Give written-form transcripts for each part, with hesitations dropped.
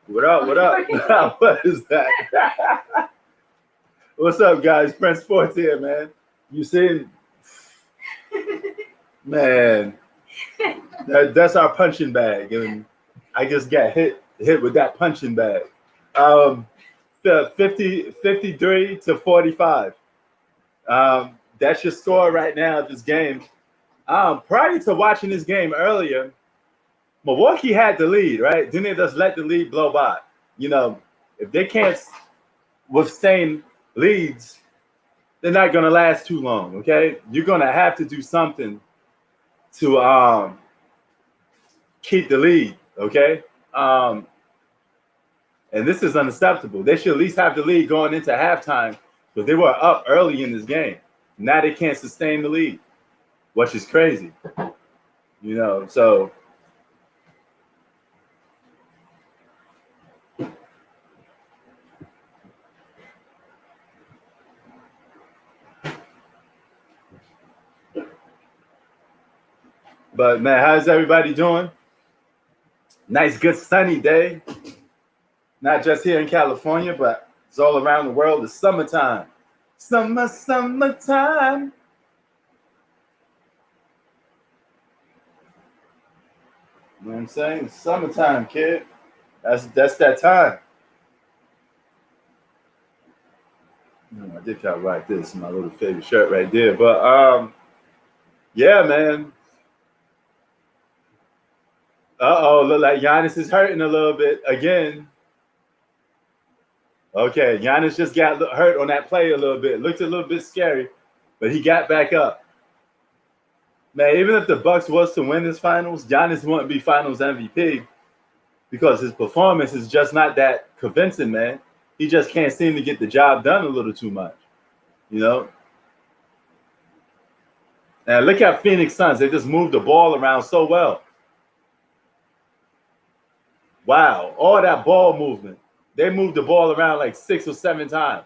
What up? What up? What is that? What's up, guys? Prince Sports here, man. You see, man, that's our punching bag, and I just got hit with that punching bag. Um, the 53 to 45. That's your score right now of this game. Prior to watching this game earlier, Milwaukee had the lead, right? Then they just let the lead blow by. You know, if they can't withstand leads, they're not going to last too long. Okay, you're going to have to do something to keep the lead. Okay, um, and this is unacceptable. They should at least have the lead going into halftime because they were up early in this game. Now they can't sustain the lead, which is crazy. You know, so. But man, how's everybody doing? Nice, good sunny day. Not just here in California, but it's all around the world. It's summertime. Summertime. You know what I'm saying? It's summertime, kid. That's that time. I did kind of like this, my little favorite shirt right there. But yeah, man. Look like Giannis is hurting a little bit again. Okay, Giannis just got hurt on that play a little bit. Looked a little bit scary, but he got back up. Man, even if the Bucks was to win this finals, Giannis wouldn't be Finals MVP because his performance is just not that convincing, man. He just can't seem to get the job done a little too much, you know. And look at Phoenix Suns; they just moved the ball around so well. Wow, all that ball movement. They moved the ball around like 6 or 7 times.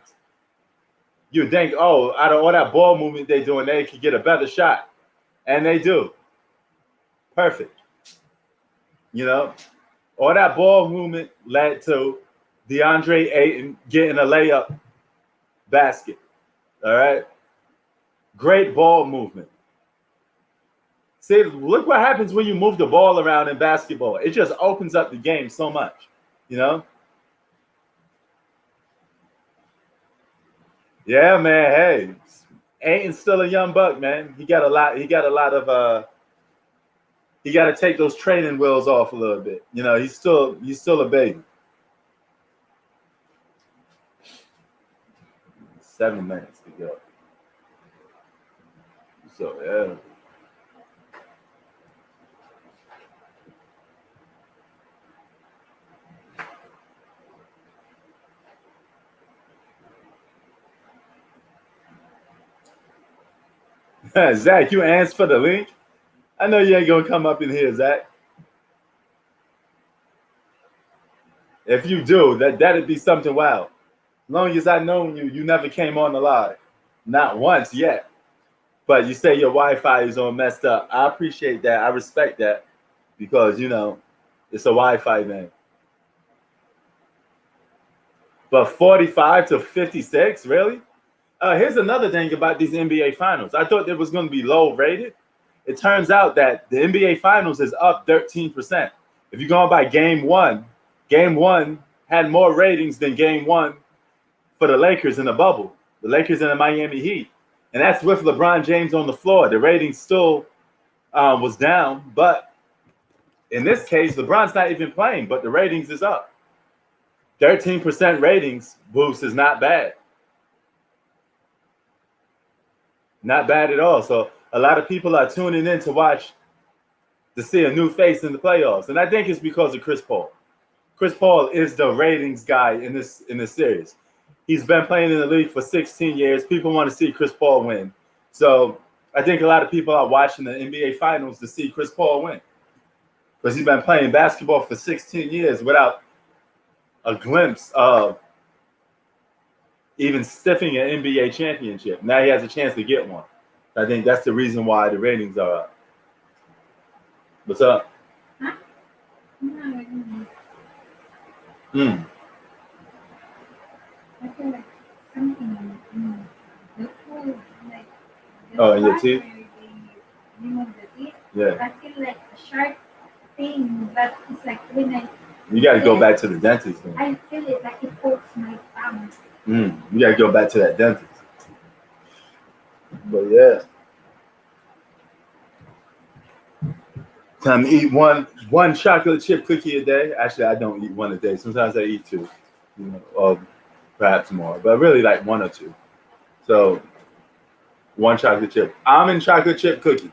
You think, oh, out of all that ball movement they're doing, they could get a better shot. And they do. Perfect. You know, all that ball movement led to DeAndre Ayton getting a layup basket. All right. Great ball movement. See, look what happens when you move the ball around in basketball. It just opens up the game so much, you know? Yeah, man. Hey, Ayton's still a young buck, man. He got a lot of he got to take those training wheels off a little bit. You know, he's still a baby. 7 minutes to go. So yeah. Zach, you asked for the link? I know you ain't gonna come up in here, Zach. If you do, that'd be something wild. As long as I known you, you never came on the live. Not once yet. But you say your Wi-Fi is all messed up. I appreciate that. I respect that because you know it's a Wi-Fi man. But 45 to 56, really? Here's another thing about these NBA finals. I thought it was going to be low rated. It turns out that the NBA finals is up 13%. If you're going by game one had more ratings than game one for the Lakers in the bubble, the Lakers and the Miami Heat. And that's with LeBron James on the floor. The rating still was down, but in this case, LeBron's not even playing, but the ratings is up. 13% ratings boost is not bad. Not bad at all. So a lot of people are tuning in to watch to see a new face in the playoffs. And I think it's because of Chris Paul. Chris Paul is the ratings guy in this series. He's been playing in the league for 16 years. People want to see Chris Paul win. So I think a lot of people are watching the NBA Finals to see Chris Paul win. Because he's been playing basketball for 16 years without a glimpse of even stiffing an NBA championship. Now he has a chance to get one. I think that's the reason why the ratings are up. What's up? Mm. I feel like something in the food, like the Oh, and your spot teeth? where they remove the teeth. Yeah. I feel like a sharp thing that is like when I You got to go eat it, back to the dentist. Then. I feel it like it pokes my tongue. You got to go back to that dentist. But yeah, time to eat one chocolate chip cookie a day. Actually, I don't eat one a day. Sometimes I eat two, or perhaps more, but really like one or two. So one chocolate chip, almond chocolate chip cookie,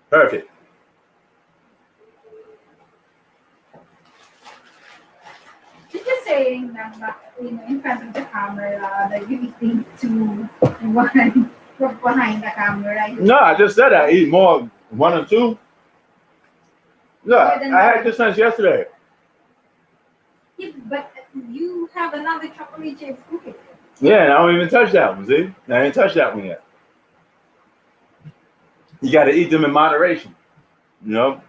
perfect. You're just saying that in front of the camera that you eating two one from behind the camera. You No, I just said I eat more one or two. No, more than I had one. this since yesterday. Yeah, but you have another chocolate chips cookie. Yeah, and I don't even touch that one. See, I didn't touch that one yet. You got to eat them in moderation. You know,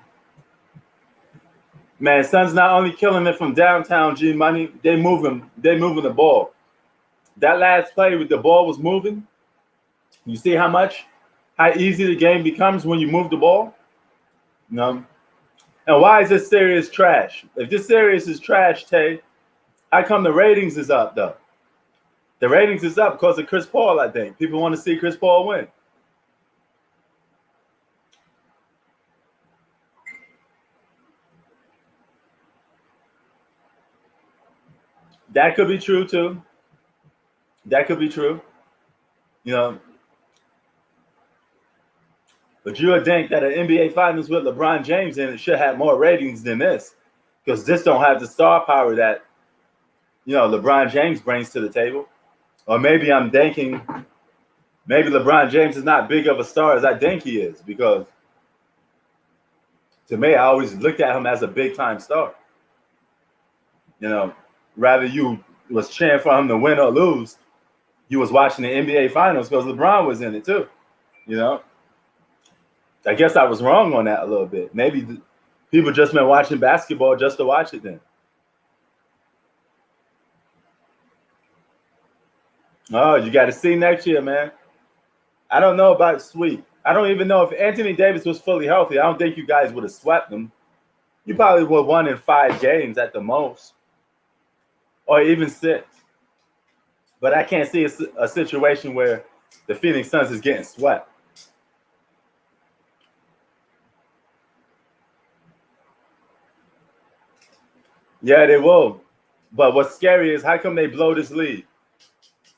man, Sun's not only killing it from downtown G Money, they moving the ball. That last play with the ball was moving. You see how easy the game becomes when you move the ball? You know? And why is this series trash? If this series is trash, Tay, how come the ratings is up though? The ratings is up because of Chris Paul, I think. People want to see Chris Paul win. That could be true too. That could be true. You know, but you would think that an NBA Finals with LeBron James in it should have more ratings than this, because this don't have the star power that LeBron James brings to the table. Or maybe I'm thinking maybe LeBron James is not big of a star as I think he is, because to me I always looked at him as a big time star. You know, rather you was cheering for him to win or lose, you was watching the NBA Finals because LeBron was in it too. You know, I guess I was wrong on that a little bit. Maybe people just been watching basketball just to watch it then. Oh, you got to see next year, man. I don't know about Sweet. I don't even know if Anthony Davis was fully healthy. I don't think you guys would have swept them. You probably would have won in 5 games at the most, or even 6. But I can't see a situation where the Phoenix Suns is getting swept. Yeah, they will. But what's scary is how come they blow this lead?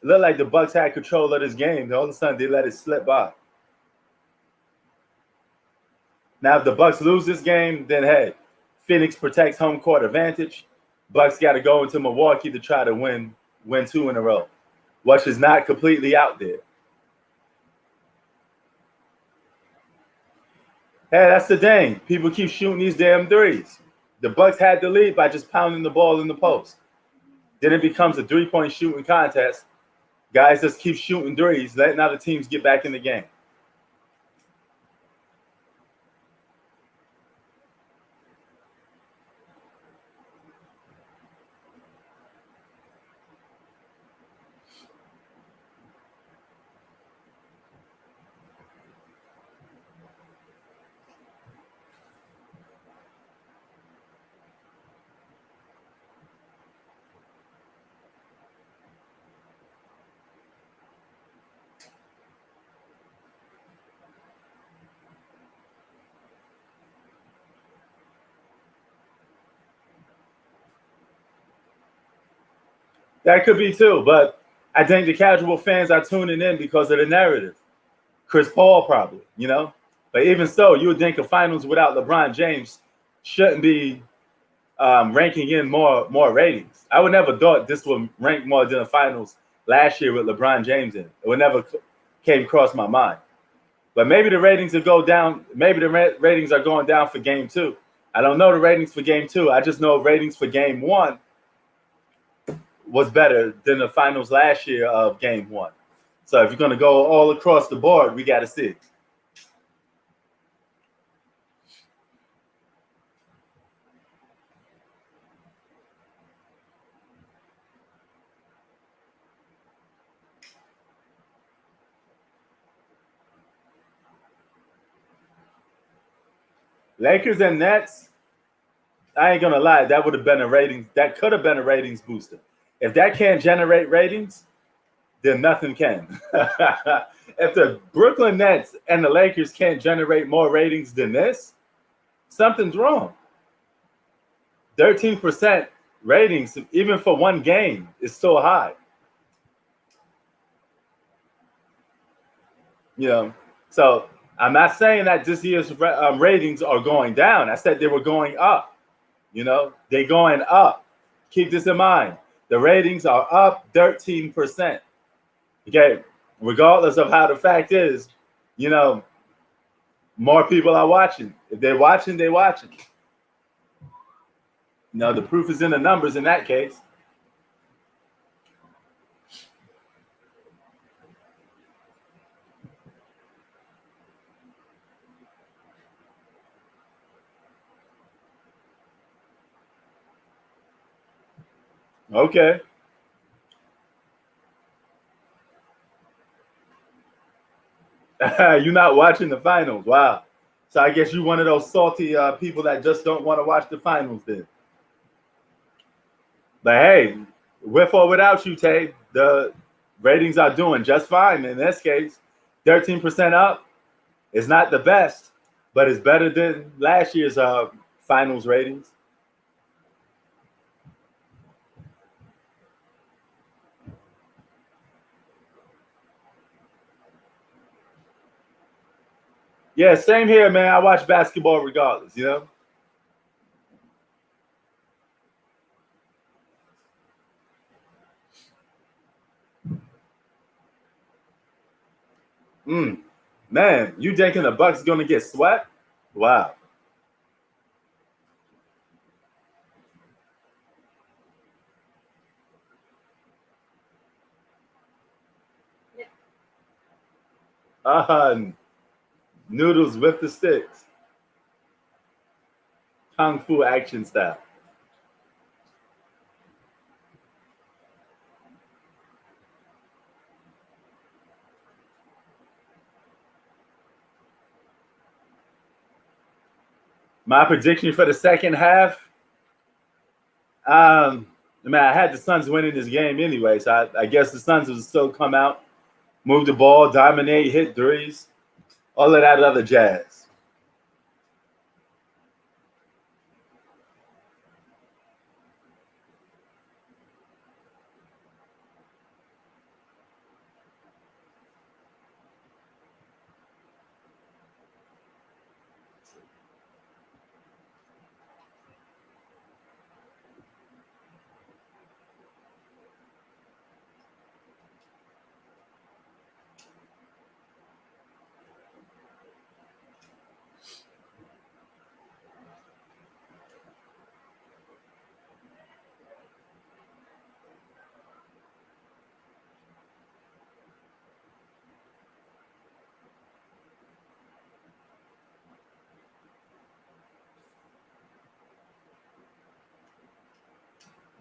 It looked like the Bucks had control of this game. Then all of a sudden they let it slip by. Now if the Bucks lose this game, then hey, Phoenix protects home court advantage. Bucks got to go into Milwaukee to try to win 2 in a row, which is not completely out there. Hey, that's the thing. People keep shooting these damn threes. The Bucks had the lead by just pounding the ball in the post. Then it becomes a 3-point shooting contest. Guys just keep shooting threes, letting other teams get back in the game. That could be too, but I think the casual fans are tuning in because of the narrative. Chris Paul probably. But even so, you would think a finals without LeBron James shouldn't be ranking in more ratings. I would never thought this would rank more than the finals last year with LeBron James in it. It would never came across my mind. But maybe the ratings will go down. Maybe the ratings are going down for game two. I don't know the ratings for game two. I just know ratings for game one was better than the finals last year of game one. So if you're going to go all across the board, we got to see. Lakers and Nets, I ain't gonna lie, that would have been a ratings. That could have been a ratings booster. If that can't generate ratings, then nothing can. If the Brooklyn Nets and the Lakers can't generate more ratings than this, something's wrong. 13% ratings, even for one game, is still high. You know, so I'm not saying that this year's ratings are going down. I said they were going up. You know, they're going up. Keep this in mind. The ratings are up 13%. Okay, regardless of how the fact is, you know, more people are watching. If they're watching, they're watching. No, the proof is in the numbers in that case. Okay. You're not watching the finals. Wow. So I guess you're one of those salty people that just don't want to watch the finals then. But hey, with or without you, Tay, the ratings are doing just fine in this case. 13% up. It's not the best, but it's better than last year's finals ratings. Yeah, same here, man. I watch basketball regardless, you know? Man, you thinking the Bucks gonna get swept? Wow. Uh, Noodles with the sticks. Kung Fu action style. My prediction for the second half, man, I had the Suns winning this game anyway, so I guess the Suns will still come out, move the ball, dominate, hit threes, all of that other jazz.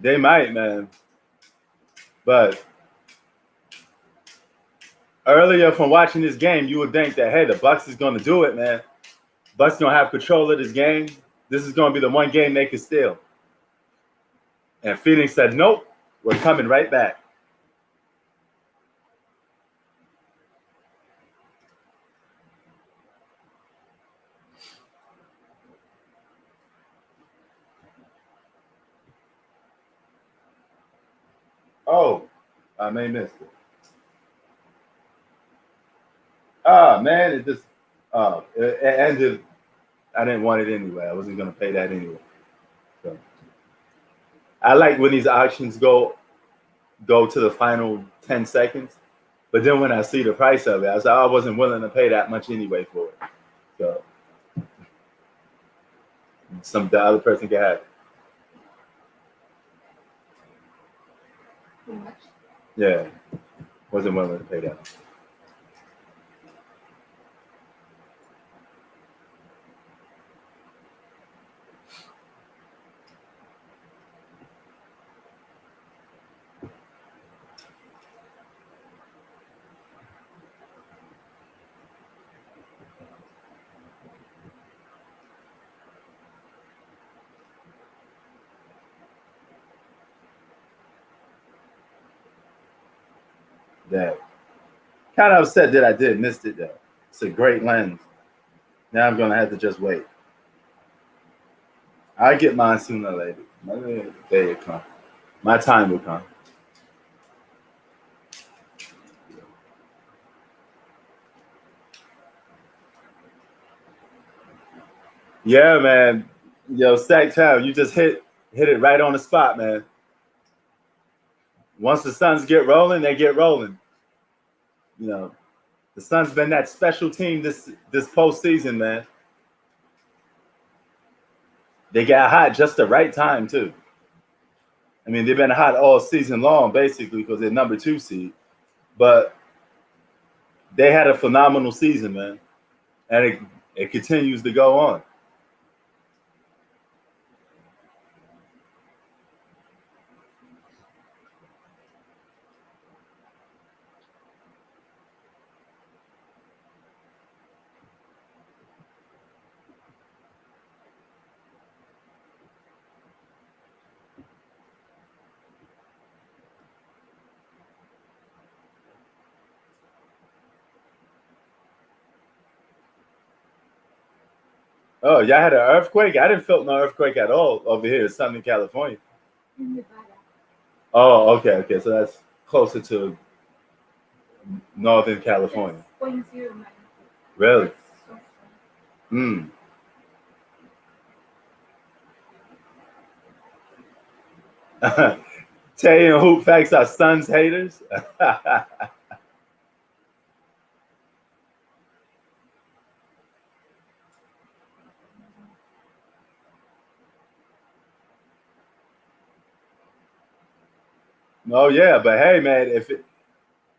They might, man. But earlier from watching this game, you would think that hey, the Bucks is gonna do it, man. Bucks gonna have control of this game. This is gonna be the one game they can steal. And Phoenix said, nope, we're coming right back. Oh, I may missed it. Ah, man, it just it ended. I didn't want it anyway. I wasn't gonna pay that anyway. So I like when these auctions go to the final 10 seconds. But then when I see the price of it, I was like, I wasn't willing to pay that much anyway for it. So the other person can have it. Too much. Yeah, wasn't willing to pay that. Kind of upset that I did missed it though. It's a great lens. Now I'm gonna have to just wait. I get mine sooner or later. There it come. My time will come. Yeah, man. Yo, Stack Town, you just hit it right on the spot, man. Once the Suns get rolling, they get rolling. You know, the Suns been that special team this postseason, man. They got hot just the right time too. I mean, they've been hot all season long, basically, because they're number 2 seed. But they had a phenomenal season, man, and it continues to go on. Oh, y'all had an earthquake? I didn't feel no earthquake at all over here in Southern California. In Nevada. Oh, okay. So that's closer to Northern California. Yes, 0.09. Really? So Hmm. Tay and Hoop Facts are Suns haters. Oh yeah, but hey, man,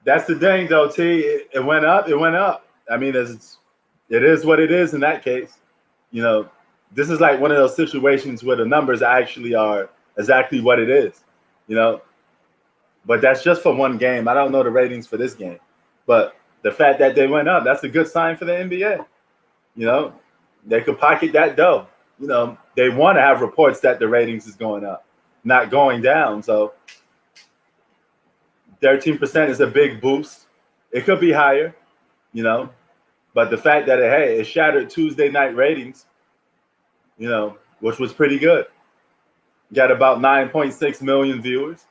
that's the thing though, T. It went up. It went up. I mean, it is what it is in that case. You know, this is like one of those situations where the numbers actually are exactly what it is. You know, but that's just for one game. I don't know the ratings for this game, but the fact that they went up, that's a good sign for the NBA. You know, they could pocket that dough. You know, they want to have reports that the ratings is going up, not going down. So 13% is a big boost. It could be higher, you know, but the fact that it shattered Tuesday night ratings, you know, which was pretty good. Got about 9.6 million viewers.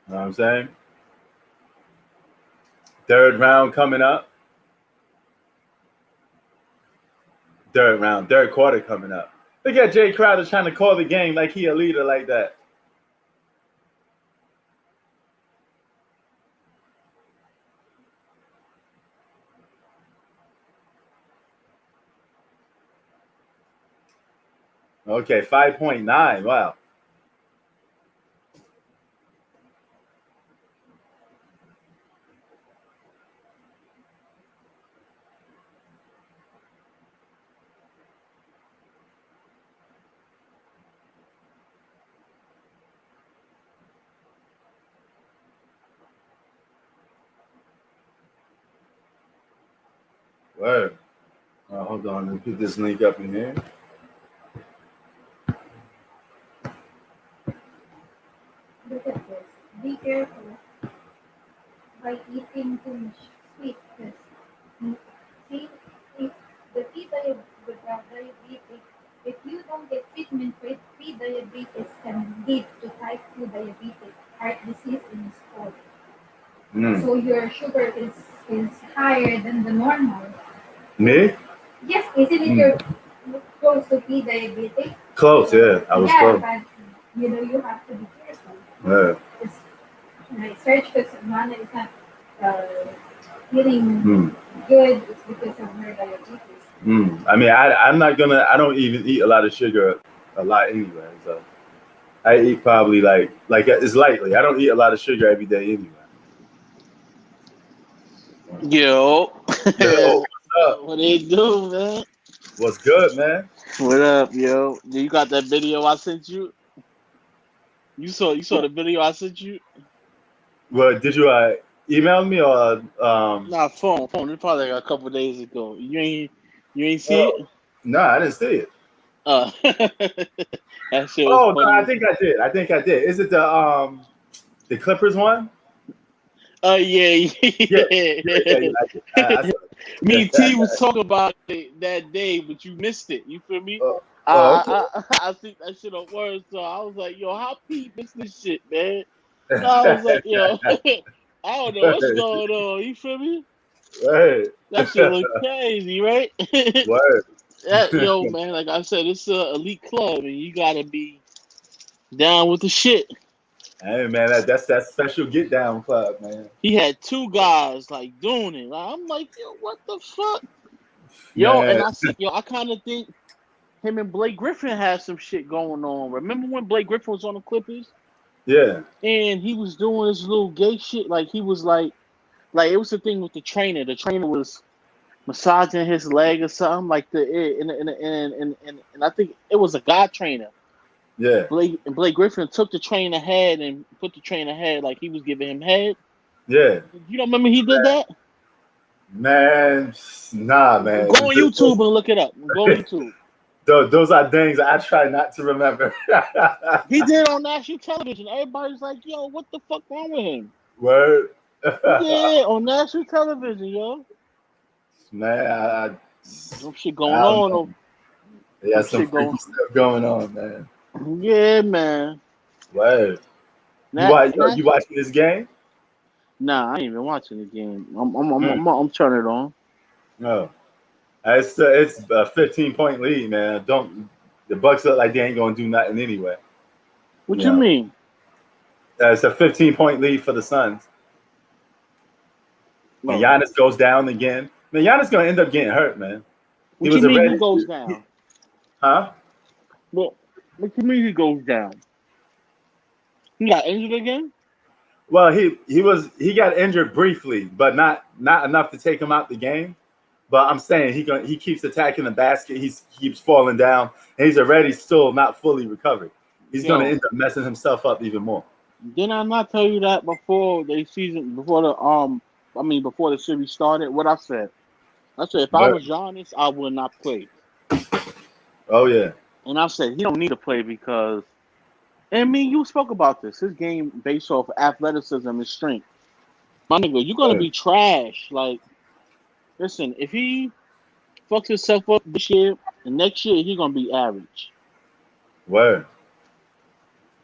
You know what I'm saying? Third round coming up. Third quarter coming up. Look at Jay Crowder trying to call the game like he a leader like that. Okay, 5.9. Wow. Word. Hold on, let me put this link up in here. look at this. Be careful by eating too much sweet. Because see, if the pre-diabetic, if you don't get treatment for pre-diabetes, can lead to type 2 diabetes, heart disease, and stroke. So your sugar is higher than the normal. Me? Yes, isn't it your close to pre-diabetic? Close, yeah. I was close. But you have to be careful. Yeah. It's, I search because Mana is not uh, eating good is because of her diabetes. I mean, I'm not gonna. I don't even eat a lot of sugar, a lot anyway. So I eat probably like it's lightly. I don't eat a lot of sugar every day anyway. Yo, Yo, what's up? what they do, man? What's good, man? What up, yo? You got that video I sent you? You saw the video I sent you? Well, did you email me or Nah, phone. It's probably like a couple days ago. You ain't see Oh, it? no, I didn't see it. That shit was Oh no, funny I as think I did. I think I did. Is it the Clippers one? yeah, Yeah, yeah, yeah, yeah. yeah. I saw Me and T it. was talking about it that day, but you missed it. You feel me? Oh, oh, okay. I think that shit on words, so I was like, yo, how Pete missed this shit, man? So I was like, yo, I don't know what's going on. You feel me? Right. That shit look crazy, right? Word. Yo, man, like I said, it's a elite club, and you gotta be down with the shit. Hey man, that's that special get down club, man. He had two guys like doing it. Like, I'm like, yo, what the fuck? Yo, and Man, I said, yo, I kind of think him and Blake Griffin had some shit going on. Remember when Blake Griffin was on the Clippers yeah, and he was doing this little gay shit? Like he was like it was the thing with the trainer. The trainer was massaging his leg or something like and I think it was a guy trainer. yeah, Blake Griffin took the trainer head and put the trainer head like he was giving him head. yeah. You don't remember he did that? Man, nah, man. Go on YouTube and look it up. Go on YouTube. Those are things I try not to remember. He did on national television. Everybody's like, "Yo, what the fuck wrong with him?" Word. Yeah, on national television, yo. Man, Some shit I going don't on. know. Yeah, Some some shit going. freaky stuff going on, man. Yeah, man. Word. That. You watching this game? Nah, I ain't even watching the game. Mm, I'm turning it on. no. It's a 15-point lead, man. Don't the Bucks look like they ain't gonna do nothing anyway. What You you know, mean? it's a 15-point lead for the Suns, and No. Giannis goes down again. Man, Giannis gonna end up getting hurt, man. He What you was mean he already, goes down? huh? What you mean he goes down? He got injured again? Well, he got injured briefly, but not enough to take him out the game. But I'm saying he keeps attacking the basket. He keeps falling down, and he's already still not fully recovered. He's gonna Yo, end up messing himself up even more. didn't I not tell you that before the series started? What I said? I said if I But was Giannis, I would not play. oh yeah, And I said he don't need to play because and I mean you spoke about this. His game based off athleticism and strength. My nigga, you're gonna word, be trash. Like, listen, if he fucks himself up this year and next year he gonna be average. word,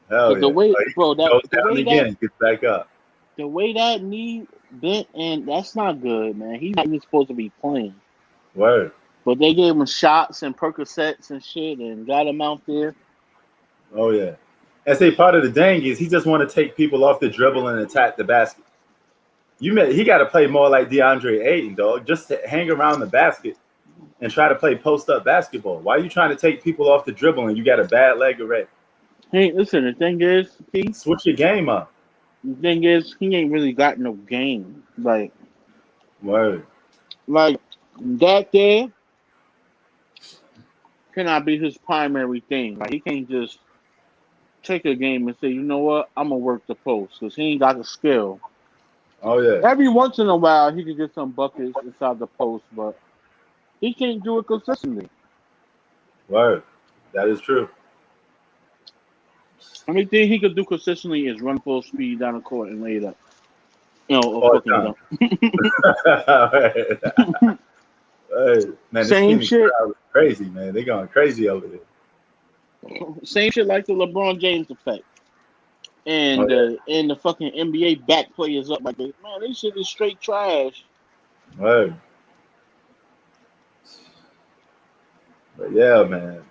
hell Cause the yeah. way, Oh, bro, he goes down again, gets back up. the way that knee bent and that's not good, man. He's not even supposed to be playing. Word. But they gave him shots and Percocets and shit and got him out there. Oh yeah. And say part of the dang is he just want to take people off the dribble and attack the basket. He got to play more like DeAndre Ayton, dog. Just to hang around the basket and try to play post up basketball. Why are you trying to take people off the dribble and you got a bad leg already? Hey, listen, the thing is, Keith, Switch your game up. the thing is, he ain't really got no game. Word. Like that there cannot be his primary thing. Like he can't just take a game and say, you know what, I'm gonna work the post because he ain't got the skill. Oh yeah. Every once in a while, he can get some buckets inside the post, but he can't do it consistently. Word. That is true. Only thing he could do consistently is run full speed down the court and lay it up. Or All fucking the it time. up. Hey, man, this Same Phoenix shit. crowd is crazy, man. They going crazy over there. Same shit like the LeBron James effect. Oh And the fucking NBA back players up like this. Man, this shit is straight trash. yeah. Word. But yeah, man.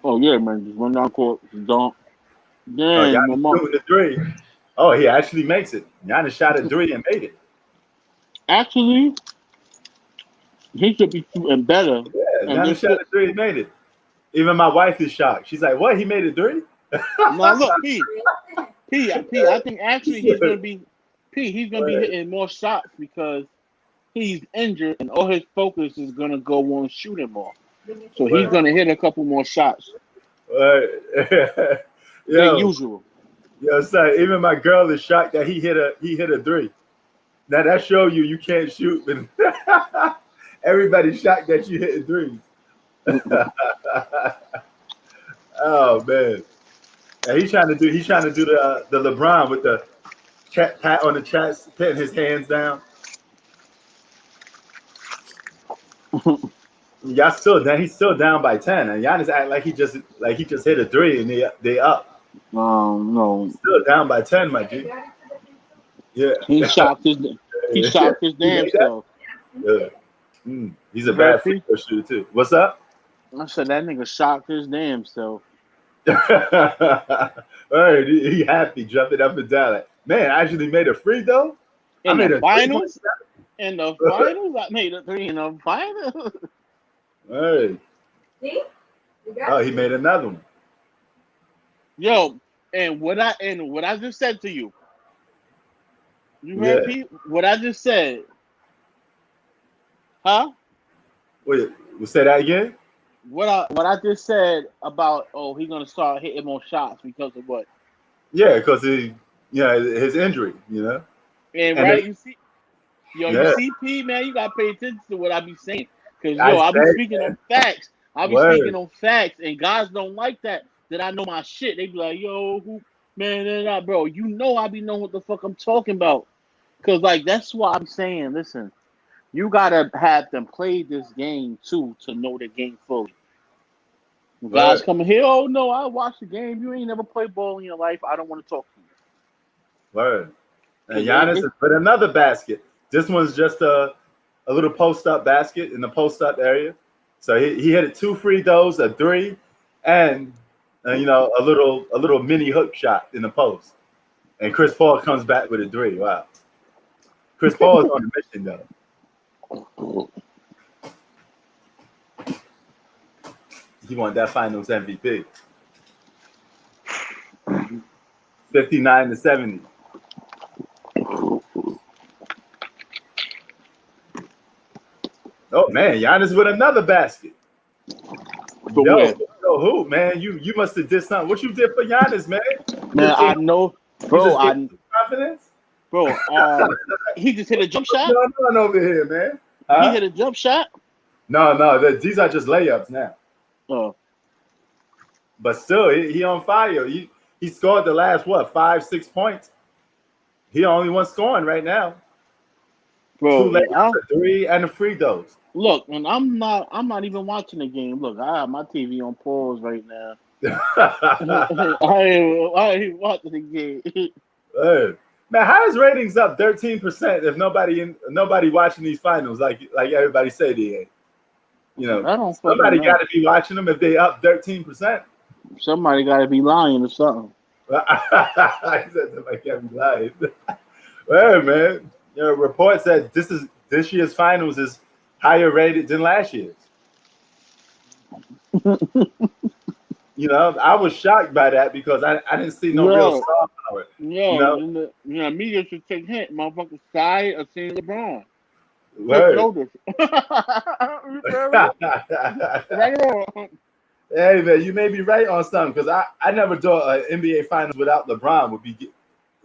Oh yeah, man, just run down court, just dunk. Oh, Then Giannis shooting the three. Oh, he actually makes it. Giannis shot a three and made it. Actually, he should be shooting better. Yeah, And Giannis this shot shit. a three and made it. Even my wife is shocked. She's like, "What? He made a three?" Now look, P. I think actually he's gonna be P. He's gonna be Right. hitting more shots because he's injured and all his focus is gonna go on shooting more. So he's Right. gonna hit a couple more shots Right. than Yo, usual. yo, son, even my girl is shocked that he hit a three. Now that show you can't shoot, but everybody's shocked that you hit threes. Oh man. And he's trying to do the LeBron with the pat on the chest, putting his hands down. Y'all still down. He's still down by 10, and Giannis act like he just hit a three and they up. No, Still down by 10, my G. Yeah. he shocked his He damn made that? self. Yeah. He's a Right, bad free throw shooter too. What's up? I said that nigga shocked his damn self. All right, he happy jumping up and down. Like, man, I actually made a free throw. I In made the a finals, I made a three in the finals. All right. See? You got Oh, it. he made another one. Yo, and what I just said to you. You heard Pete? What I just said. Huh? Wait, we'll say that again? What I just said about he's gonna start hitting more shots because of what? Yeah, because his injury, And And right, it- you see, Yeah. you see, P, man, you gotta pay attention to what I be saying. Cause I I'll be said speaking on facts. I'll be Word. speaking on facts, and guys don't like that I know my shit. They be like, yo, man, bro, you know I be knowing what the fuck I'm talking about. Cause like that's why I'm saying, listen, you gotta have them play this game too to know the game fully. When guys Right. coming here, oh no, I watched the game. You ain't never played ball in your life. I don't want to talk to you. Word. And Yeah, Giannis has put another basket. This one's just a little post-up basket in the post-up area. So he hit 2 free throws, a three, and a little mini hook shot in the post. And Chris Paul comes back with a three. Wow. Chris Paul is on a mission though. He won that Finals MVP. 59-70. Oh man, Giannis with another basket. For Yo, where? who man? You must have did something. What you did for Giannis, man? Man, I know, bro. Confidence. He just hit a jump shot. No, over here, man. He hit a jump shot. No. These are just layups now. Oh, But still, he on fire. He scored the last 5-6 points. He only one scoring right now. bro. 2 layups, a three, and a free throws. Look, and I'm not even watching the game. Look, I have my TV on pause right now. I ain't watching the game. Hey, man, how is ratings up 13% if nobody watching these finals like everybody say they ain't? I don't Somebody fucking know. got to be watching them if they up 13%. Somebody got to be lying or something. I said somebody can't be lying. Well, man, reports that this year's finals is higher rated than last year's. I was shocked by that because I didn't see no real star power. The media should take hint. Motherfuckers tired of seeing LeBron. Word. Notice. Right on. Hey man, you may be right on something because I never thought an NBA Finals without LeBron would be,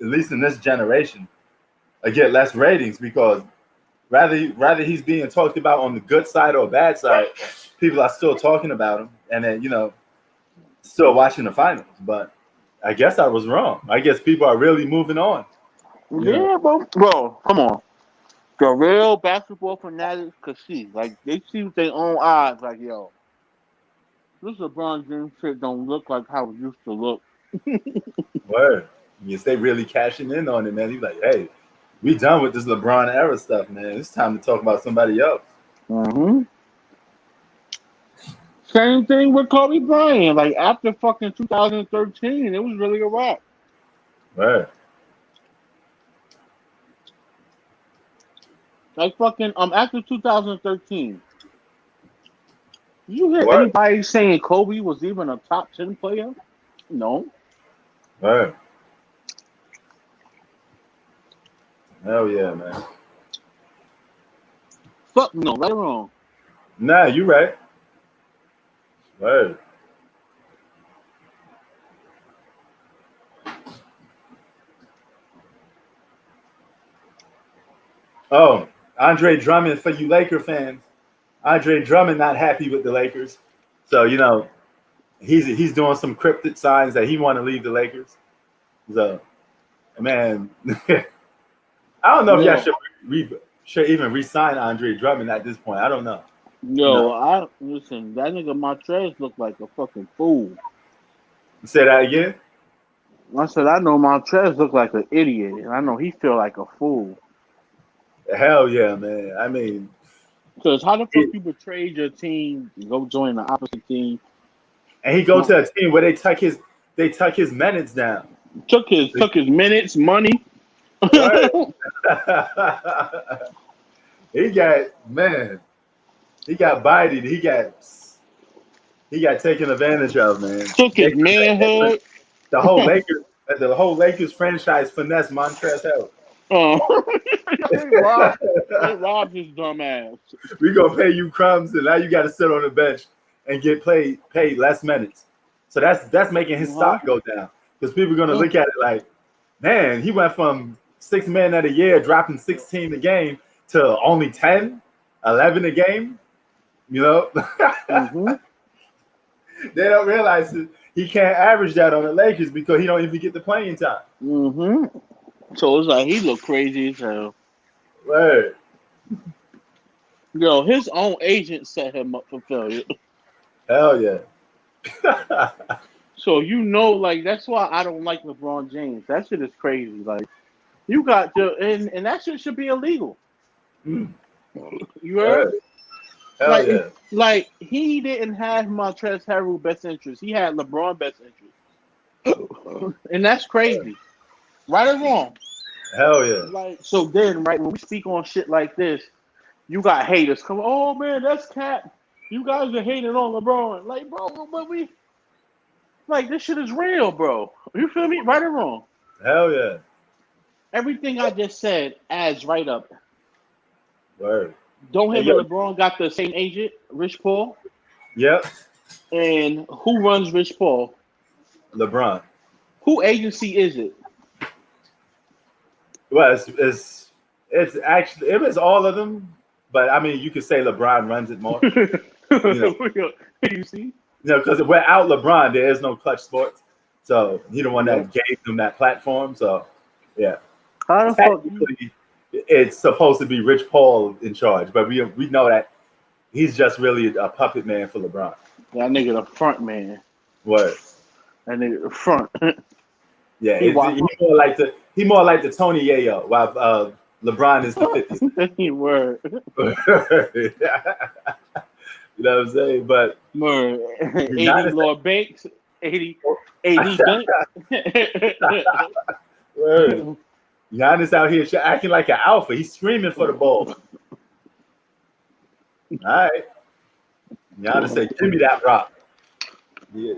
at least in this generation, get less ratings because rather he's being talked about on the good side or bad side, people are still talking about him and then still watching the finals. But I guess I was wrong. I guess people are really moving on. Yeah, bro, come on. The real basketball fanatics could see, like they see with their own eyes, like yo. This LeBron James shit don't look like how it used to look. Word. Yes, they really cashing in on it, man. He's like, hey, we done with this LeBron era stuff, man. It's time to talk about somebody else. Mm-hmm. Same thing with Kobe Bryant. Like after fucking 2013, it was really a wrap. Word. Like fucking after 2013. You hear What? anybody saying Kobe was even a top 10 player? No. Right. Hell yeah, man. Fuck no, right or wrong. Nah, you right. Right. Oh, Andre Drummond for you Laker fans. Andre Drummond not happy with the Lakers, so he's doing some cryptic signs that he want to leave the Lakers. So, man, I don't know if y'all Yo, should even re-sign Andre Drummond at this point. I don't know. I listen, that nigga Montrez looked like a fucking fool. Say that again. I said, I know Montrez looked like an idiot, and I know he feel like a fool. Hell yeah, man. I mean, Because how the fuck you betrayed your team, go join the opposite team? and he go to a team where they tuck his minutes down. Took his minutes, money. Right. He got bodied. He got taken advantage of, man. Took his manhood. The whole Lakers franchise finesse Montrezl Harrell. They robbed his dumb ass. We gonna pay you crumbs, and now you got to sit on the bench and get paid less minutes. So that's making his stock go down because people are gonna look at it like, man, he went from 6 man of the year, dropping 16 a game, to only 10, 11 a game. You know, they don't realize that he can't average that on the Lakers because he don't even get the playing time. So it's like he looked crazy as hell. Right. Yo, his own agent set him up for failure. Hell yeah. So like that's why I don't like LeBron James. That shit is crazy. Like you got and that shit should be illegal. You heard? Hell yeah. Like he didn't have Montrezl Harrell best interest. He had LeBron best interest, and that's crazy. Right or wrong? Hell yeah. Like so, then right when we speak on shit like this, you got haters come. Oh man, that's cap. You guys are hating on LeBron. Like, bro, but this shit is real, bro. You feel me? Right or wrong? Hell yeah. Everything I just said adds right up. Word. Don't him and LeBron got the same agent, Rich Paul? Yep. And who runs Rich Paul? LeBron. Who agency is it? Well, it's actually it was all of them, but I mean you could say LeBron runs it more. You see? Because without LeBron, there is no Clutch Sports. So he the one that gave them that platform. So yeah. How the fuck? It's supposed to be Rich Paul in charge, but we know that he's just really a puppet man for LeBron. That nigga the front man. What? That nigga the front. Yeah, he more like the Tony Yayo, while LeBron is the 50s. Word. You know what I'm saying? But Word. 80 Lord Banks. 80 Banks. Word. Giannis out here acting like an alpha. He's screaming for the ball. All right. Giannis said, give me that rock. Yeah.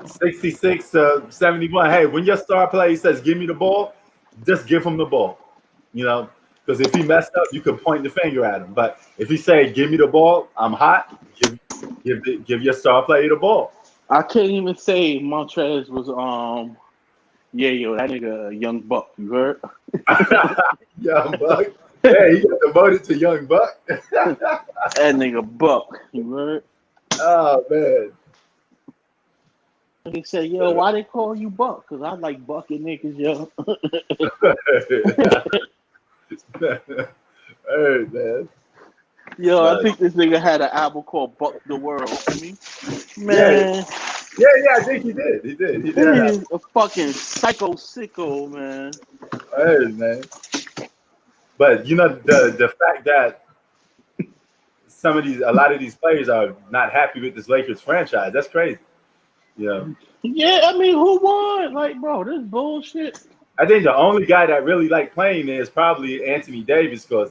66-71. Hey, when your star player says, give me the ball, just give him the ball. Because if he messed up, you can point the finger at him. But if he say, give me the ball, I'm hot, give your star player the ball. I can't even say Montrez was that nigga Young Buck, you heard? Young Buck. Hey, he got demoted to Young Buck. That nigga Buck, you heard? Oh man. They said, yo, why they call you Buck? Because I like bucking niggas, yo. Hey, man. Yo, I think this nigga had an album called Buck the World. Man. Yeah, I think he did. He did. He's a fucking psycho sicko, man. Hey, man. But the fact that a lot of these players are not happy with this Lakers franchise, that's crazy. Yeah, I mean, who won? Like, bro, this bullshit. I think the only guy that really like playing there is probably Anthony Davis because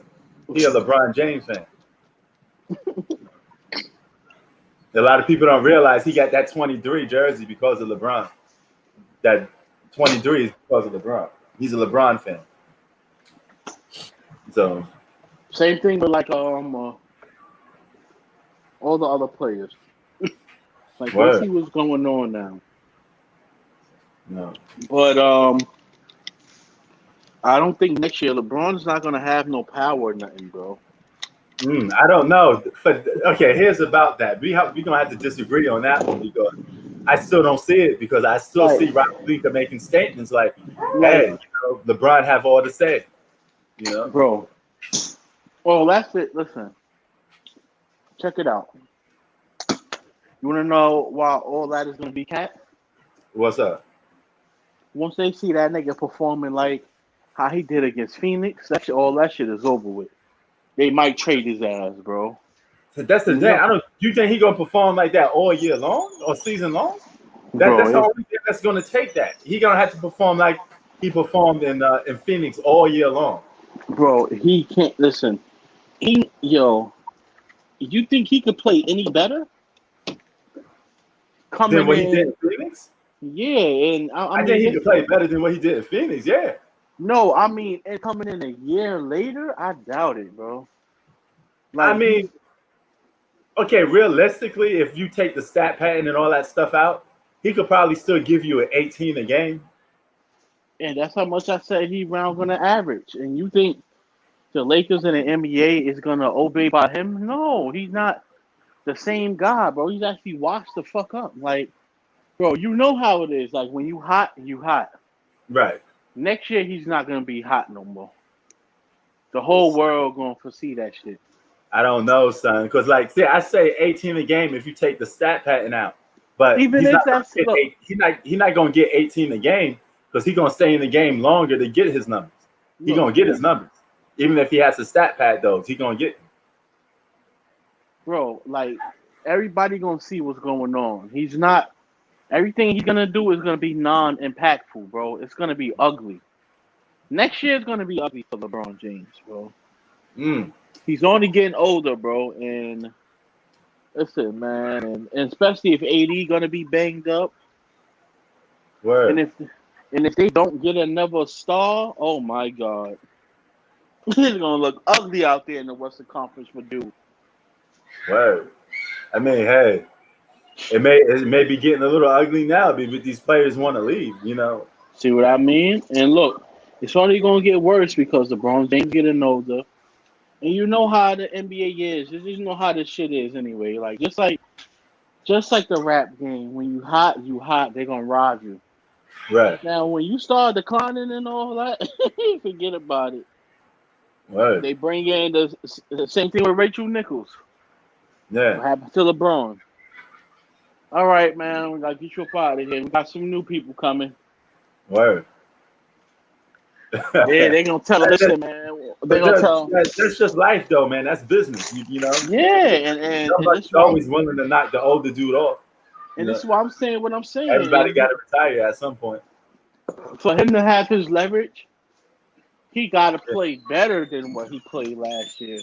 he a LeBron James fan. A lot of people don't realize he got that 23 jersey because of LeBron. That 23 is because of LeBron. He's a LeBron fan. So Same thing with like all the other players. Like let's see what's going on now. no. But I don't think next year LeBron's not gonna have no power or nothing, bro. I don't know. But okay, here's about that. We're gonna have to disagree on that one because I still don't see it because I still Right. see Rob Pelinka making statements like, "Hey, LeBron have all to say," bro. Well, that's it. Listen, check it out. You want to know why all that is gonna be cat? What's up? Once they see that nigga performing like how he did against Phoenix, all that shit is over with. They might trade his ass, bro. So that's the thing. You think he gonna perform like that all year long or season long? Bro, That's the only thing that's gonna take that. He gonna have to perform like he performed in Phoenix all year long. Bro, he can't listen. You think he could play any better? Than what he did in Phoenix? Yeah, and I mean, think he could play better than what he did in Phoenix. Yeah. No, I mean, and coming in a year later, I doubt it, bro. Like, I mean, okay, realistically, if you take the stat pattern and all that stuff out, he could probably still give you an 18 a game. And that's how much I said he's around going to average. And you think the Lakers and the NBA is going to obey by him? No, he's not the same guy, bro. He's actually washed the fuck up. Like, bro, you know how it is. Like, when you hot, you hot. Right. Next year, he's not going to be hot no more. The whole world going to foresee that shit. I don't know, son. Because, like, see, I say 18 a game if you take the stat pattern out. But even he's if that's he's not going to get 18 a game because he's going to stay in the game longer to get his numbers. He's going to get his numbers. Even if he has to stat pad those, he's going to get them. Bro, like, everybody going to see what's going on. He's not... Everything he's going to do is going to be non-impactful, bro. It's going to be ugly. Next year is going to be ugly for LeBron James, bro. He's only getting older, bro. And listen, man. And especially if AD going to be banged up. Word. And if they don't get another star, oh, my God. It's going to look ugly out there in the Western Conference for dude. Word. I mean, hey. It may be getting a little ugly now, but these players want to leave, See what I mean? And look, it's only going to get worse because LeBron James getting older. And you know how the NBA is. You just know how this shit is anyway. Like just like the rap game. When you hot, they're going to rob you. Right. Now, when you start declining and all that, forget about it. Right. They bring in the same thing with Rachel Nichols. Yeah. What happened to LeBron? All right, man. We got to get you up out of here. We got some new people coming. Word. Yeah, they're going to tell us, listen, man. They're going to tell them. That's just life, though, man. That's business, you know? Yeah, and somebody's always willing to knock the older dude off. And this is why I'm saying what I'm saying. Everybody got to retire at some point. For him to have his leverage, he got to play better than what he played last year.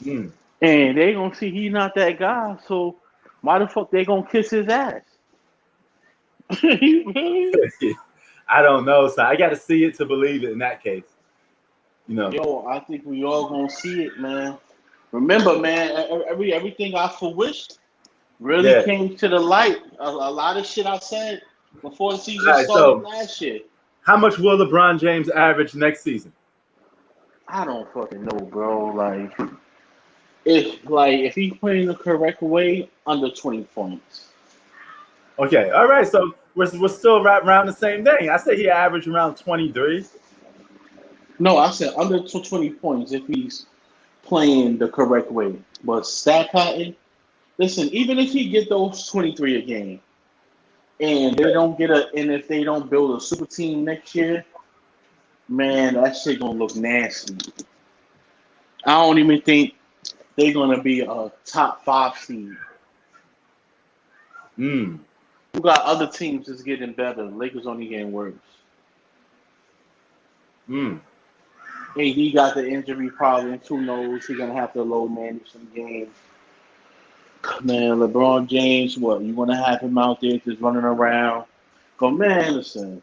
And they're going to see he's not that guy, so why the fuck they going to kiss his ass? I don't know, so I got to see it to believe it in that case. Yo, I think we all going to see it, man. Remember, man, everything I wished really came to the light. A lot of shit I said before the season started last year. How much will LeBron James average next season? I don't fucking know, bro. If he's playing the correct way, under 20 points. Okay, all right. So we're still right around the same thing. I said he averaged around 23. No, I said under 20 points if he's playing the correct way. But stat pattern, listen, even if he get those 23 a game, and they don't and if they don't build a super team next year, man, that shit gonna look nasty. I don't even think they're gonna be a top 5 seed. You got other teams that's getting better. Lakers only getting worse. AD got the injury problems. Who knows? He's gonna have to low manage some games. Man, LeBron James, what you gonna have him out there just running around? Go, man, listen.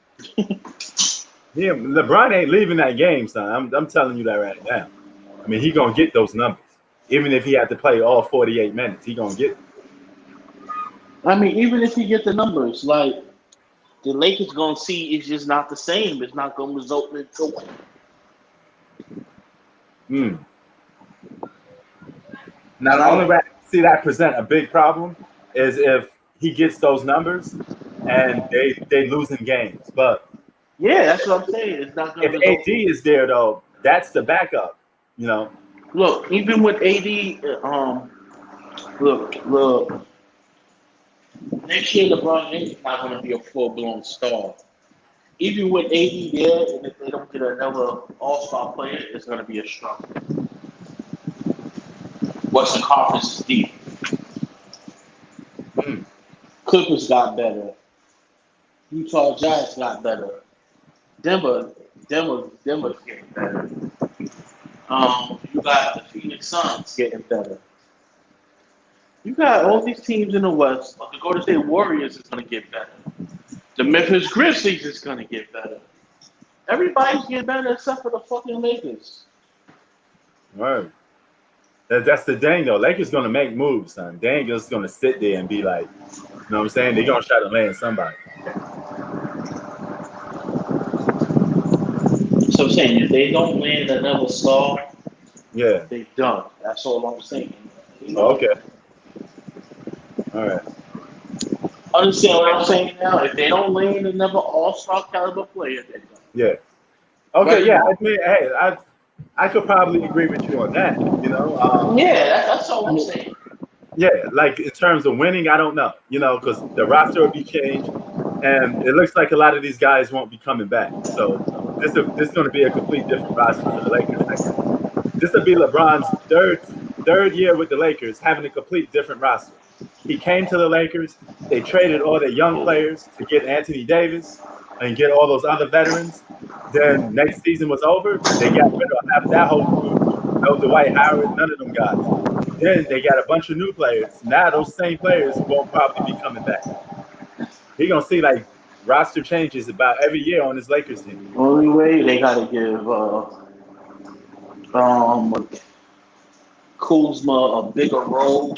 Yeah, LeBron ain't leaving that game, son. I'm telling you that right now. I mean, he gonna get those numbers, even if he had to play all 48 minutes. He gonna get them. I mean, even if you get the numbers, like the Lakers gonna see, it's just not the same. It's not gonna result into Mm. Now, the only way I see that present a big problem is if he gets those numbers and they lose in games. But yeah, that's what I'm saying. It's not gonna if result. AD is there though, that's the backup. You know. Look, even with AD, look. Next year, LeBron James is not gonna be a full-blown star. Even with AD there, and if they don't get another All-Star player, it's gonna be a struggle. Western Conference is deep. Clippers got better. Utah Jazz got better. Denver's getting better. You got the Phoenix Suns getting better. You got all these teams in the West. But the Golden State Warriors is going to get better. The Memphis Grizzlies is going to get better. Everybody's getting better except for the fucking Lakers. Right. That's the thing, though. Lakers going to make moves, son. They ain't just going to sit there and be like, you know what I'm saying? They're going to try to land somebody. So I'm saying, if they don't land another star, Yeah. they done. That's all I'm saying. Oh, okay. All right. Understand what I'm saying now? If they don't land another all-star caliber player, they're done. Yeah. Okay, yeah. I mean, hey, I could probably agree with you on that, you know? Yeah, that's all I'm saying. Yeah, like in terms of winning, I don't know, you know, because the roster will be changed, and it looks like a lot of these guys won't be coming back. So this is going to be a complete different roster for the Lakers next year. This will be LeBron's third year with the Lakers, having a complete different roster. He came to the Lakers. They traded all their young players to get Anthony Davis and get all those other veterans. Then next season was over. They got rid of half that whole crew. No Dwight Howard, none of them guys. Then they got a bunch of new players. Now those same players won't probably be coming back. He's going to see like roster changes about every year on his Lakers team. Only way they got to give Kuzma a bigger role.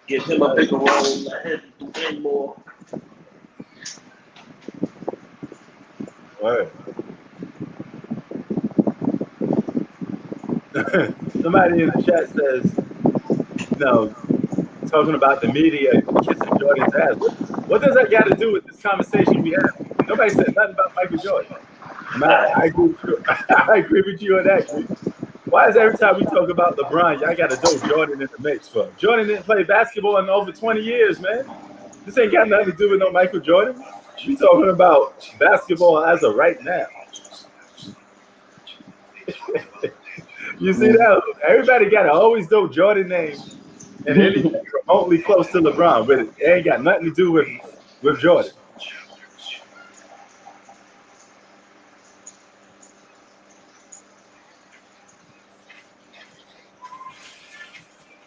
Give him a bigger role. Let him do more. Word. Somebody in the chat says, no, talking about the media kissing Jordan's ass. What does that got to do with this conversation we have? Nobody said nothing about Michael Jordan. I agree with you. I agree with you on that. Why is every time we talk about LeBron, y'all got to throw Jordan in the mix for? Jordan didn't play basketball in over 20 years, man. This ain't got nothing to do with no Michael Jordan. We talking about basketball as of right now. You see that? Everybody got to always throw Jordan name and anything remotely close to LeBron, but it ain't got nothing to do with Jordan.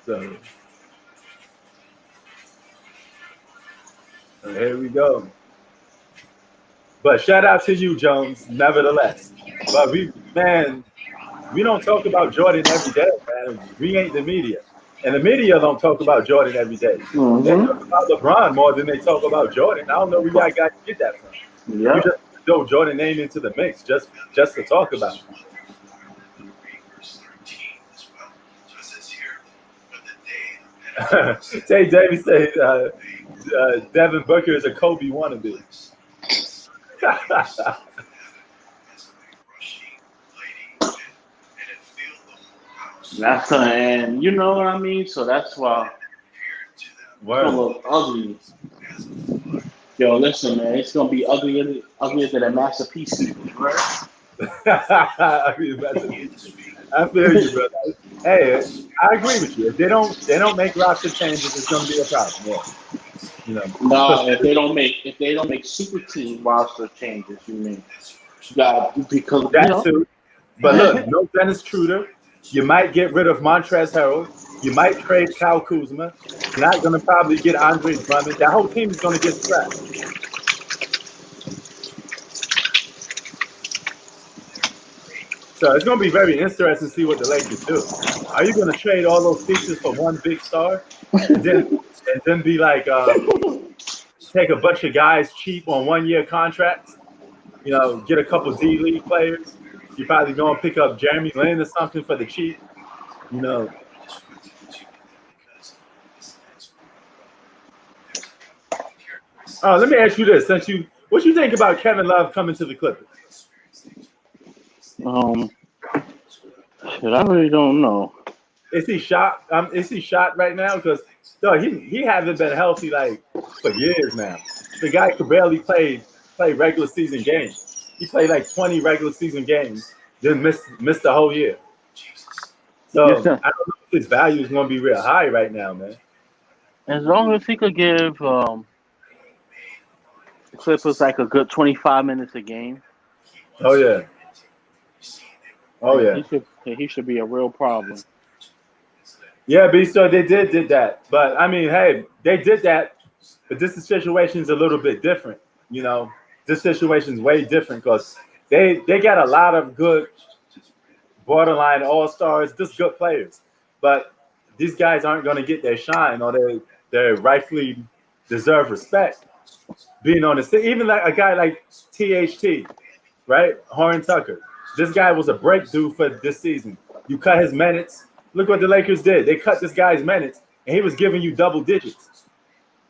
So here we go. But shout out to you, Jones, nevertheless. But we don't talk about Jordan every day, man. We ain't the media. And the media don't talk about Jordan every day. Mm-hmm. They talk about LeBron more than they talk about Jordan. I don't know where y'all got to get that from. Yeah. You just throw Jordan name into the mix just to talk about it. Tay Davis says Devin Booker is a Kobe wannabe. That's and you know what I mean. So that's why it's gonna look ugly. Yo, listen, man, it's gonna be uglier than a masterpiece, right? I feel you, brother. Hey, I agree with you. If they don't make roster changes, it's gonna be a problem. Yeah. You know, No, if they don't make super team roster changes, you mean? You got because that too. But look, no Dennis Truder. You might get rid of Montrezl Harrell. You might trade Kyle Kuzma. You're not going to probably get Andre Drummond. That whole team is going to get scrapped. So it's going to be very interesting to see what the Lakers do. Are you going to trade all those pieces for one big star, and then be like take a bunch of guys cheap on 1-year contracts? You know, get a couple D League players. You're probably going to pick up Jeremy Lin or something for the cheap. You know. Let me ask you this: what you think about Kevin Love coming to the Clippers? Shit, I really don't know. Is he shot? Is he shot right now? Because he hasn't been healthy like for years now. The guy could barely play regular season games. He played like 20 regular season games, then missed the whole year. So Yes, I don't know if his value is going to be real high right now, man. as long as he could give the Clippers like a good 25 minutes a game. Oh yeah. Oh yeah. He should be a real problem. Yeah, B. So they did that, but I mean, hey, they did that, but this situation is a little bit different. You know, this situation is way different because they got a lot of good borderline all-stars, just good players, but these guys aren't going to get their shine or their rightfully deserved respect. Being on the team, even like a guy like THT, right? Horn Tucker. This guy was a breakthrough for this season. You cut his minutes. Look what the Lakers did. They cut this guy's minutes, and he was giving you double digits.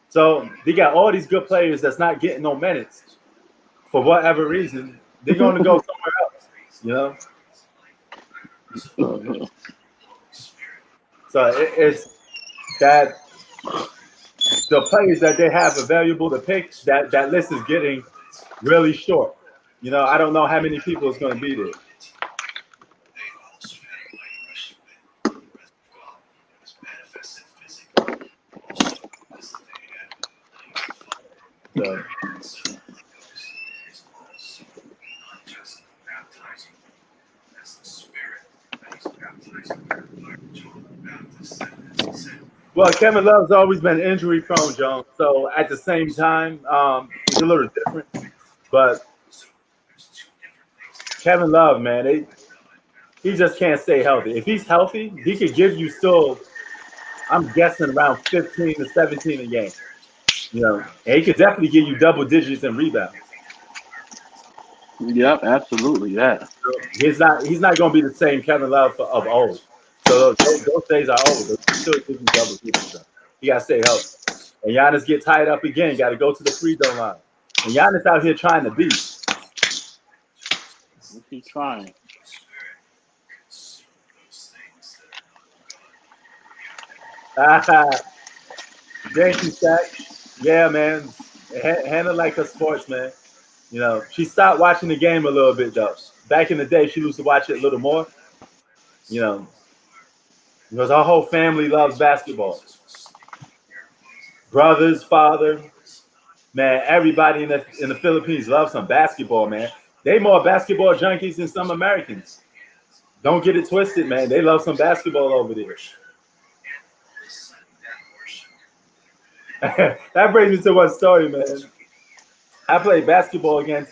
So they got all these good players that's not getting no minutes for whatever reason. They're going to go somewhere else, you know? So it's that the players that they have available to pick, that list is getting really short. You know, I don't know how many people is going to be there. So. Well, Kevin Love's always been injury prone, Jones. So at the same time, it's a little different. But Kevin Love, man, he just can't stay healthy. If he's healthy, he could give you still, I'm guessing, around 15 to 17 a game. You know, and he could definitely give you double digits in rebounds. Yep, absolutely. Yeah. So he's not going to be the same Kevin Love of old. So those days are over. He still gives you double digits. He got to stay healthy. And Giannis get tied up again. Got to go to the free throw line. And Giannis out here trying to beat. He's trying. Thank you, Shaq. Yeah, man. Handle like a sportsman. You know, she stopped watching the game a little bit, though. Back in the day, she used to watch it a little more. You know, because her whole family loves basketball. Brothers, father, man, everybody in the Philippines loves some basketball, man. They more basketball junkies than some Americans. Don't get it twisted, man. They love some basketball over there. That brings me to one story, man. I played basketball against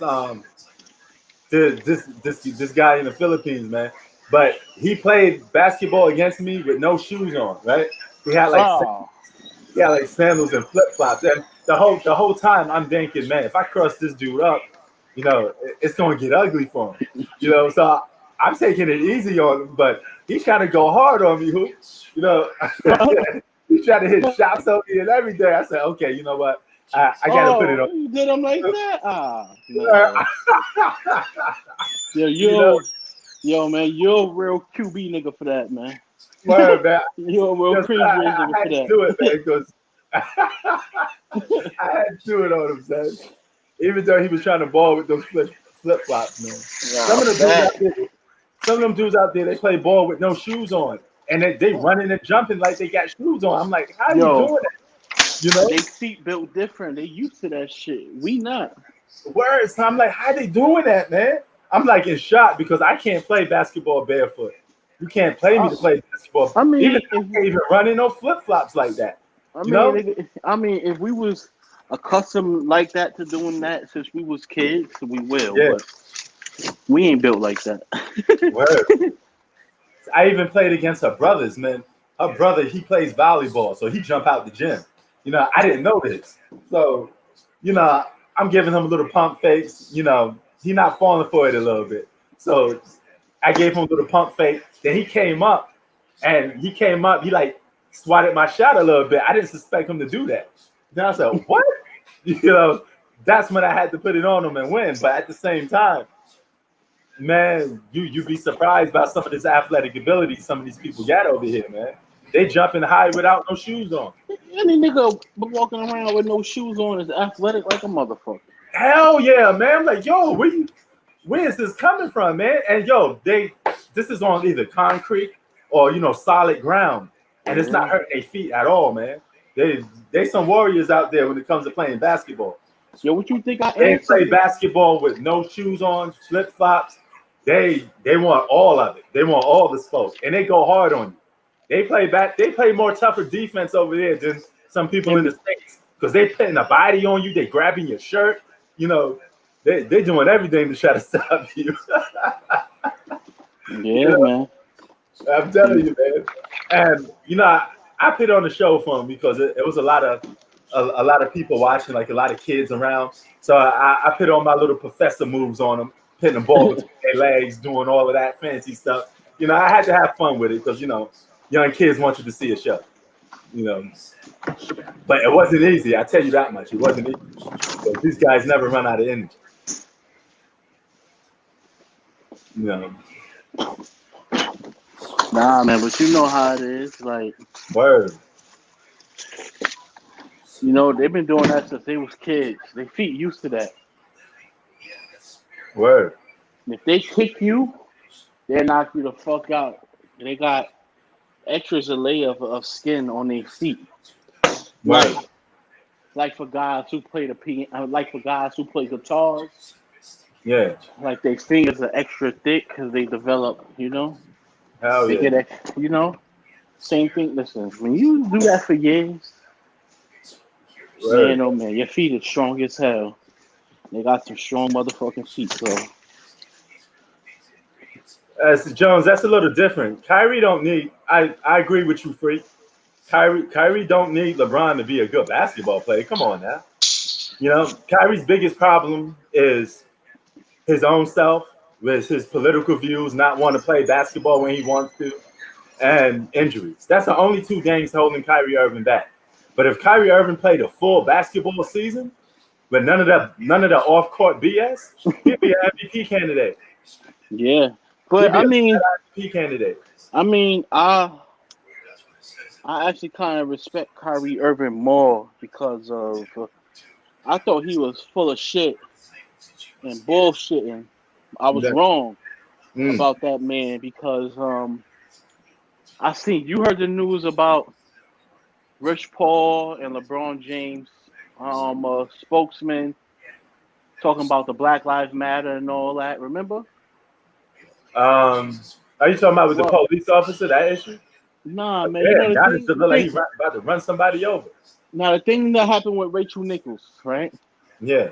this guy in the Philippines, man. But he played basketball against me with no shoes on, right? He had like sandals and flip flops, and the whole time I'm thinking, man, if I cross this dude up, you know, it's gonna get ugly for him, you know. So I'm taking it easy on him, but he's trying to go hard on me, you know. He's trying to hit shots on me and everything. I said, okay, you know what? I gotta put it on. You did him like that? No. Yo, man, you're a real QB nigga for that, man. Word, man. You're a real cringe nigga for that. I had to do it, man, because I had to do it on him, man. Even though he was trying to ball with those flip flops, man. Yeah, some of them dudes out there, they play ball with no shoes on, and they running and jumping like they got shoes on. I'm like, how are you doing that? You know, They feet built different. They used to that shit. We not. words. So I'm like, how they doing that, man? I'm like in shock because I can't play basketball barefoot. You can't play me I, to play basketball. I Even mean, I can't even run in no flip flops like that. I You know? mean, if we was accustomed like that to doing that since we was kids, we will. Yeah. But we ain't built like that. Word. I even played against her brothers, man. Her brother, he plays volleyball, so he jump out the gym. You know, I didn't know this. So, you know, I'm giving him a little pump fakes. You know, he not falling for it a little bit. So I gave him a little pump fake. Then he like swatted my shot a little bit. I didn't suspect him to do that. Then I said, what? You know, that's when I had to put it on him and win. But at the same time, man, you'd be surprised by some of this athletic ability some of these people got over here, man. They jumping high without no shoes on. Any nigga walking around with no shoes on is athletic like a motherfucker. Hell yeah, man. I'm like, yo, where is this coming from, man? And yo, this is on either concrete or solid ground, and it's not hurting their feet at all, man. They some warriors out there when it comes to playing basketball. Yo, what you think I They am? play basketball with no shoes on, flip flops. They want all of it. They want all the smoke, and they go hard on you. They play more tougher defense over there than some people in the States because they putting a body on you. They grabbing your shirt. You know, they doing everything to try to stop you. Yeah, man. I'm telling you, man. And I put on the show for them because it was a lot of people watching, like a lot of kids around. So I put on my little professor moves on them, putting the ball between their legs, doing all of that fancy stuff. I had to have fun with it because young kids want you to see a show. But it wasn't easy. I tell you that much. It wasn't easy. So these guys never run out of energy. Nah, man, but you know how it is. Like, Word. They've been doing that since they was kids. Their feet used to that. Word. If they kick you, they knock you the fuck out. They got extras a layer of skin on their feet. Word. Like for guys who play like for guys who play guitars. Yeah. Like their fingers are extra thick because they develop, Hell they yeah. get, same thing. Listen, when you do that for years, Word. man, oh man, your feet are strong as hell. They got some strong motherfucking feet, so. Jones, that's a little different. Kyrie don't need. I agree with you, Freak. Kyrie don't need LeBron to be a good basketball player. Come on now. Kyrie's biggest problem is his own self, with his political views, not want to play basketball when he wants to, and injuries. That's the only two things holding Kyrie Irving back. But if Kyrie Irving played a full basketball season with none of the off court BS, he'd be an MVP candidate. Yeah, but MVP candidate. I actually kind of respect Kyrie Irving more because of I thought he was full of shit and bullshitting. I was wrong about that man because you heard the news about Rich Paul and LeBron James spokesman talking about the Black Lives Matter and all that. Remember? Are you talking about with the police officer, that issue? Nah, man. Yeah, he's about to run somebody over. Now, the thing that happened with Rachel Nichols, right? Yeah.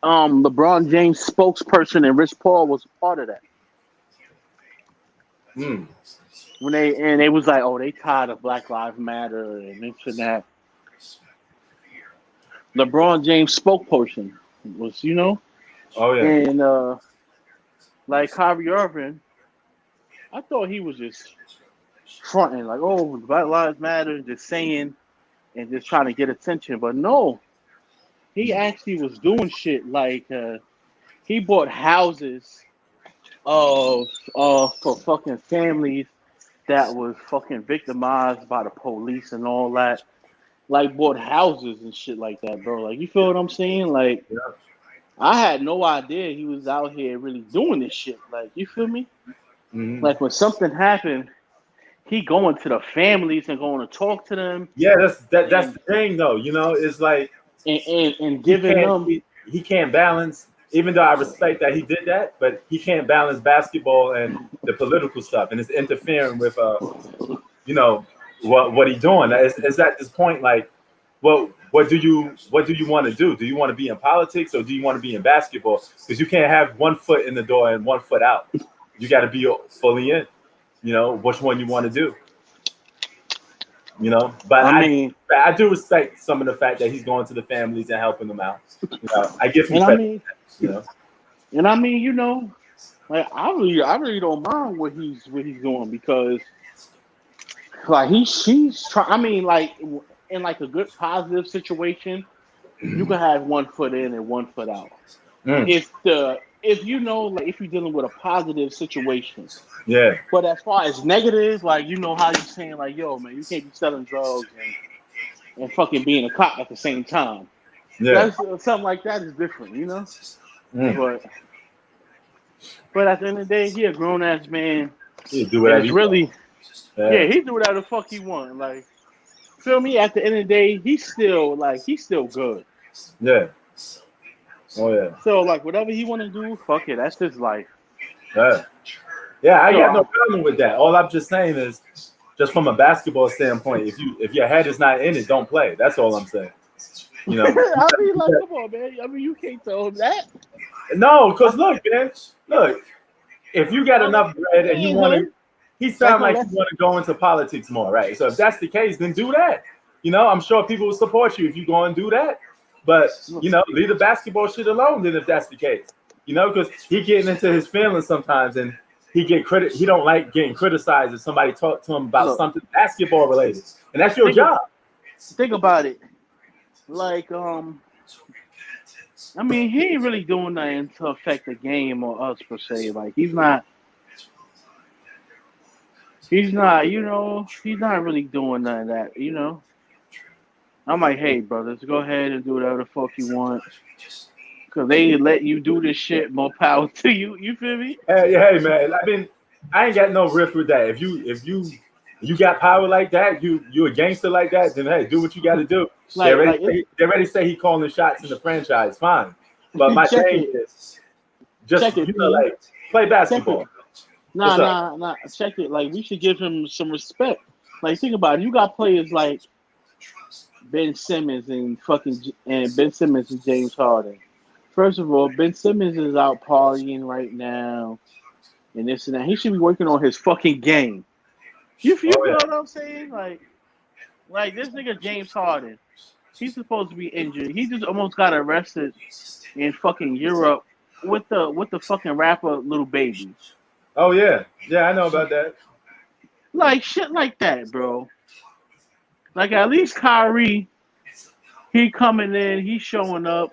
LeBron James spokesperson and Rich Paul was part of that. When they was like, oh, they tired of Black Lives Matter and this and that. LeBron James spokesperson was, Oh yeah. And like Kyrie Irving, I thought he was just fronting, like, oh, Black Lives Matter, just saying and just trying to get attention. But no, he actually was doing shit like he bought houses for fucking families that was fucking victimized by the police and all that. Like bought houses and shit like that, bro. Like, you feel what I'm saying? Like, Yeah. I had no idea he was out here really doing this shit. Like, you feel me? Mm-hmm. Like when something happened, he going to the families and going to talk to them Yeah, that's and the thing though. It's like and he giving can't them. he can't balance. Even though I respect that he did that, but he can't balance basketball and the political stuff, and it's interfering with you know what he's doing. It's at this point like, well, what do you want to do? Do you want to be in politics or do you want to be in basketball? Because you can't have one foot in the door and one foot out. You got to be fully in. Which one you want to do. But I I mean, I do respect some of the fact that he's going to the families and helping them out. I give him and I credit. mean, You know, and I mean, like I really don't mind what he's doing because like she's trying. I mean, like in like a good positive situation, you can have one foot in and one foot out. mm, If like if you're dealing with a positive situation. yeah, But as far as negative, like how you're saying like, yo, man, you can't be selling drugs and fucking being a cop at the same time. yeah, That's something like that is different. mm. But at the end of the day, he a grown ass man, You do and whatever it's you want. really he do whatever the fuck he want. Like, feel me? At the end of the day, he's still good. Yeah, oh yeah, So like whatever he want to do, fuck it, that's his life. yeah, yeah. I So got no problem with that. All I'm just saying is, just from a basketball standpoint, if your head is not in it, don't play. That's all I'm saying. I mean, like, come on, man. I mean, you can't tell him that. No, because look, man, look. If you got enough bread and you want to, he sound like you want to go into politics more, right? So if that's the case, then do that. I'm sure people will support you if you go and do that. But leave the basketball shit alone. Then if that's the case, because he getting into his feelings sometimes, and he don't like getting criticized if somebody talk to him about something basketball related, and that's your job. Think about it. Like, I mean, he ain't really doing nothing to affect the game or us per se. Like, he's not, he's not really doing none of that. I'm like, hey, brothers, go ahead and do whatever the fuck you want. Because they let you do this shit, more power to you. You feel me? Hey, man. I mean, I ain't got no riff with that. If you got power like that, you a gangster like that, then hey, do what you got to do. They already say he calling shots in the franchise. Fine, but my thing is just like play basketball. Nah. Check it. Like we should give him some respect. Like think about it. You got players like Ben Simmons and James Harden. First of all, Ben Simmons is out partying right now, and this and that. He should be working on his fucking game. You feel what I'm saying? Like this nigga James Harden, he's supposed to be injured. He just almost got arrested in fucking Europe with the fucking rapper Little Baby. Oh yeah, I know about that. Like shit like that, bro. Like at least Kyrie, he coming in, he showing up.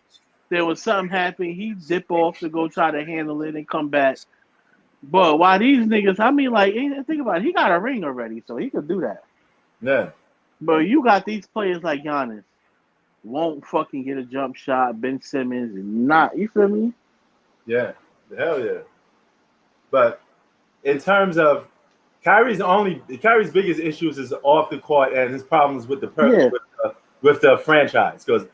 There was something happening, he dip off to go try to handle it and come back. But why these niggas? I mean, like think about it. He got a ring already, so he could do that. Yeah. But you got these players like Giannis, won't fucking get a jump shot. Ben Simmons, not. You feel me? Yeah. Hell yeah. But in terms of Kyrie's biggest issues is off the court and his problems with with the franchise. Because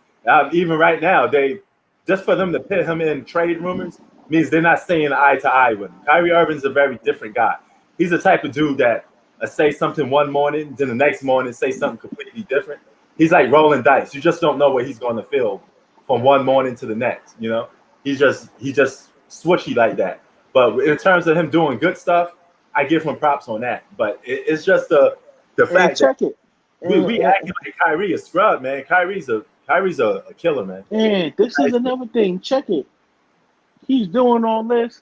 even right now, they just for them to put him in trade rumors means they're not staying eye to eye with him. Kyrie Irving's a very different guy. He's the type of dude that say something one morning, then the next morning say something completely different. He's like rolling dice. You just don't know what he's going to feel from one morning to the next. He's just switchy like that. But in terms of him doing good stuff, I give him props on that. But it's just the fact that we acting like Kyrie is scrub, man. Kyrie's a killer, man. And this is another thing. Check it. He's doing all this,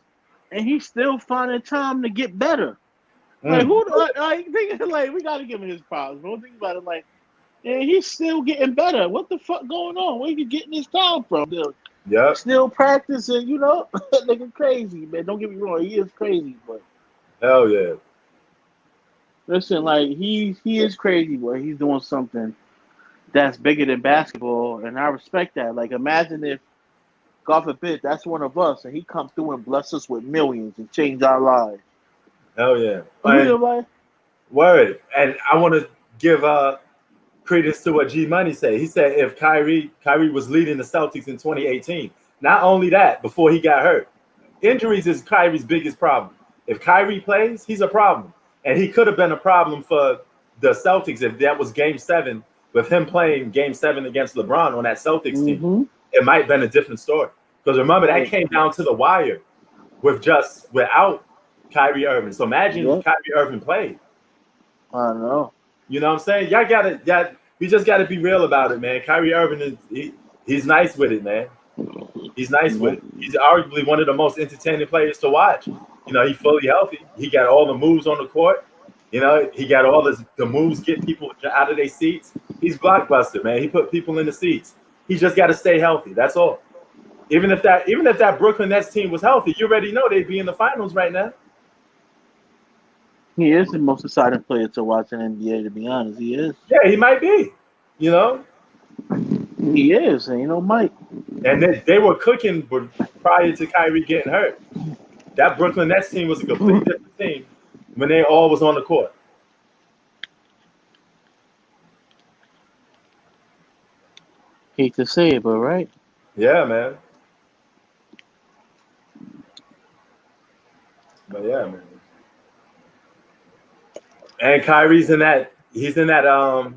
and he's still finding time to get better. Like we gotta give him his props, bro. Think about it, like, and he's still getting better. What the fuck going on? Where you getting this time from? Yeah. Still practicing, looking crazy, man. Don't get me wrong, he is crazy, but hell yeah. Listen, like he is crazy, but he's doing something that's bigger than basketball, and I respect that. Like, imagine if, God forbid, that's one of us, and he come through and bless us with millions and change our lives. Hell yeah. Word. And I want to give credence to what G Money said. He said if Kyrie was leading the Celtics in 2018, not only that, before he got hurt, injuries is Kyrie's biggest problem. If Kyrie plays, he's a problem, and he could have been a problem for the Celtics if that was Game 7 with him playing Game 7 against LeBron on that Celtics team. Mm-hmm. It might have been a different story because remember that came down to the wire without Kyrie Irving. So imagine if Kyrie Irving played. I know. You know what I'm saying? We just gotta be real about it, man. Kyrie Irving he's nice with it, man. He's nice with it. He's arguably one of the most entertaining players to watch. You know, he's fully healthy. He got all the moves on the court. You know, he got all the moves get people out of their seats. He's blockbuster, man. He put people in the seats. He just got to stay healthy. That's all. Even if that Brooklyn Nets team was healthy, you already know they'd be in the finals right now. He is the most exciting player to watch in NBA, to be honest. He is. Yeah, he might be. You know? He is, and Mike. And they were cooking prior to Kyrie getting hurt. That Brooklyn Nets team was a completely different team when they all was on the court. Hate to say it, but right? Yeah, man. But yeah, man. And Kyrie's he's in that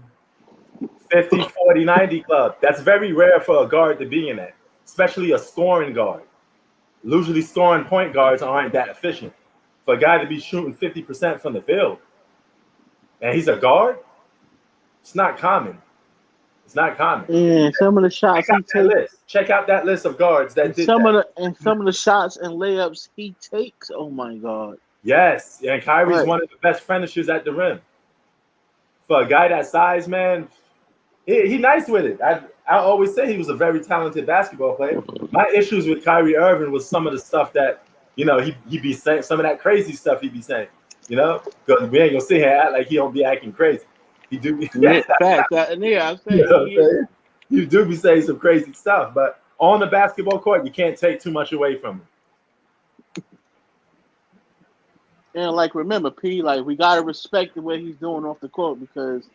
50, 40, 90 club. That's very rare for a guard to be in that, especially a scoring guard. Usually scoring point guards aren't that efficient. For a guy to be shooting 50% from the field, and he's a guard, it's not common. It's not common. Yeah, some of the shots he takes. Check out that list of guards that did some that. Some of the shots and layups he takes. Oh my God. Yes, and Kyrie's one of the best finishers at the rim. For a guy that size, man, he nice with it. I always say he was a very talented basketball player. My issues with Kyrie Irving was some of the stuff that, he be saying, some of that crazy stuff he be saying, because we ain't gonna sit here and act like he don't be acting crazy. He do be fact. I'm saying you do be saying some crazy stuff, but on the basketball court, you can't take too much away from him. And remember, P, we gotta respect the way he's doing off the court because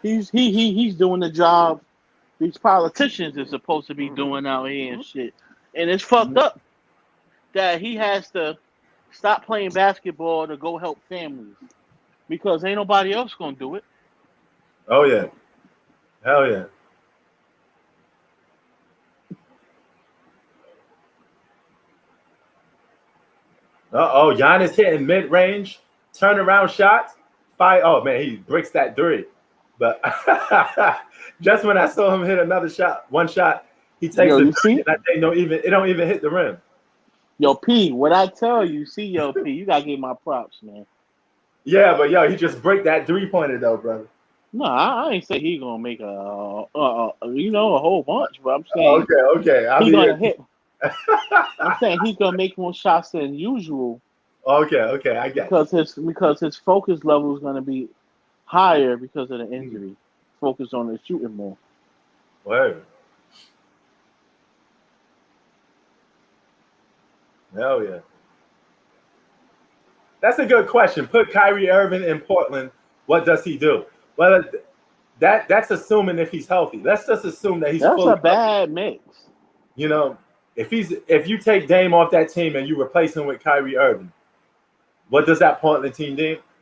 he's doing the job these politicians are supposed to be doing out here and shit. And it's fucked up that he has to stop playing basketball to go help families because ain't nobody else gonna do it. Oh yeah, hell yeah. Giannis hitting mid-range, turnaround shots. Oh man, he bricks that three. But just when I saw him hit one shot, he takes it. It don't even hit the rim. Yo, P, what I tell you, P, you gotta give my props, man. Yeah, but he just break that 3-pointer though, brother. No, I ain't say he gonna make a whole bunch, but I'm saying okay. He's gonna hit. I'm saying he's gonna make more shots than usual. Okay, I get it. Because his focus level is gonna be higher because of the injury. Focus on the shooting more. Word. Hell yeah. That's a good question. Put Kyrie Irving in Portland. What does he do? Well, that's assuming if he's healthy. Let's just assume that he's. That's a bad mix. If you take Dame off that team and you replace him with Kyrie Irving, what does that Portland team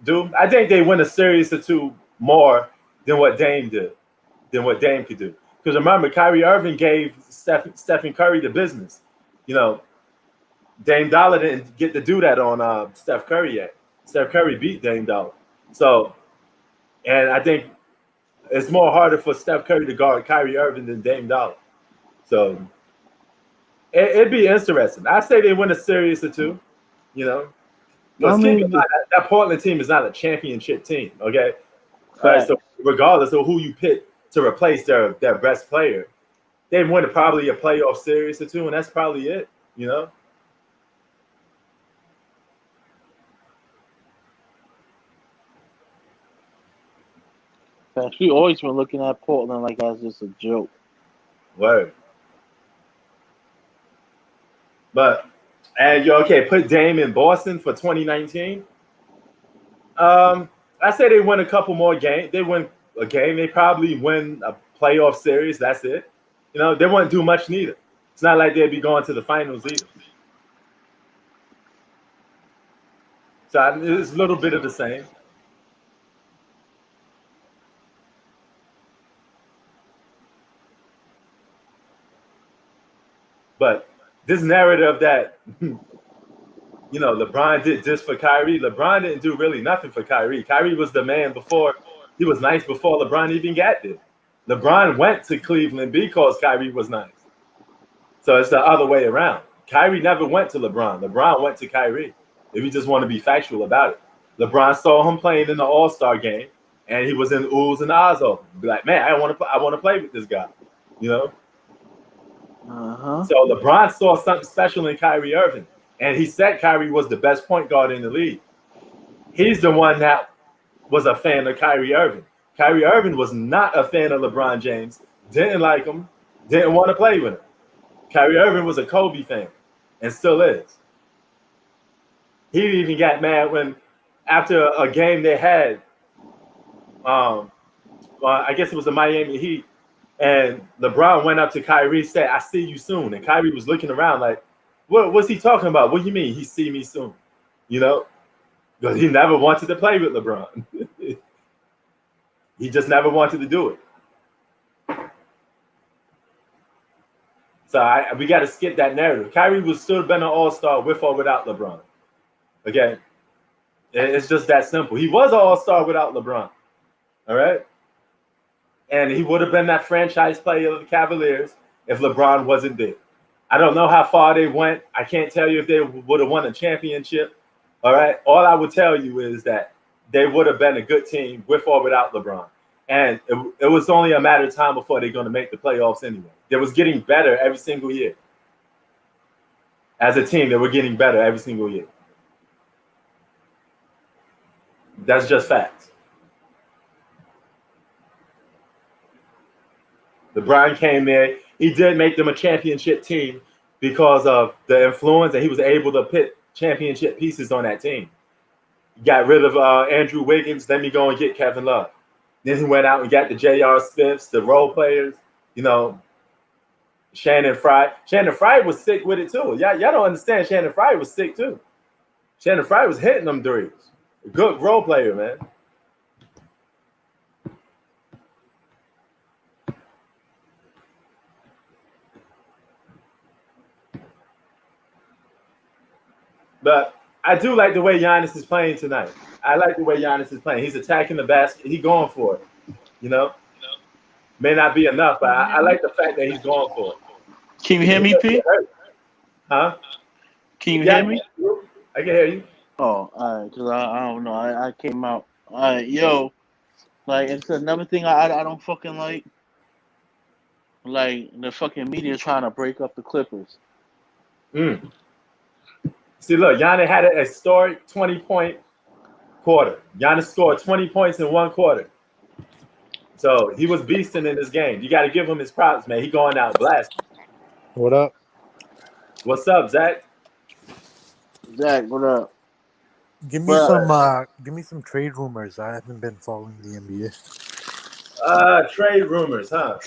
do? I think they win a series or two more than what Dame could do. Because remember, Kyrie Irving gave Stephen Curry the business. Dame Dollar didn't get to do that on Steph Curry yet. Steph Curry beat Dame Dollar. So, and I think it's more harder for Steph Curry to guard Kyrie Irving than Dame Dollar. So, it'd be interesting. I say they win a series or two, Because that Portland team is not a championship team, okay? Right. So regardless of who you pick to replace their best player, they win probably a playoff series or two, and that's probably it, We always been looking at Portland like that's just a joke. Word. But put Dame in Boston for 2019. I say they win a couple more games. They win a game. They probably win a playoff series. That's it. They wouldn't do much neither. It's not like they'd be going to the finals either. So it's a little bit of the same. But this narrative that LeBron did this for Kyrie. LeBron didn't do really nothing for Kyrie. Kyrie was the man before. He was nice before LeBron even got there. LeBron went to Cleveland because Kyrie was nice. So it's the other way around. Kyrie never went to LeBron. LeBron went to Kyrie. If you just want to be factual about it. LeBron saw him playing in the All-Star game, and he was in oohs and ahs of him. Be like, man, I want to play with this guy. So LeBron saw something special in Kyrie Irving, and he said Kyrie was the best point guard in the league. He's the one that was a fan of Kyrie Irving. Kyrie Irving was not a fan of LeBron James, didn't like him, didn't want to play with him. Kyrie Irving was a Kobe fan and still is. He even got mad when, after a game they had, I guess it was the Miami Heat, and LeBron went up to Kyrie, said, "I see you soon." And Kyrie was looking around like, what's he talking about? What do you mean he see me soon? Because he never wanted to play with LeBron. He just never wanted to do it. So we got to skip that narrative. Kyrie would still been an all-star with or without LeBron. Okay? It's just that simple. He was an all-star without LeBron. All right? And he would have been that franchise player of the Cavaliers if LeBron wasn't there. I don't know how far they went. I can't tell you if they would have won a championship. All right? All I would tell you is that they would have been a good team with or without LeBron. And it was only a matter of time before they're going to make the playoffs anyway. They was getting better every single year. As a team, they were getting better every single year. That's just facts. LeBron came there. He did make them a championship team because of the influence, and he was able to put championship pieces on that team. He got rid of Andrew Wiggins. Let me go and get Kevin Love. Then he went out and got the J.R. Smiths, the role players, Shannon Fry. Shannon Fry was sick with it too. Y'all don't understand. Shannon Fry was sick too. Shannon Fry was hitting them threes. A good role player, man. But I do like the way Giannis is playing tonight. I like the way Giannis is playing. He's attacking the basket. He's going for it. May not be enough, but I like the fact that he's going for it. Can you hear me, P? Huh? Can you hear me? I can hear you. Oh, all right, because I don't know. I came out. All right, yo. Like, it's another thing I don't fucking like. Like, the fucking media trying to break up the Clippers. See, look, Giannis had a historic 20-point quarter. Giannis scored 20 points in one quarter. So he was beasting in this game. You got to give him his props, man. He going out blasting. What up? What's up, Zach? Zach, what up? Give me some trade rumors. I haven't been following the NBA. Trade rumors, huh?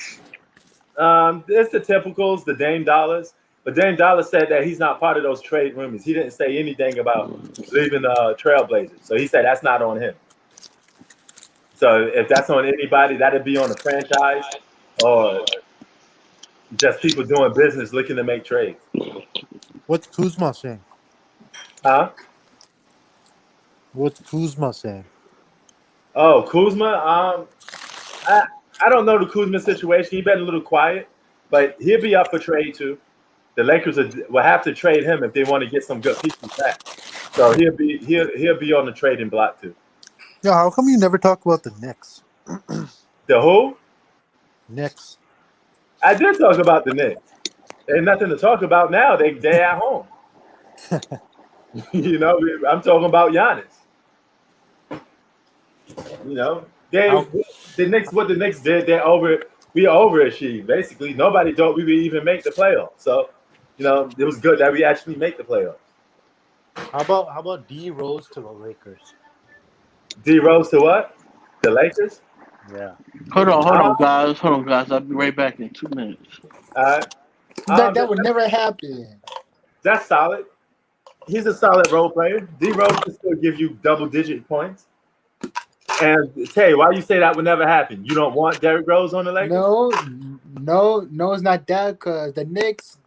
It's the typicals, the Dame Dollars. But Dame Dollar said that he's not part of those trade rumors. He didn't say anything about leaving the Trailblazers. So he said that's not on him. So if that's on anybody, that'd be on the franchise or just people doing business looking to make trades. What's Kuzma saying? Huh? What's Kuzma saying? Oh, Kuzma? I don't know the Kuzma situation. He's been a little quiet, but he'll be up for trade too. The Lakers will have to trade him if they want to get some good pieces back. So he'll be on the trading block too. Yeah, how come you never talk about the Knicks? The who? Knicks. I did talk about the Knicks. There's nothing to talk about now. They're at home. I'm talking about Giannis. The Knicks. What the Knicks did, we overachieved. Basically, nobody thought we would even make the playoffs. So, it was good that we actually make the playoffs. How about D Rose to the Lakers? D Rose to what? The Lakers. Yeah. Hold Uh, on, guys. Hold on, guys. I'll be right back in 2 minutes. uh, That would never happen. that's solid. He's a solid role player. D Rose can still give you double-digit points. And Tay, why you say that would never happen? You don't want Derrick Rose on the Lakers? No, it's not that because the Knicks,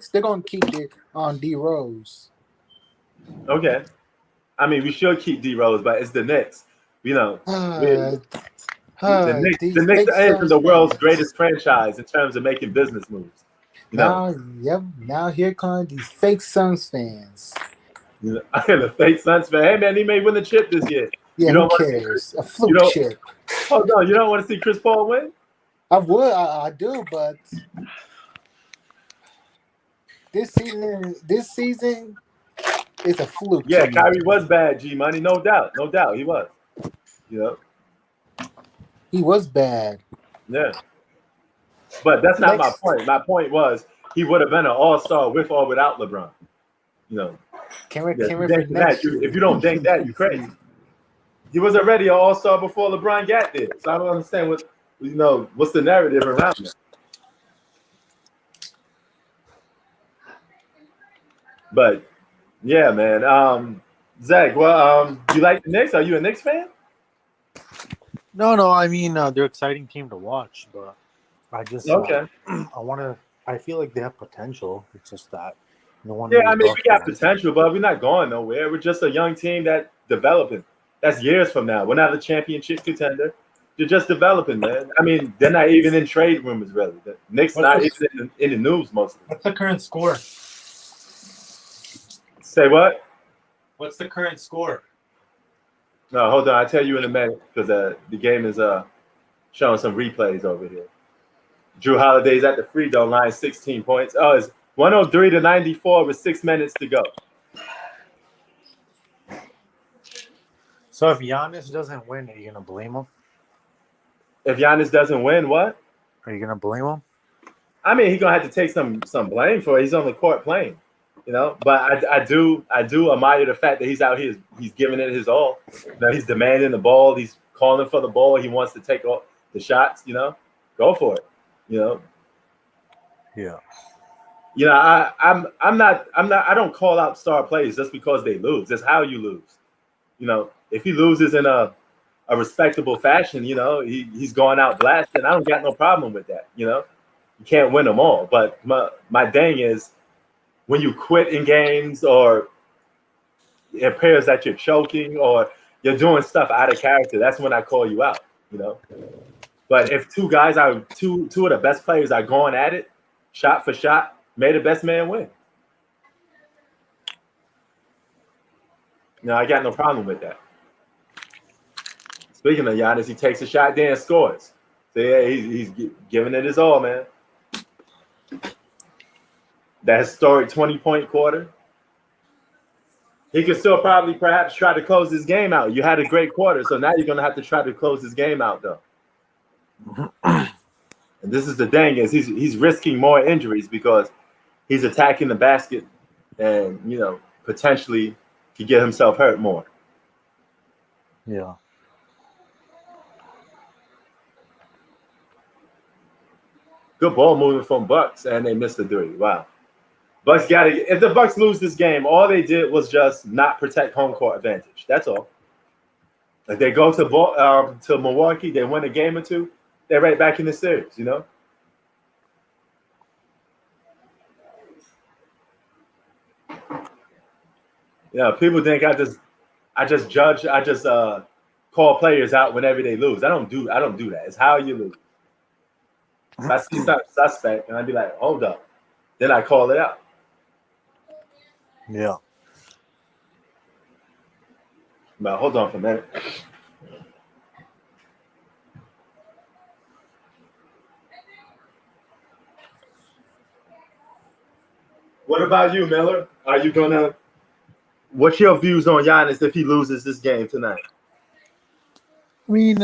they're gonna keep it on D Rose. Okay. I mean, we should keep D Rose, but it's the Knicks. You know, we, the These Knicks fake isn't Suns the world's fans. greatest franchise in terms of making business moves. You know, Now here come these fake Suns fans. you know, I am a fake Suns fan. Hey man, he may win the chip this year. Yeah, You who don't want to see cares? A you fluke don't chip. hold on, you don't want to see Chris Paul win? I do, but this season is a fluke Yeah, to me. Kyrie was bad, G Money, no doubt. No doubt he was. You know, He was bad. yeah. But that's not my Next, point. My point was he would have been an all-star with or without LeBron. You know, can we yeah, can you we for thinking that, next year? if you don't think that, you crazy. He was already an all-star before LeBron got there. So I don't understand what's the narrative around that. But yeah, man. Zach, well, you like the Knicks? Are you a Knicks fan? No. I mean, they're an exciting team to watch, but I just Okay. I feel like they have potential. It's just that no one Yeah, really I mean, loves we got them. potential, but we're not going nowhere. We're just a young team that's developing. That's years from now. We're not a championship contender. They're just developing, man. I mean, they're not even in trade rumors, really. The Knicks What's not the- even in the news mostly. What's the current score? Say what? What's the current score? No, hold on. I'll tell you in a minute because the game is showing some replays over here. Drew Holiday's at the free throw line, 16 points. Oh, it's 103-94 with 6 minutes to go. So if Giannis doesn't win, are you gonna blame him? If Giannis doesn't win, what? Are you gonna blame him? I mean, he's gonna have to take some blame for it. He's on the court playing, But I do admire the fact that he's out here. He's giving it his all. He's demanding the ball. He's calling for the ball. He wants to take all the shots. Go for it. Yeah. I'm not. I don't call out star players just because they lose. That's how you lose. If he loses in a respectable fashion, he's going out blasting. I don't got no problem with that. You can't win them all. But my thing is, when you quit in games or it appears that you're choking or you're doing stuff out of character, that's when I call you out. But if two guys are two of the best players are going at it, shot for shot, may the best man win. I got no problem with that. Speaking of Giannis, he takes a shot there and scores. So yeah, he's giving it his all, man. That historic 20-point quarter. He could still perhaps try to close this game out. You had a great quarter, so now you're going to have to try to close this game out, though. And this is the thing is he's risking more injuries because he's attacking the basket and, potentially could get himself hurt more. Yeah. Good ball moving from Bucks, and they missed the three. Wow. Bucks got to. If the Bucks lose this game, all they did was just not protect home court advantage. That's all. If they go to Milwaukee, they win a game or two, they're right back in the series. Yeah, people think I just judge. I just call players out whenever they lose. I don't do that. It's how you lose. If I see something suspect, and I'd be like, hold up. Then I call it out. Yeah. But hold on for a minute. What about you, Miller? What's your views on Giannis if he loses this game tonight? I mean,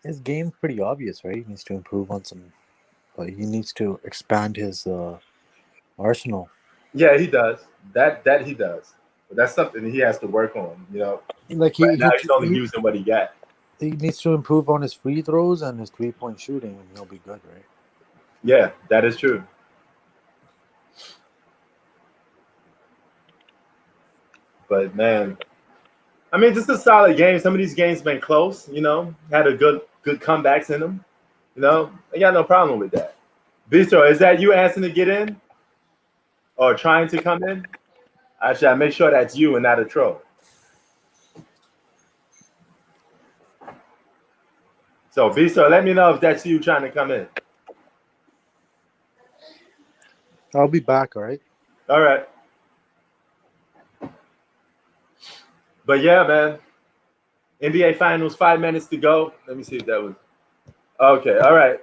his game's pretty obvious, right? He needs to improve on some. He needs to expand his arsenal. Yeah, he does. That he does. But that's something he has to work on. Like Right now he's only using what he got. he needs to improve on his free throws and his 3-point shooting, and he'll be good, right? Yeah, that is true. But man, I mean, this is a solid game. Some of these games been close. Had a good comebacks in them. I got no problem with that. Bistro, is that you asking to get in or trying to come in? I make sure that's you and not a troll. So Bistro, let me know if that's you trying to come in. I'll be back, all right? All right. But yeah, man. NBA Finals, 5 minutes to go. Let me see if that was okay. All right.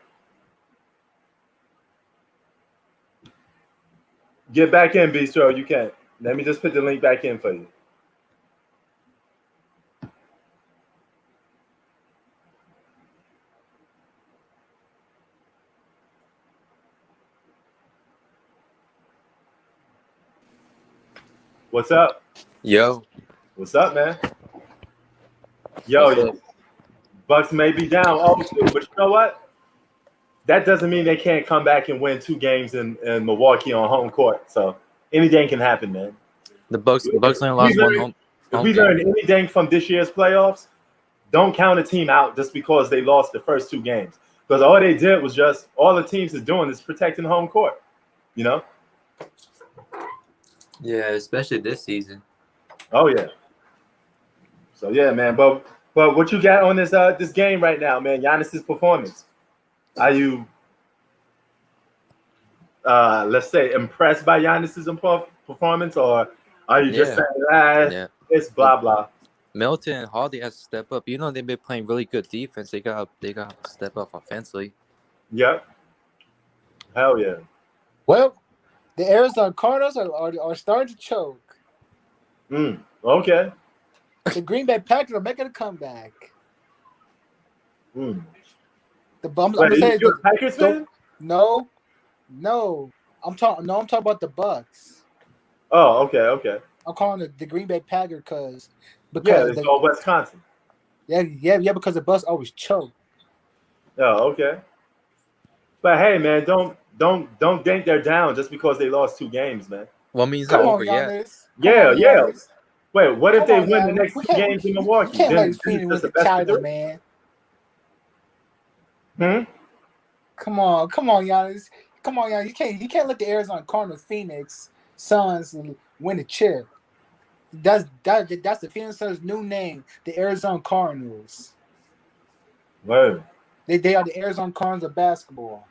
Get back in, Bistro. You can. Let me just put the link back in for you. What's up? Yo. What's up, man? Yo, What's up? Bucks may be down 0-2, but you know what? That doesn't mean they can't come back and win 2 games in Milwaukee on home court. So anything can happen, man. The Bucks only lost one home If we game. learned anything from this year's playoffs, don't count a team out just because they lost the first 2 games. Because all they did was just all the teams is doing is protecting home court. Yeah, especially this season. Oh yeah. So yeah, man. But what you got on this game right now, man? Giannis's performance. Are you let's say impressed by Giannis's performance, or are you just saying it's blah blah? Milton and Hardy has to step up. They've been playing really good defense. They got to step up offensively. Yep. Hell yeah. Well, the Arizona Cardinals are starting to choke. Okay. The Green Bay Packers are making a comeback. Mm. I'm gonna say you a Packers fan? No. I'm talking about the Bucks. Oh, okay. I'm calling it the Green Bay Packers because it's all Wisconsin. because the Bucks always choke. Oh, okay. But hey, man, don't think they're down just because they lost 2 games, man. Well, I mean, it's Come not on, over yet. Yeah. Wait, what if they win the Giannis. next 2 games in Milwaukee? We can't let Then Phoenix it's win just the the best of title, 3? man. Come on, Giannis. Come on, Giannis. You can't let the Arizona Cardinals, Phoenix Suns win the chip. That's the Phoenix Suns' new name, the Arizona Cardinals. Word. They are the Arizona Cardinals of basketball.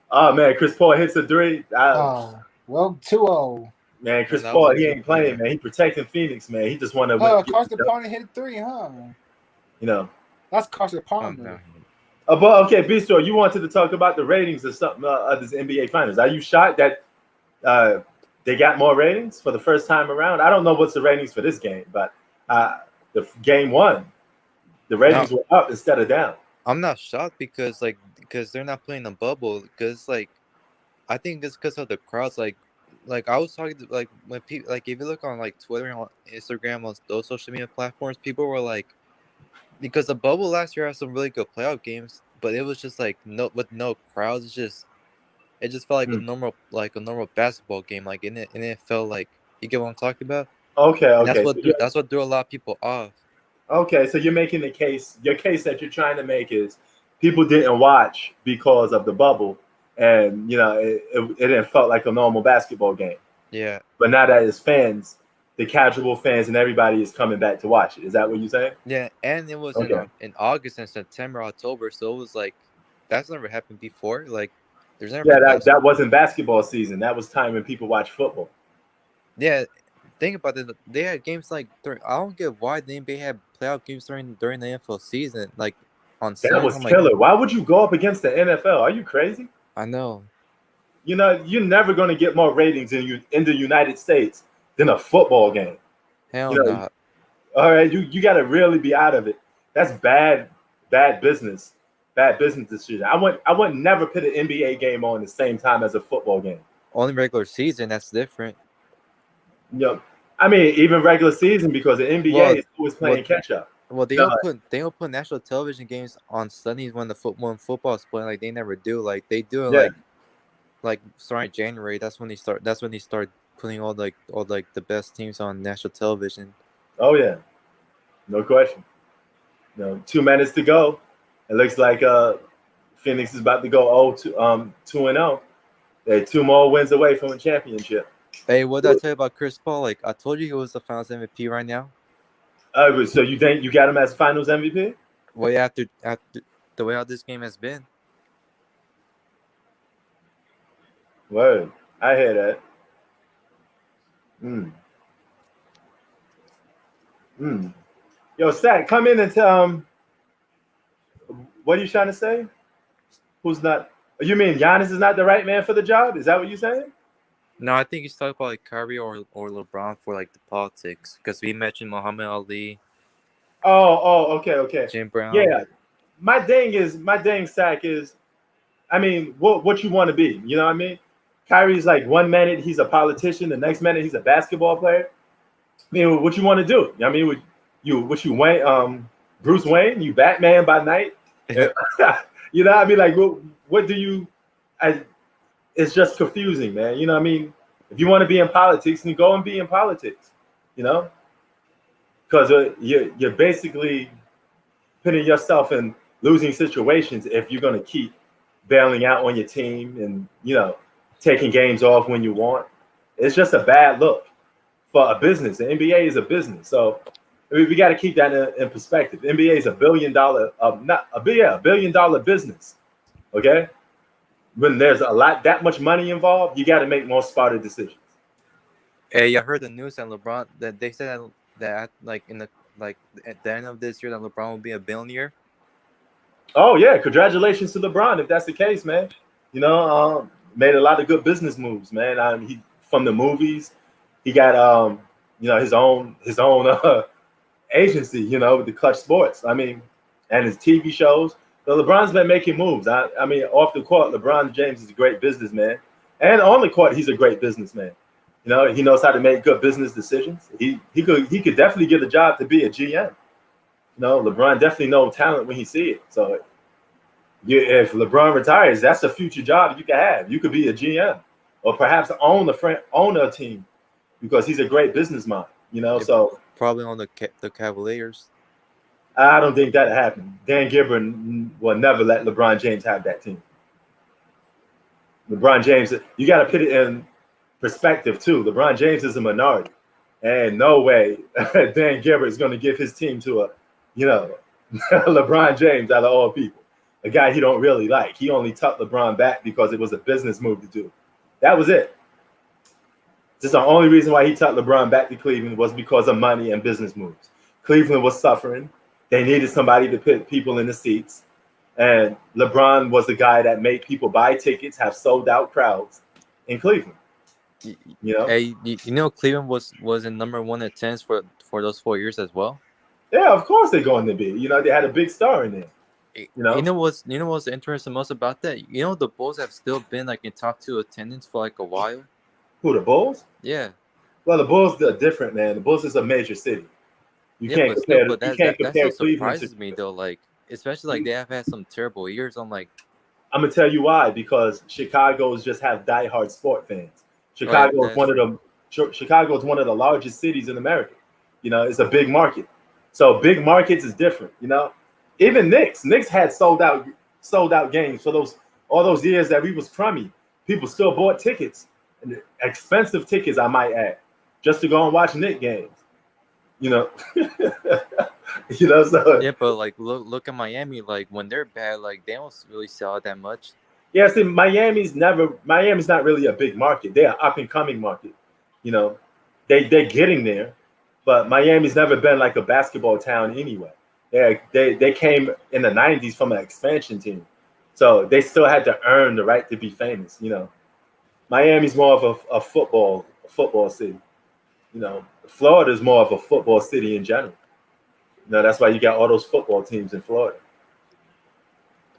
Oh man, Chris Paul hits a 3. 2-0. Man, Chris Paul, he ain't playing, man. He protecting Phoenix, man. He just want to win. Carson Palmer hit a 3, huh? That's Carson Palmer. But okay, Bistro, you wanted to talk about the ratings of something of this NBA Finals. Are you shocked that they got more ratings for the first time around? I don't know what's the ratings for this game, but the game 1, the ratings were up instead of down. I'm not shocked because they're not playing the bubble. Because I think it's because of the crowds. Like I was talking to, when people if you look on Twitter and on Instagram on those social media platforms, people were because the bubble last year had some really good playoff games, but it was just with no crowds. It just felt like a normal basketball game. And it felt like, you get what I'm talking about. Okay. And that's what threw a lot of people off. Okay, so you're making the case. Your case that you're trying to make is people didn't watch because of the bubble, and it didn't felt like a normal basketball game. Yeah. But now that it's fans, the casual fans and everybody is coming back to watch it. Is that what you're saying? Yeah, and it was in August and September, October, so it was that's never happened before. There's never been that wasn't basketball season. That was time when people watch football. Yeah, think about it. They had games I don't get why the NBA had playoff games during the NFL season, on That Sundays. was killer. Why would you go up against the NFL? Are you crazy? I know. You're never going to get more ratings in the United States than a football game. Hell no. All right, you got to really be out of it. That's bad business. Bad business decision. I would never put an NBA game on the same time as a football game. Only regular season, that's different. You know, I mean, even regular season because the NBA Well, is always well, playing catch up. well, You know, they don't put national television games on Sundays when when football's playing. Like they never do. Like they do it yeah. like starting January. That's when they start. That's when they start putting all the best teams on national television. Oh yeah, no question. 2 minutes to go. It looks like Phoenix is about to go 2-0. They're 2 more wins away from a championship. Hey, what did I tell you about Chris Paul? Like I told you, he was the Finals MVP right now. So you think you got him as Finals MVP? Well, yeah, after the way how this game has been. Word, I hear that. Mm. Mm. Yo, Sack, come in and tell what are you trying to say? Who's not? You mean Giannis is not the right man for the job? Is that what you're saying? No, I think he's talking about like Kyrie or LeBron for like the politics because we mentioned Muhammad Ali, Okay. Jim Brown. Yeah, my dang Sack is. I mean, what you want to be? You know what I mean? Kyrie's like 1 minute he's a politician, the next minute he's a basketball player. I mean, what you want to do? I mean, what you Wayne, Bruce Wayne, you Batman by night. You know what I mean? Like, what do you? It's just confusing, man. You know what I mean? If you want to be in politics, then go and be in politics. You know, because you're basically putting yourself in losing situations if you're going to keep bailing out on your team and taking games off when you want. It's just a bad look for a business. The NBA is a business, so we got to keep that in perspective. NBA is a billion dollar business. Okay, when there's that much money involved, you got to make more smarter decisions. Hey, I heard the news that LeBron that they said that like in the like at the end of this year that LeBron will be a billionaire. Oh yeah, congratulations to LeBron if that's the case, man. Made a lot of good business moves, man. He from the movies, he got his own agency, with the Clutch Sports. I mean, and his TV shows. So LeBron's been making moves. I mean, off the court, LeBron James is a great businessman, and on the court, he's a great businessman. He knows how to make good business decisions. He could definitely get a job to be a GM. LeBron definitely knows talent when he see it. So, if LeBron retires, that's a future job you could have. You could be a GM, or perhaps own a team, because he's a great businessman. So Probably on the Cavaliers. I don't think that happened. Dan Gilbert will never let LeBron James have that team. LeBron James, you got to put it in perspective too. LeBron James is a minority, and no way Dan Gilbert is going to give his team to LeBron James out of all people, a guy he don't really like. He only tucked LeBron back because it was a business move to do. That was it. Just the only reason why he tucked LeBron back to Cleveland was because of money and business moves. Cleveland was suffering. They needed somebody to put people in the seats. And LeBron was the guy that made people buy tickets, have sold out crowds in Cleveland. Hey, Cleveland was in number one attendance for those 4 years as well. Yeah, of course they're going to be. They had a big star in there. What's interesting most about that? The Bulls have still been like in top 2 attendance for like a while. Who, the Bulls? Yeah. Well, the Bulls are different, man. The Bulls is a major city. You can't compare that still Cleveland surprises me though. Like, especially like they have had some terrible years. I'm like, I'm gonna tell you why. Because Chicago's just have diehard sport fans. Chicago is one of the largest cities in America. It's a big market. So big markets is different. Even Knicks had sold out games for all those years that we was crummy. People still bought tickets, and expensive tickets, I might add, just to go and watch Knicks games. So yeah, but like look at Miami. Like when they're bad, like they don't really sell out that much. yeah, see, Miami's not really a big market. They're an up and coming market. They're getting there, but Miami's never been like a basketball town anyway. They came in the '90s from an expansion team, so they still had to earn the right to be famous. Miami's more of a football city. Florida is more of a football city in general. That's why you got all those football teams in Florida.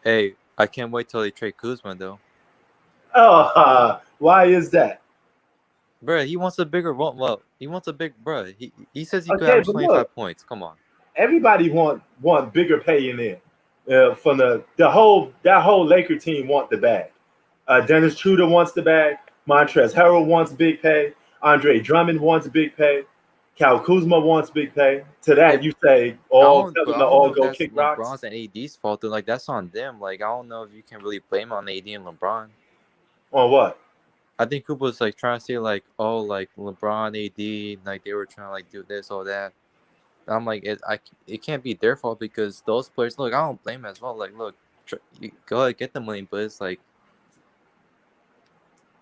Hey, I can't wait till they trade Kuzma though. Oh, why is that? Bro, he wants a bigger one. Well, he wants a big bro. He says he could Okay, average but look, 25 points. Come on. everybody want bigger pay in there. From that whole Laker team want the bag. Dennis Schroeder wants the bag. Montrezl Harrell wants big pay. Andre Drummond wants big pay. Cal Kuzma wants big pay. To Yeah, that you say, but tell I them to don't all know if go that's kick rocks. LeBron's and AD's fault. Though. Like that's on them. Like I don't know if you can really blame on AD and LeBron. On what? I think Cooper was like trying to say like, oh, like LeBron, AD, like they were trying to like do this or that. I'm like, it can't be their fault because those players. Look, I don't blame them as well. Like, look, you go ahead get the money, but it's like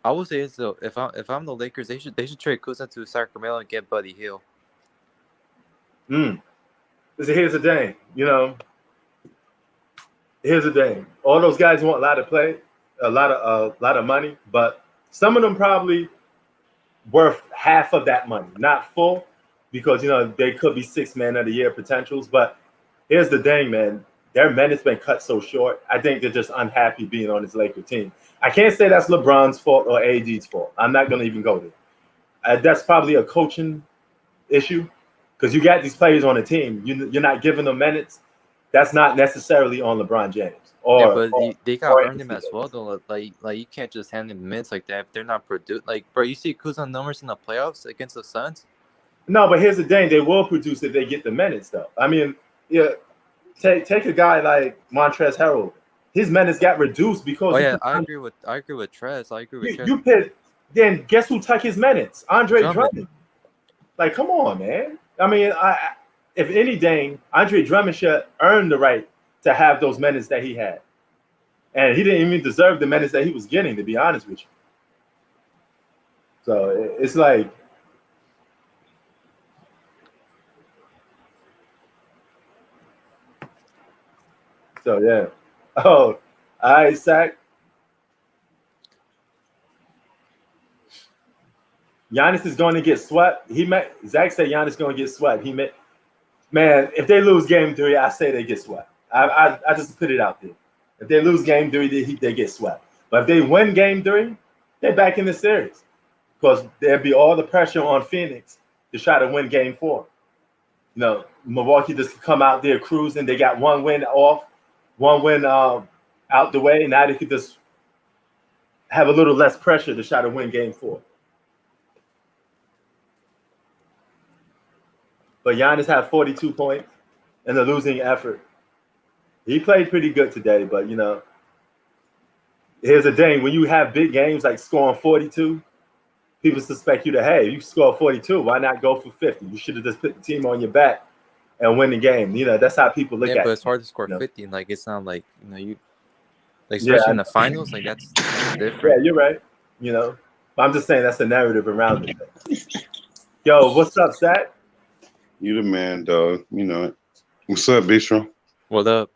I would say it's though. If I'm the Lakers, they should trade Kuzma to Sacramento and get Buddy Hield. Here's the thing, here's the thing. All those guys want a lot of play, a lot of money, but some of them probably worth half of that money, not full, because they could be 6 man of the year potentials. But here's the thing, man. Their minutes been cut so short. I think they're just unhappy being on this Laker team. I can't say that's LeBron's fault or AD's fault. I'm not gonna even go there. That's probably a coaching issue because you got these players on the team. You're not giving them minutes. That's not necessarily on LeBron James Yeah, or but they got or earned them as well though. Like you can't just hand them minutes like that if they're not produced. Like, bro, you see Kuzma numbers in the playoffs against the Suns. No, but here's the thing: they will produce if they get the minutes, though. I mean, yeah, take a guy like Montrezl Harrell. His minutes got reduced because Oh yeah, I agree with Trez. I agree with Trez. you pit. Then guess who took his minutes? Andre Drummond. Drummond. Like, come on, man. I mean, if anything, Andre Drummond should earn the right to have those minutes that he had, and he didn't even deserve the minutes that he was getting, to be honest with you. So it's like. So yeah. Oh, all right, Zach. Giannis is going to get swept. Zach said Giannis is going to get swept. Man, if they lose game 3, I say they get swept. I just put it out there. If they lose game 3, they get swept. But if they win game 3, they're back in the series because there'll be all the pressure on Phoenix to try to win game 4. Milwaukee just come out there cruising. They got one win out the way. Now they could just have a little less pressure to try to win game 4. But Giannis had 42 points in the losing effort. He played pretty good today, but here's the thing: when you have big games like scoring 42, people suspect you to, hey, you score 42, why not go for 50? You should have just put the team on your back and win the game. That's how people look at it. Yeah, but it's hard to score 50. Like it's not like you like especially in the finals. Like that's different. Yeah, you're right. But I'm just saying that's the narrative around it. Yo, what's up, Zach? You the man, dog. You know it. What's up, Bistro? What up?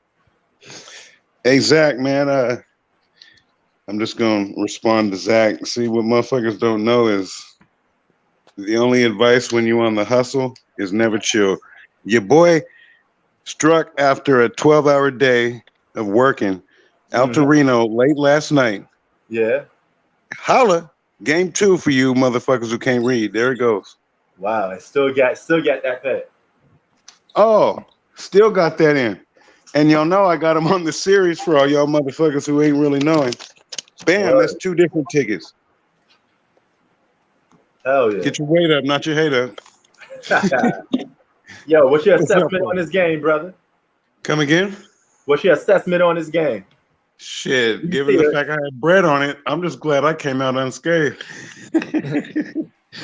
Hey, Zach, man. I'm just gonna respond to Zach. See, what motherfuckers don't know is the only advice when you on the hustle is never chill. Your boy struck after a 12-hour day of working out to Reno late last night. Yeah. Holla, game 2 for you motherfuckers who can't read. There it goes. Wow, I still got that pay. Oh, still got that in. And y'all know I got him on the series for all y'all motherfuckers who ain't really knowing. Bam, that's 2 different tickets. Hell yeah. Get your weight up, not your hate up. Yo, what's your assessment on this game, brother? Come again? What's your assessment on this game? Shit, given the fact I had bread on it, I'm just glad I came out unscathed.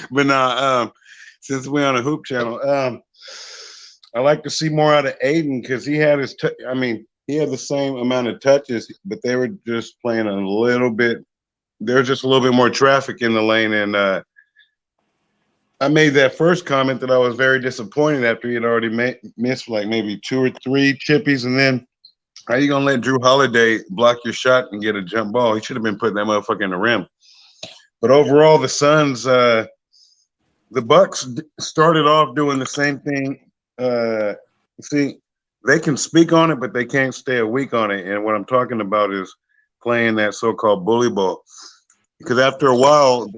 But nah, since we're on a hoop channel, I like to see more out of Aiden because he had he had the same amount of touches, but they were just playing a little bit. There's just a little bit more traffic in the lane, and I made that first comment that I was very disappointed after he had already missed like maybe 2 or 3 chippies, and then how you gonna let Drew Holiday block your shot and get a jump ball? He should have been putting that motherfucker in the rim. But overall, the Suns, the Bucks started off doing the same thing. See, they can speak on it, but they can't stay a week on it. And what I'm talking about is playing that so-called bully ball. Because after a while,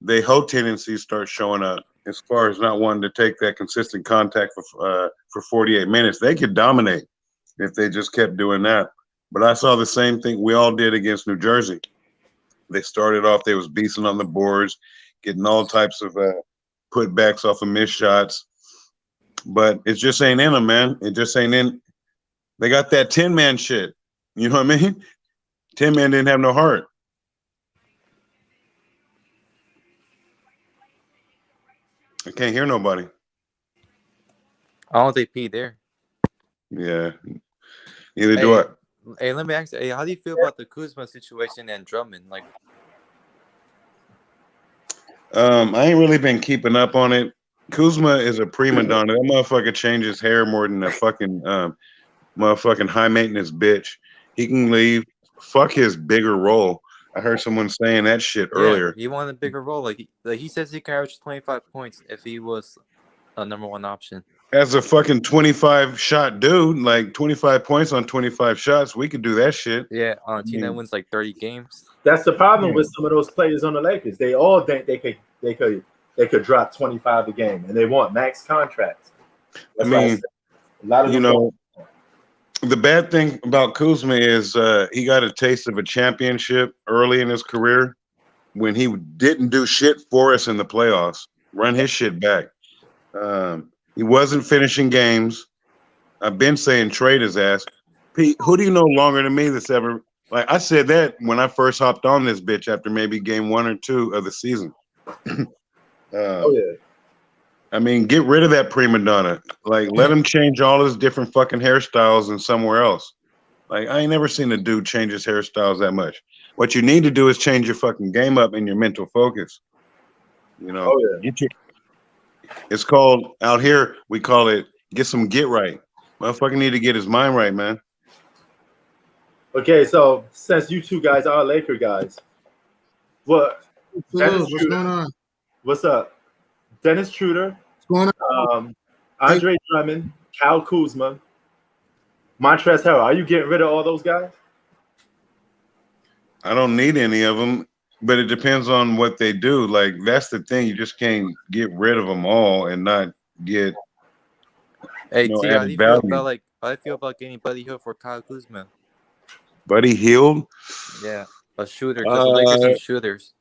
they hoe tendencies start showing up as far as not wanting to take that consistent contact for 48 minutes. They could dominate if they just kept doing that. But I saw the same thing we all did against New Jersey. They started off, they was beasting on the boards, getting all types of putbacks off of missed shots. But it just ain't in them, man. It just ain't in. They got that 10-man shit. You know what I mean? 10-man didn't have no heart. I can't hear nobody. I don't think P there. Yeah. Neither do I. Hey, let me ask you, hey, how do you feel about the Kuzma situation and Drummond? Like, I ain't really been keeping up on it. Kuzma is a prima donna. That motherfucker changes hair more than a fucking motherfucking high maintenance bitch. He can leave. Fuck his bigger role. I heard someone saying that shit earlier. He wanted a bigger role. Like he says he can average 25 points if he was a number one option. As a fucking 25 shot dude, like 25 points on 25 shots, we could do that shit. Yeah, on a team that wins like 30 games. That's the problem with some of those players on the Lakers. They all think they could drop 25 a game, and they want max contracts. That's a lot of the bad thing about Kuzma is he got a taste of a championship early in his career when he didn't do shit for us in the playoffs. Run his shit back. He wasn't finishing games. I've been saying trade his ass. Pete, who do you know longer than me that's ever like I said that when I first hopped on this bitch after maybe game 1 or 2 of the season. I mean, get rid of that prima donna. Like, let him change all his different fucking hairstyles and somewhere else. Like, I ain't never seen a dude change his hairstyles that much. What you need to do is change your fucking game up and your mental focus. You know, it's called out here. We call it get right. Motherfucker need to get his mind right, man. Okay, so since you two guys are Laker guys, what's going on? What's up? Dennis Schroeder, what's going on? Andre Drummond, Kyle Kuzma, Montrezl Harrell. Are you getting rid of all those guys? I don't need any of them, but it depends on what they do. Like, that's the thing. You just can't get rid of them all and not get. Hey, T, how do you feel about getting Buddy Hield for Kyle Kuzma? Buddy Hield? Yeah, a shooter because the Lakers need shooters.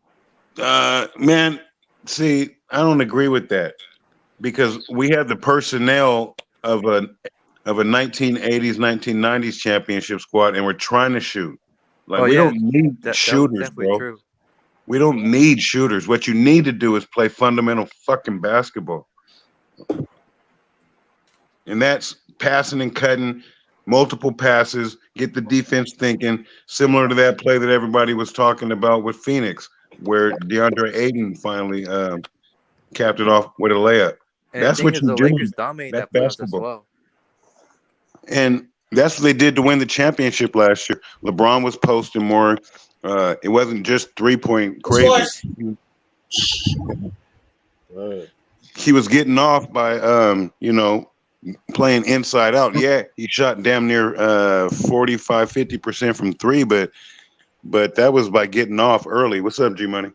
Man, see, I don't agree with that because we have the personnel of a 1980s, 1990s championship squad, and we're trying to shoot. Like we don't need shooters, bro. True. We don't need shooters. What you need to do is play fundamental fucking basketball, and that's passing and cutting, multiple passes, get the defense thinking, similar to that play that everybody was talking about with Phoenix, where DeAndre Ayton finally capped it off with a layup. And that's what the Lakers dominate that basketball as well. And that's what they did to win the championship last year. LeBron was posting more. It wasn't just 3-point crazy. He was getting off by playing inside out. Yeah, he shot damn near 45-50% from 3, but that was by getting off early. What's up, G Money?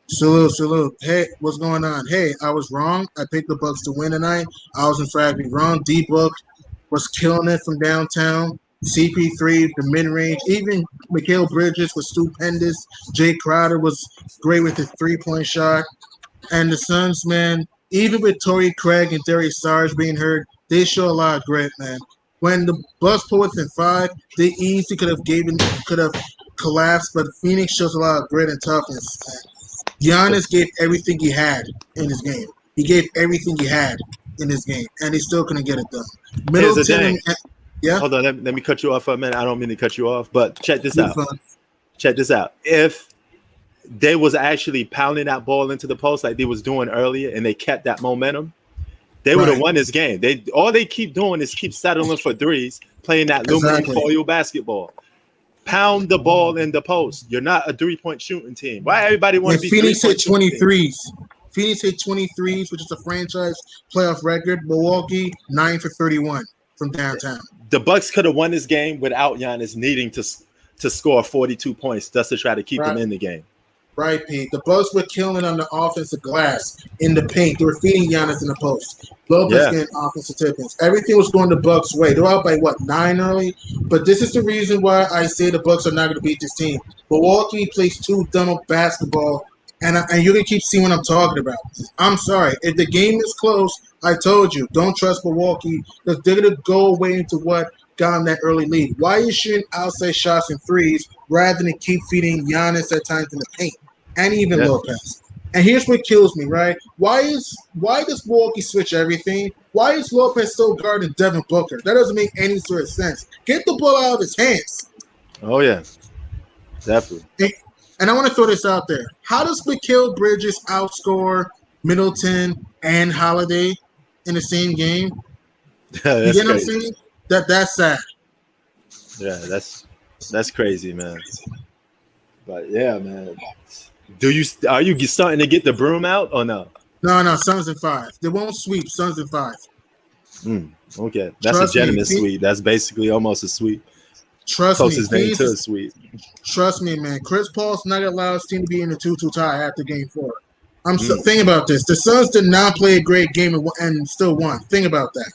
Salute. Hey, what's going on? Hey, I was wrong. I picked the Bucks to win tonight. I was in fact wrong. D-Book was killing it from downtown. CP3, the mid-range. Even Mikal Bridges was stupendous. Jay Crowder was great with his 3-point shot. And the Suns, man, even with Torrey Craig and Darius Saric being hurt, they show a lot of grit, man. When the Bucks put within 5, they easily could have collapsed, but Phoenix shows a lot of grit and toughness, man. Giannis gave everything he had in his game. He gave everything he had in his game, and he still couldn't get it done. Middleton, yeah. Hold on, let me cut you off for a minute. I don't mean to cut you off, but check this out. Check this out. If they was actually pounding that ball into the post like they was doing earlier, and they kept that momentum, they would have won this game. All they keep doing is keep settling for threes, playing that aluminum foil basketball. Pound the ball in the post. You're not a 3-point shooting team. Why everybody want to be? Phoenix hit 23s. Phoenix hit 23s, which is a franchise playoff record. Milwaukee 9 for 31 from downtown. The Bucks could have won this game without Giannis needing to score 42 points just to try to keep them in the game. Right, Pete. The Bucks were killing on the offensive glass in the paint. They were feeding Giannis in the post. Lopez Yeah. getting offensive tip-ins. Everything was going the Bucks' way. They're out by what 9 early. But this is the reason why I say the Bucks are not going to beat this team. Milwaukee plays too dumb of basketball, and you're gonna keep seeing what I'm talking about. I'm sorry. If the game is close, I told you, don't trust Milwaukee because they're gonna go away into what got them that early lead. Why are you shooting outside shots and threes rather than keep feeding Giannis at times in the paint and even Yeah. Lopez? And here's what kills me, right? Why does Milwaukee switch everything? Why is Lopez still guarding Devin Booker? That doesn't make any sort of sense. Get the ball out of his hands. Oh yeah. Definitely. And I want to throw this out there. How does Mikal Bridges outscore Middleton and Holiday in the same game? You That's get what I'm crazy. saying? That's sad. Yeah, that's crazy, man. But yeah, man. Are you starting to get the broom out or no? No, Suns in 5. They won't sweep. Suns in 5. Okay, that's Trust a me, gentleman sweep. That's basically almost a sweep. Trust me. Closest thing to a sweep. Trust me, man. Chris Paul's not going to allow his team to be in the 2-2 tie after game 4. Think about this. The Suns did not play a great game and still won. Think about that.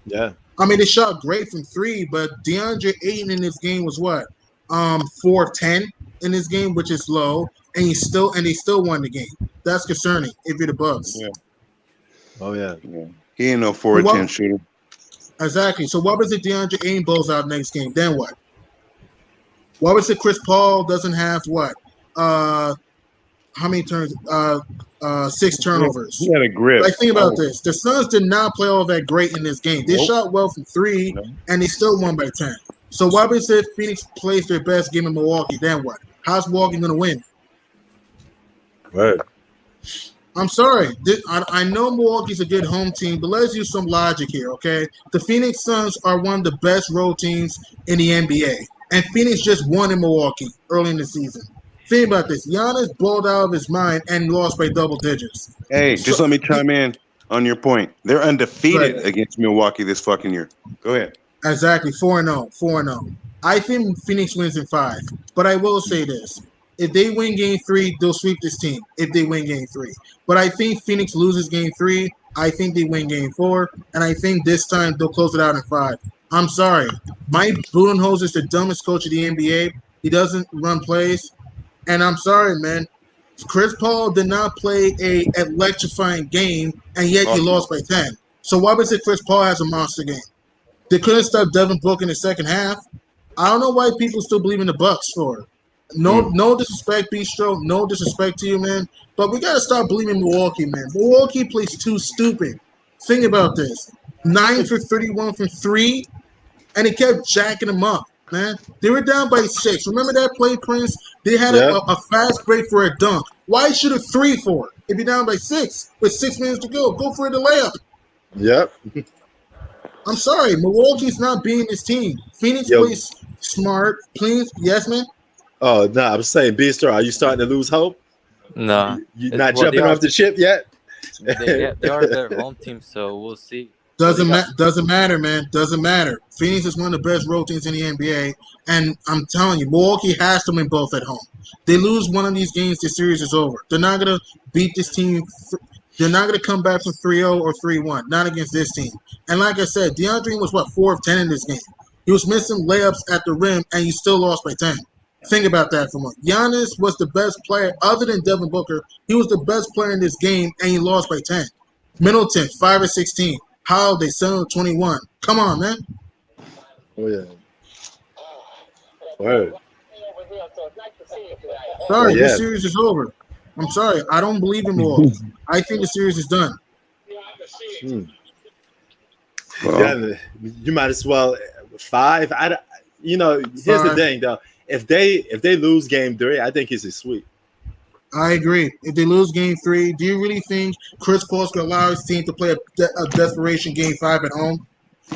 Yeah. I mean, they shot great from 3, but DeAndre Ayton in this game was what? 4 of 10 in this game, which is low, and they still won the game. That's concerning if you're the Bucks. Yeah. Oh yeah. He ain't no 4 of 10 shooter. Exactly. So what was it DeAndre Ayton balls out next game? Then what? What was it Chris Paul doesn't have what? How many turns? 6 turnovers. He had a grip. Like, think about this. The Suns did not play all that great in this game. They shot well from 3, and they still won by 10. So why was it Phoenix plays their best game in Milwaukee? Then what? How's Milwaukee going to win? Right. I'm sorry. I know Milwaukee's a good home team, but let's use some logic here, okay? The Phoenix Suns are one of the best road teams in the NBA, and Phoenix just won in Milwaukee early in the season. Think about this. Giannis balled out of his mind and lost by double digits. Hey, just let me chime in on your point. They're undefeated against Milwaukee this fucking year. Go ahead. Exactly. 4-0. 4-0. I think Phoenix wins in 5. But I will say this. If they win game 3, they'll sweep this team if they win game 3. But I think Phoenix loses game 3. I think they win game 4. And I think this time they'll close it out in 5. I'm sorry. Mike Budenholzer is the dumbest coach of the NBA. He doesn't run plays. And I'm sorry, man. Chris Paul did not play a electrifying game, and yet he lost by 10. So why was it Chris Paul has a monster game? They couldn't stop Devin Booker in the second half. I don't know why people still believe in the Bucks for it. No disrespect, Bistro. No disrespect to you, man. But we got to stop believing Milwaukee, man. Milwaukee plays too stupid. Think about this. 9 for 31 from 3, and they kept jacking them up, man. They were down by 6. Remember that play, Prince? They had a fast break for a dunk. Why shoot a 3 for it? If you're down by 6 with 6 minutes to go for the layup. Yep. I'm sorry, Milwaukee's not beating this team. Phoenix plays smart. Please, yes, man. Oh no, I'm saying, Bistro, are you starting to lose hope? No, You're not jumping off the ship yet. They are their home team, so we'll see. Doesn't matter, man. Doesn't matter. Phoenix is one of the best road teams in the NBA, and I'm telling you, Milwaukee has to win both at home. They lose one of these games, the series is over. They're not gonna beat this team. They're not gonna come back from 3-0 or 3-1. Not against this team. And like I said, DeAndre was 4 of 10 in this game. He was missing layups at the rim, and you still lost by 10. Think about that for a moment. Giannis was the best player, other than Devin Booker. He was the best player in this game, and he lost by 10. Middleton, 5 of 16. Holiday, 7 of 21. Come on, man. Oh, yeah. Word. Sorry, this series is over. I'm sorry. I don't believe in Milwaukee. I think the series is done. Yeah, you might as well 5. Here's the thing, though. If they lose game 3, I think it's a sweep. I agree. If they lose game 3, do you really think Chris Paul's going to allow his team to play a desperation game 5 at home?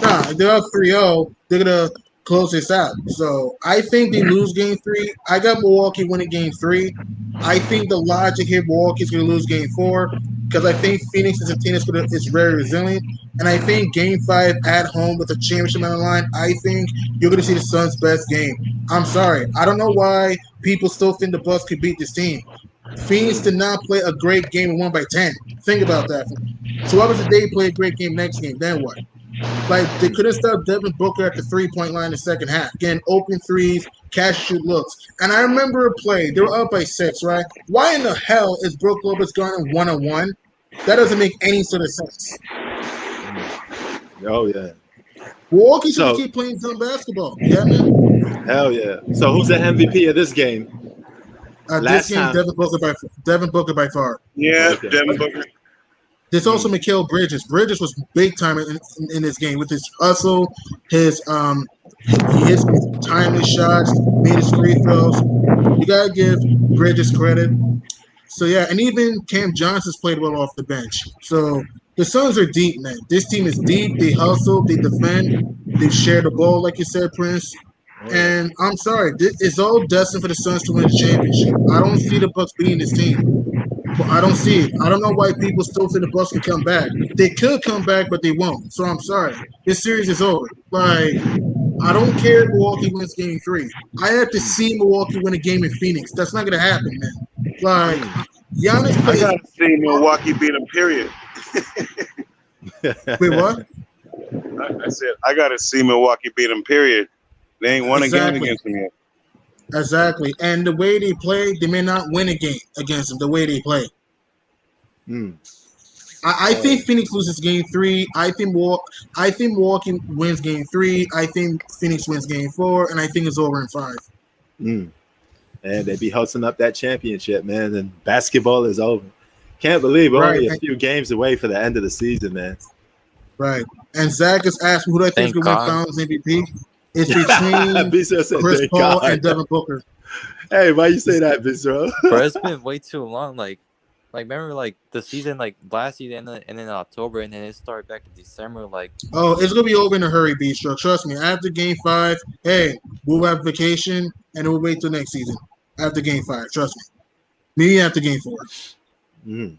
Nah, if they're up 3-0, they're going to close this out. So I think they lose game 3. I got Milwaukee winning game 3. I think the logic here, Milwaukee's going to lose game 4 because I think Phoenix is a team that's very resilient. And I think game 5 at home with a championship on the line, I think you're going to see the Suns' best game. I'm sorry. I don't know why people still think the Bucks could beat this team. Phoenix did not play a great game and won by 10. Think about that. So what was the day he played a great game next game? Then what? Like, they couldn't stop Devin Booker at the three-point line in the second half. Getting open threes, catch shoot looks. And I remember a play. They were up by 6, right? Why in the hell is Brook Lopez going one-on-one? That doesn't make any sort of sense. Oh yeah. Milwaukee should So- keep playing some basketball. Yeah, man. Hell yeah. So who's the MVP of this game? This Last game, time- Devin Booker by far. Yeah, Okay. Devin Booker. There's also Mikal Bridges. Bridges was big time in this game with his hustle, his timely shots, made his free throws. You gotta give Bridges credit. So yeah, and even Cam Johnson's played well off the bench. So the Suns are deep, man. This team is deep. They hustle, they defend, they share the ball, like you said, Prince. And I'm sorry, it's all destined for the Suns to win the championship. I don't see the Bucks beating this team. I don't see it. I don't know why people still think the Bucks can come back. They could come back, but they won't. So I'm sorry. This series is over. Like, I don't care if Milwaukee wins game 3. I have to see Milwaukee win a game in Phoenix. That's not gonna happen, man. Like, Giannis I plays. gotta see Milwaukee beat them. Period. Wait, what? I said I gotta see Milwaukee beat them. Period. They ain't won a game Exactly. against them yet. Exactly. And the way they play, they may not win a game against them. The way they play. I think Phoenix loses game 3. I think Milwaukee wins game 3. I think Phoenix wins game 4, and I think it's over in 5. And they be hosting up that championship, man. And basketball is over. Can't believe we're only a few games away for the end of the season, man. Right. And Zach has asked me who I think is Thank going to win God. Finals MVP. It's between Bistro said, Chris "Thank Paul God." and Devin Booker. Hey, why you say that, Bistro? Bro, it's been way too long. Like remember, like the season, like last season, and then October, and then it started back in December. Like, Oh, it's going to be over in a hurry, Bistro. Trust me. After game 5, hey, we'll have vacation, and we'll wait till next season. After game 5. Trust me. Maybe after game 4.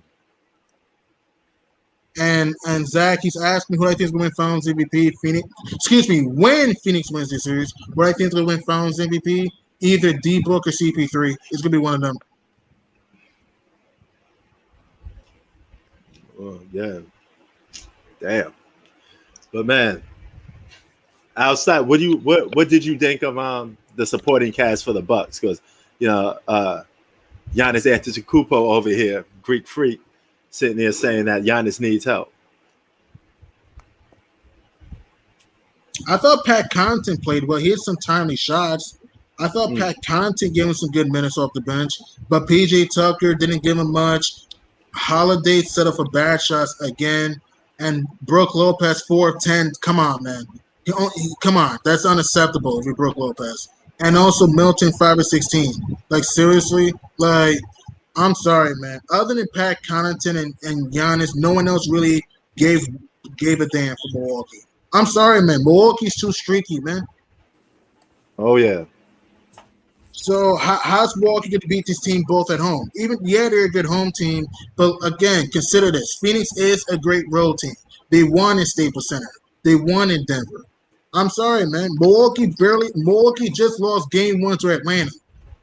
And Zach, he's asked me who I think is going to win Finals MVP. Phoenix, excuse me, when Phoenix wins this series, what I think is going to win Finals MVP, either D Book or CP3. It's going to be one of them. Oh, yeah. Damn. But man, outside, what did you think of the supporting cast for the Bucks? Because Giannis Antetokounmpo over here, Greek freak, sitting there saying that Giannis needs help. I thought Pat Connaughton played well. He had some timely shots. I thought Pat Connaughton gave him some good minutes off the bench, but PJ Tucker didn't give him much. Holiday set up for bad shots again, and Brook Lopez 4 of 10. Come on, man. Come on, that's unacceptable if you're Brook Lopez. And also Milton 5 of 16. Like seriously, like I'm sorry, man. Other than Pat Connaughton and Giannis, no one else really gave a damn for Milwaukee. I'm sorry, man. Milwaukee's too streaky, man. Oh yeah. So how's Milwaukee going to beat this team both at home? They're a good home team, but again, consider this: Phoenix is a great road team. They won in Staples Center. They won in Denver. I'm sorry, man. Milwaukee just lost game 1 to Atlanta.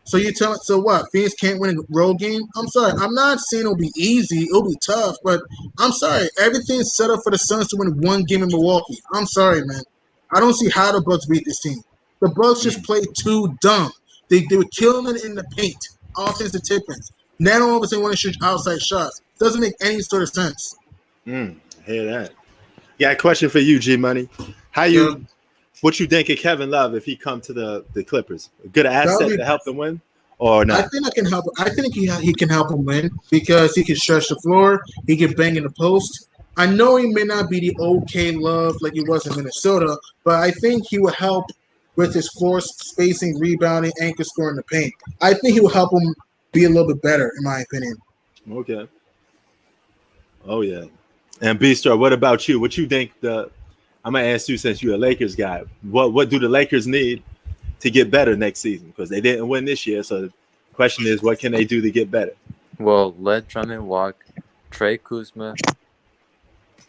So so what? Phoenix can't win a road game? I'm sorry. I'm not saying it'll be easy. It'll be tough, but I'm sorry. Everything's set up for the Suns to win one game in Milwaukee. I'm sorry, man. I don't see how the Bucks beat this team. The Bucks just played too dumb. They were killing it in the paint, offensive tip-ins. Now all of a sudden want to shoot outside shots. Doesn't make any sort of sense. I hear that. Yeah, a question for you, G Money. What you think of Kevin Love if he come to the Clippers? A good asset to help them win, or not? I think I can help. I think he can help him win because he can stretch the floor. He can bang in the post. I know he may not be the okay Love like he was in Minnesota, but I think he will help with his floor spacing, rebounding, anchor scoring in the paint. I think he will help him be a little bit better, in my opinion. Okay. Oh yeah. And Bistro, what about you? What you think I'm gonna ask you since you're a Lakers guy. What do the Lakers need to get better next season? Because they didn't win this year. So the question is, what can they do to get better? well, let Drummond walk, trade Kuzma.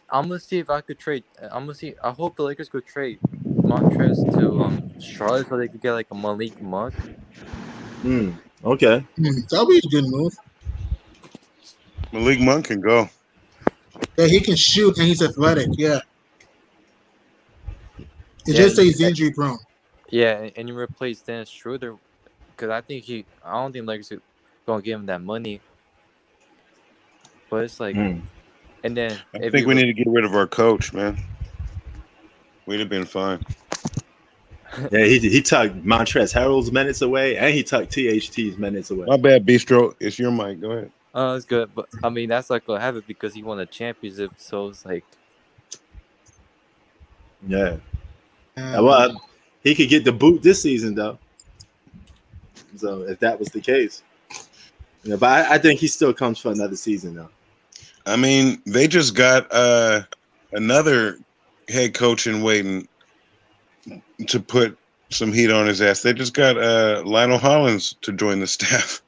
I'm gonna see if I could trade. I hope the Lakers could trade Montrez to Charlotte so they could get like a Malik Monk. Okay. That'll be a good move. Malik Monk can go. Yeah, he can shoot and he's athletic. Yeah, it's Yeah, just that he's injury prone. yeah, and you replace Dennis Schroeder because I don't think Lakers are gonna give him that money. But it's like, Mm. and then I if think you we need to get rid of our coach, man. We'd have been fine. Yeah, he took Montrezl Harrell's minutes away, and he took THT's minutes away. My bad, Bistro. It's your mic. Go ahead. it's good, but I mean that's not gonna happen because he won a championship. So it's like, Yeah. Well, he could get the boot this season though. So if that was the case, yeah, but I think he still comes for another season though. I mean, they just got another head coach in waiting to put some heat on his ass. They just got Lionel Hollins to join the staff.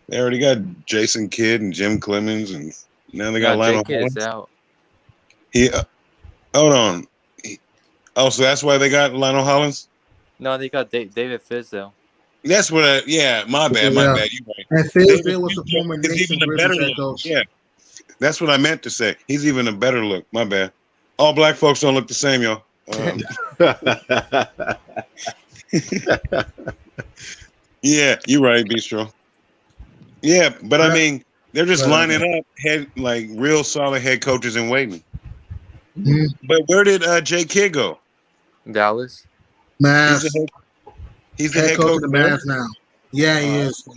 They already got Jason Kidd and Jim Clemens, and now they got Lionel J.K. Hollins. is out. He hold on. So that's why they got Lionel Hollins. No, they got David Fizdale. That's what. Yeah, my bad. My Yeah. bad. You right. And Fizdale was the former is Knicks even and a better Grizzlies head look. coach. Yeah, that's what I meant to say. He's even a better look. My bad. All black folks don't look the same, y'all. Yeah, you're right, Bistro. Yeah, but I mean, they're just lining up like real solid head coaches in waiting. Mhm. But where did J. Kidd go? Dallas. Mavs. He's the head coach of the there? Mavs now. Yeah, he is.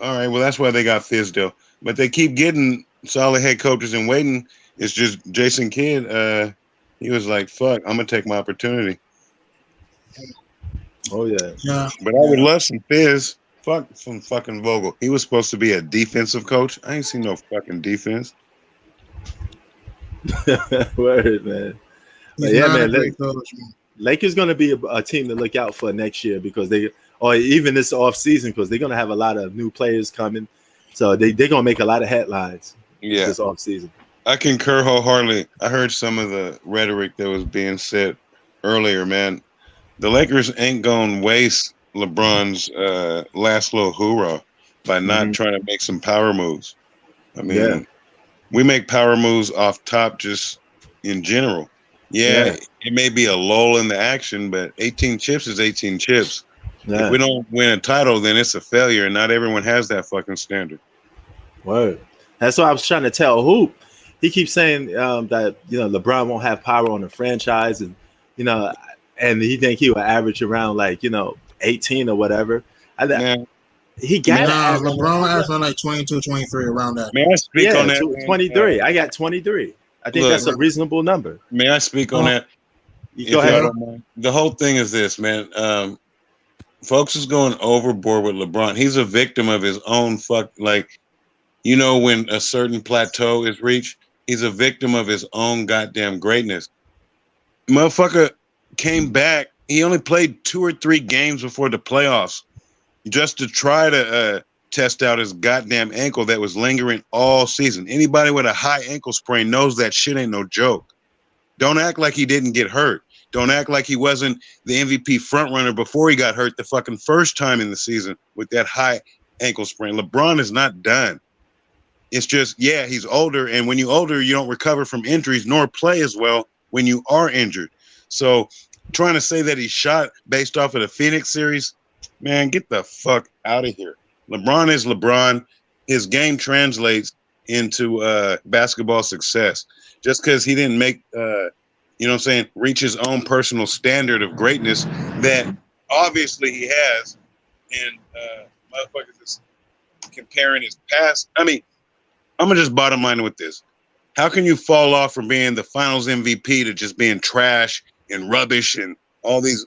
All right, well, that's why they got Fizdale. But they keep getting solid head coaches in waiting. It's just Jason Kidd. He was like, fuck, I'm going to take my opportunity. Oh, yeah. Yeah. But I would love some Fizz. Fuck some fucking Vogel. He was supposed to be a defensive coach. I ain't seen no fucking defense. Word, man. He's Yeah, not man. a great coach, man. Lakers going to be a team to look out for next year because or even this off season, because they're going to have a lot of new players coming. So they're going to make a lot of headlines this off season. I concur wholeheartedly. I heard some of the rhetoric that was being said earlier, man. The Lakers ain't going to waste LeBron's last little hoorah by not trying to make some power moves. I mean, we make power moves off top just in general. Yeah, it may be a lull in the action, but 18 chips is 18 chips. Yeah. If we don't win a title, then it's a failure, and not everyone has that fucking standard. Word. That's what I was trying to tell Hoop. He keeps saying that LeBron won't have power on the franchise, and and he think he will average around 18 or whatever. He got LeBron averaged on 22, 23 around that. May I speak on that? 23. I got 23. I think that's a reasonable number. May I speak on that? Go ahead. The whole thing is this, man. Folks is going overboard with LeBron. He's a victim of his own when a certain plateau is reached, he's a victim of his own goddamn greatness. Motherfucker came back. He only played 2 or 3 games before the playoffs just to try to test out his goddamn ankle that was lingering all season. Anybody with a high ankle sprain knows that shit ain't no joke. Don't act like he didn't get hurt. Don't act like he wasn't the MVP frontrunner before he got hurt the fucking first time in the season with that high ankle sprain. LeBron is not done. It's just, he's older, and when you're older, you don't recover from injuries nor play as well when you are injured. So trying to say that he shot based off of the Phoenix series, man, get the fuck out of here. LeBron is LeBron. His game translates into basketball success. Just because he didn't make, reach his own personal standard of greatness that obviously he has, and motherfuckers is comparing his past. I mean, I'm going to just bottom line with this. How can you fall off from being the finals MVP to just being trash and rubbish and all these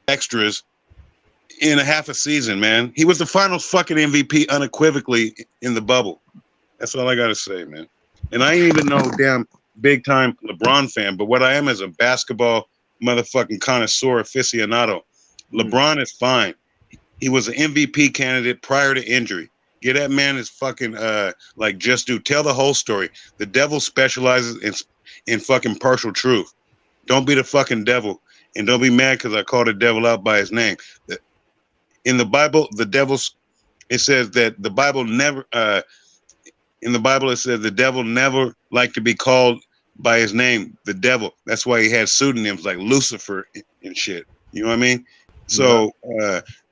extras in a half a season, man? He was the finals fucking MVP unequivocally in the bubble. That's all I got to say, man. And I ain't even no damn big time LeBron fan, but what I am is a basketball motherfucking connoisseur aficionado. LeBron is fine. He was an MVP candidate prior to injury. Get that man his fucking just do. Tell the whole story. The devil specializes in fucking partial truth. Don't be the fucking devil, and don't be mad because I called the devil out by his name. In the Bible, it says that the Bible never in the Bible it says the devil never liked to be called by his name, the devil. That's why he had pseudonyms like Lucifer and shit. You know what I mean? So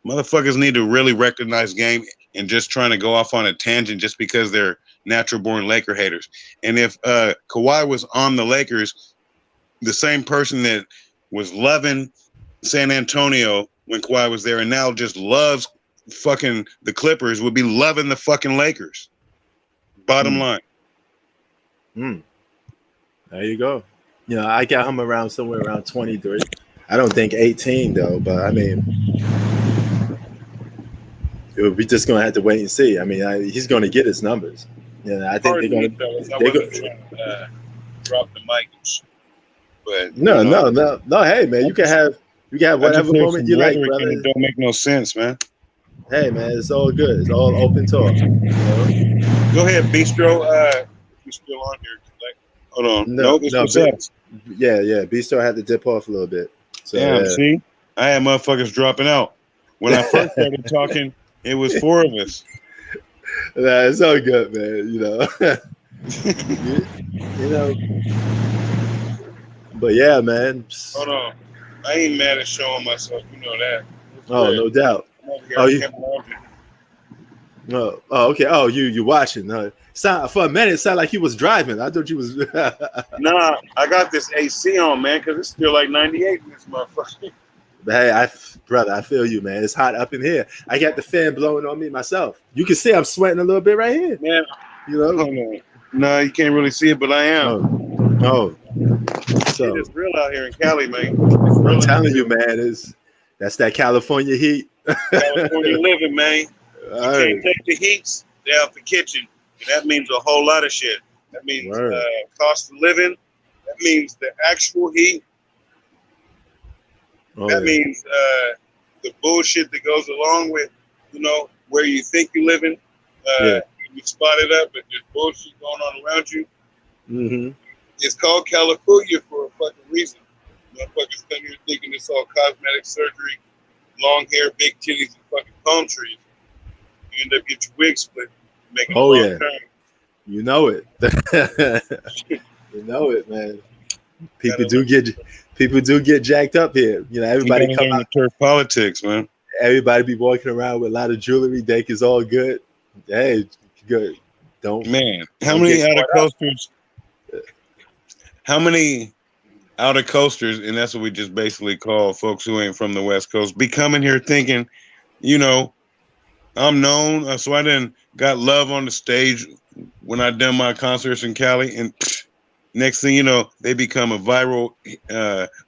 motherfuckers need to really recognize game and just trying to go off on a tangent just because they're natural born Laker haters. And if Kawhi was on the Lakers, the same person that was loving San Antonio when Kawhi was there and now just loves fucking the Clippers would be loving the fucking Lakers. Bottom line. There you go. You know, I got him around somewhere around 23. I don't think 18 though, but I mean, we're just gonna have to wait and see. I mean, he's gonna get his numbers. Yeah, I think they're gonna. I wasn't trying to drop the mic, but no. Hey, man, you can have whatever moment you like, brother. It don't make no sense, man. Hey, man, it's all good. It's all open talk. You know? Go ahead, Bistro. You're still on here. Hold on. No, Yeah, Bistro had to dip off a little bit. So, damn, see, I had motherfuckers dropping out. When I first started talking, it was 4 of us. Nah, it's all good, man. You know, you know. But yeah, man. Hold on, I ain't mad at showing myself. You know that. Oh, no doubt. Okay. Oh, you watching? For a minute, it sounded like he was driving. I thought you was. Nah, I got this AC on, man, because it's still like 98 in this motherfucker. Hey, brother, I feel you, man. It's hot up in here. I got the fan blowing on me myself. You can see I'm sweating a little bit right here. Man, you know. No, you can't really see it, but I am. Oh. So it's real out here in Cali, man. I'm telling you, man. That's that California heat. California living, man. You can't take the heats down the kitchen. And that means a whole lot of shit. That means cost of living. That means the actual heat. That means the bullshit that goes along with, you know, where you think you're living. You spot it up, but there's bullshit going on around you. Mm-hmm. It's called California for a fucking reason. Motherfuckers come here thinking it's all cosmetic surgery, long hair, big titties, and fucking palm trees. You end up get your wig split. Term. You know it. You know it, man. People do get jacked up here. You know, everybody come out turf politics, man. Everybody be walking around with a lot of jewelry. Think is all good. Hey, good. Don't, man. How many out of coasters? How many out of coasters? And that's what we just basically call folks who ain't from the West Coast. Be coming here thinking, you know, I'm known, so I done got love on the stage when I done my concerts in Cali, and next thing you know, they become a viral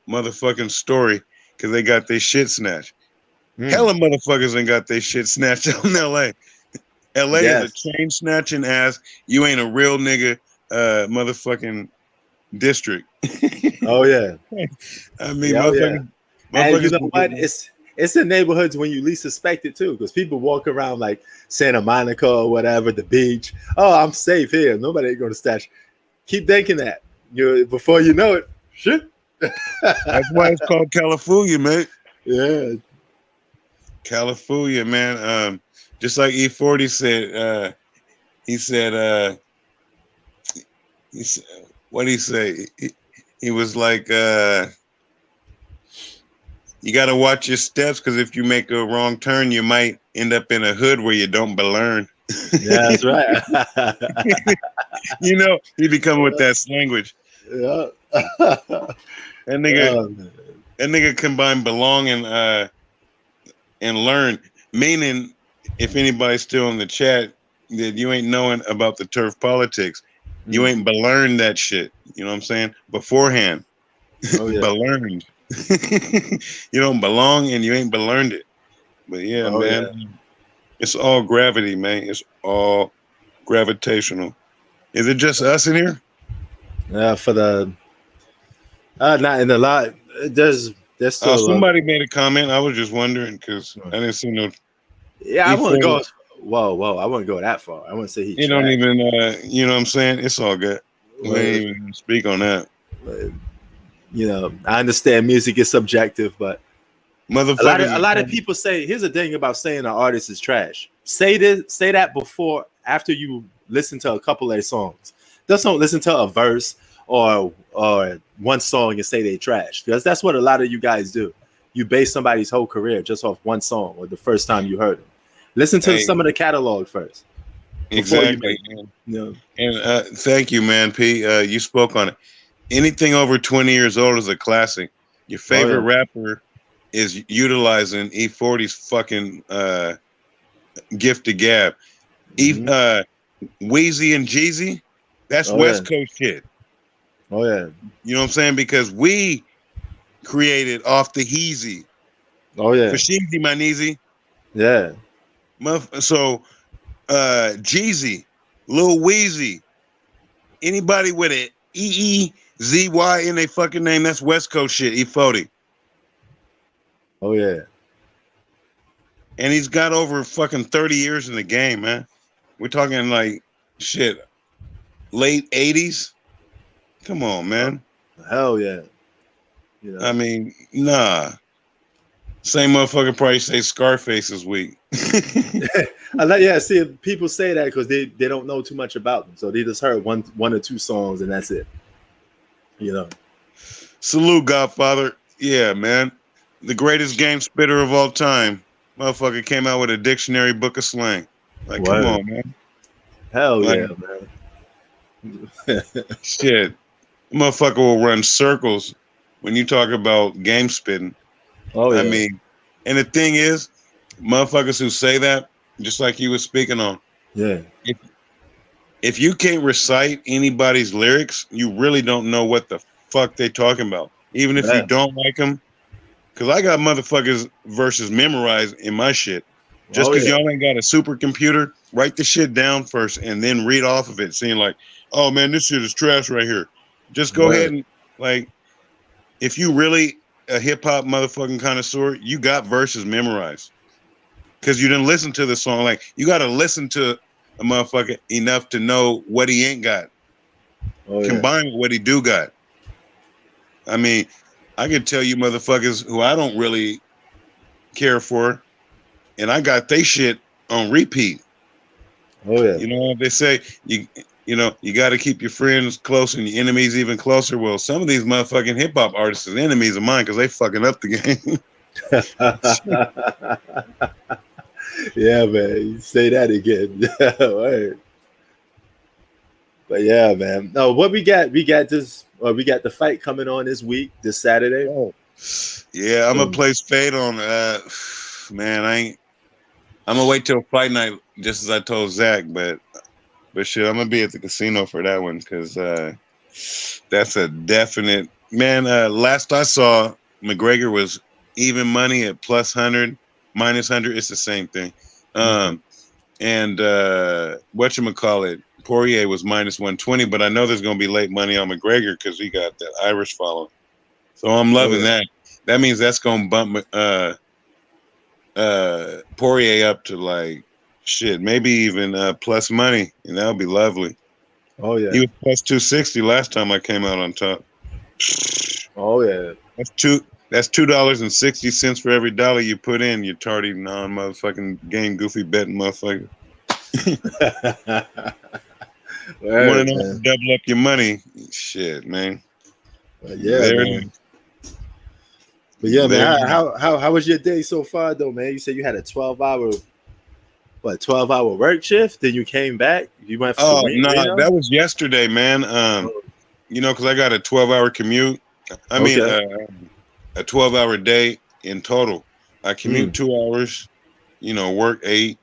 motherfucking story because they got their shit snatched. Hella motherfuckers ain't got their shit snatched in L.A. L.A. is a chain snatching ass. You ain't a real nigga, motherfucking district. Oh yeah. I mean, motherfuckers. And you know what? It's in neighborhoods when you least suspect it too, because people walk around like Santa Monica or whatever, the beach. Oh, I'm safe here. Nobody ain't gonna stash. Keep thinking that. Before you know it, shit. That's why it's called California, man. Yeah. California, man. Just like E40 said, he said, what did he say? He was like, you got to watch your steps because if you make a wrong turn, you might end up in a hood where you don't belong. Yeah, that's right. You know, he be coming with that language. Yeah. That nigga combine belong and learn. Meaning, if anybody's still in the chat, that you ain't knowing about the turf politics. You ain't learned that shit. You know what I'm saying? Beforehand. Oh, yeah. Learned. You don't belong and you ain't learned it. But yeah, man. Yeah. It's all gravity, man. It's all gravitational. Is it just us in here? For the not in a lot. There's still somebody made a comment. I was just wondering because I didn't see no. Yeah, I wouldn't go. Whoa! I wouldn't go that far. I wouldn't say he. You don't even. You know what I'm saying? It's all good. We ain't even speak on that. You know, I understand music is subjective, but a lot of people say. Here's the thing about saying an artist is trash. Say that before after you listen to a couple of their songs, just don't listen to a verse or one song and say they trash, because that's what a lot of you guys do. You base somebody's whole career just off one song or the first time you heard them. Listen to some of the catalog first. Exactly. And thank you, man. P, you spoke on it. Anything over 20 years old is a classic. Your favorite rapper is utilizing E40's fucking gift to gab. Wheezy and Jeezy, that's West Coast shit. Oh yeah. You know what I'm saying? Because we created off the Heezy. Oh yeah. Fashizi, my Neezy. Yeah. So Jeezy, Lil Weezy, anybody with an E-E-Z-Y in their fucking name, that's West Coast shit, E40. Oh yeah. And he's got over fucking 30 years in the game, man. We're talking like shit, late 80s. Come on, man. Hell yeah. You know? I mean, nah. Same motherfucker probably say Scarface is weak. Yeah, see, people say that because they don't know too much about them. So they just heard one or two songs and that's it. You know. Salute, Godfather. Yeah, man. The greatest game spitter of all time. Motherfucker came out with a dictionary book of slang. Like, come on, man. Hell like, yeah, man. Shit. Motherfucker will run circles when you talk about game spitting. Oh, yeah. I mean, and the thing is, motherfuckers who say that, just like you were speaking on. Yeah. If you can't recite anybody's lyrics, you really don't know what the fuck they talking about. Even if you don't like them. Because I got motherfuckers verses memorized in my shit. Just because y'all ain't got a supercomputer, write the shit down first and then read off of it, saying like, oh man, this shit is trash right here. Just go ahead and like, if you really a hip hop motherfucking connoisseur, you got verses memorized. Because you didn't listen to the song. Like, you got to listen to a motherfucker enough to know what he ain't got. Combined with what he do got. I mean, I can tell you motherfuckers who I don't really care for, and I got they shit on repeat. Oh yeah. You know, they say you know, you got to keep your friends close and your enemies even closer. Well, some of these motherfucking hip hop artists are enemies of mine because they fucking up the game. Yeah, man. You say that again. Right. But yeah, man. No, what we got? We got this. We got the fight coming on this week, this Saturday. Oh. Yeah, I'm gonna place fade on. Man, I'm gonna wait till fight night, just as I told Zach. But shit, I'm gonna be at the casino for that one because that's a definite man. Last I saw, McGregor was even money at plus 100, minus 100. It's the same thing. And whatchamacallit, Poirier was minus 120, but I know there's going to be late money on McGregor because he got that Irish following. So I'm loving that. That means that's going to bump Poirier up to like shit, maybe even plus money, and that'll be lovely. Oh yeah, he was plus 260 last time I came out on top. Oh yeah, that's $2.60 for every dollar you put in. You tardy non-motherfucking game goofy betting motherfucker. Right, want to know how to double up your money? Shit, man. Yeah, there man. But yeah, there man. How was your day so far, though, man? You said you had a 12-hour work shift. Then you came back. You went. Oh no, that was yesterday, man. You know, because I got a 12-hour commute. I mean, a 12-hour day in total. I commute 2 hours. You know, work 8,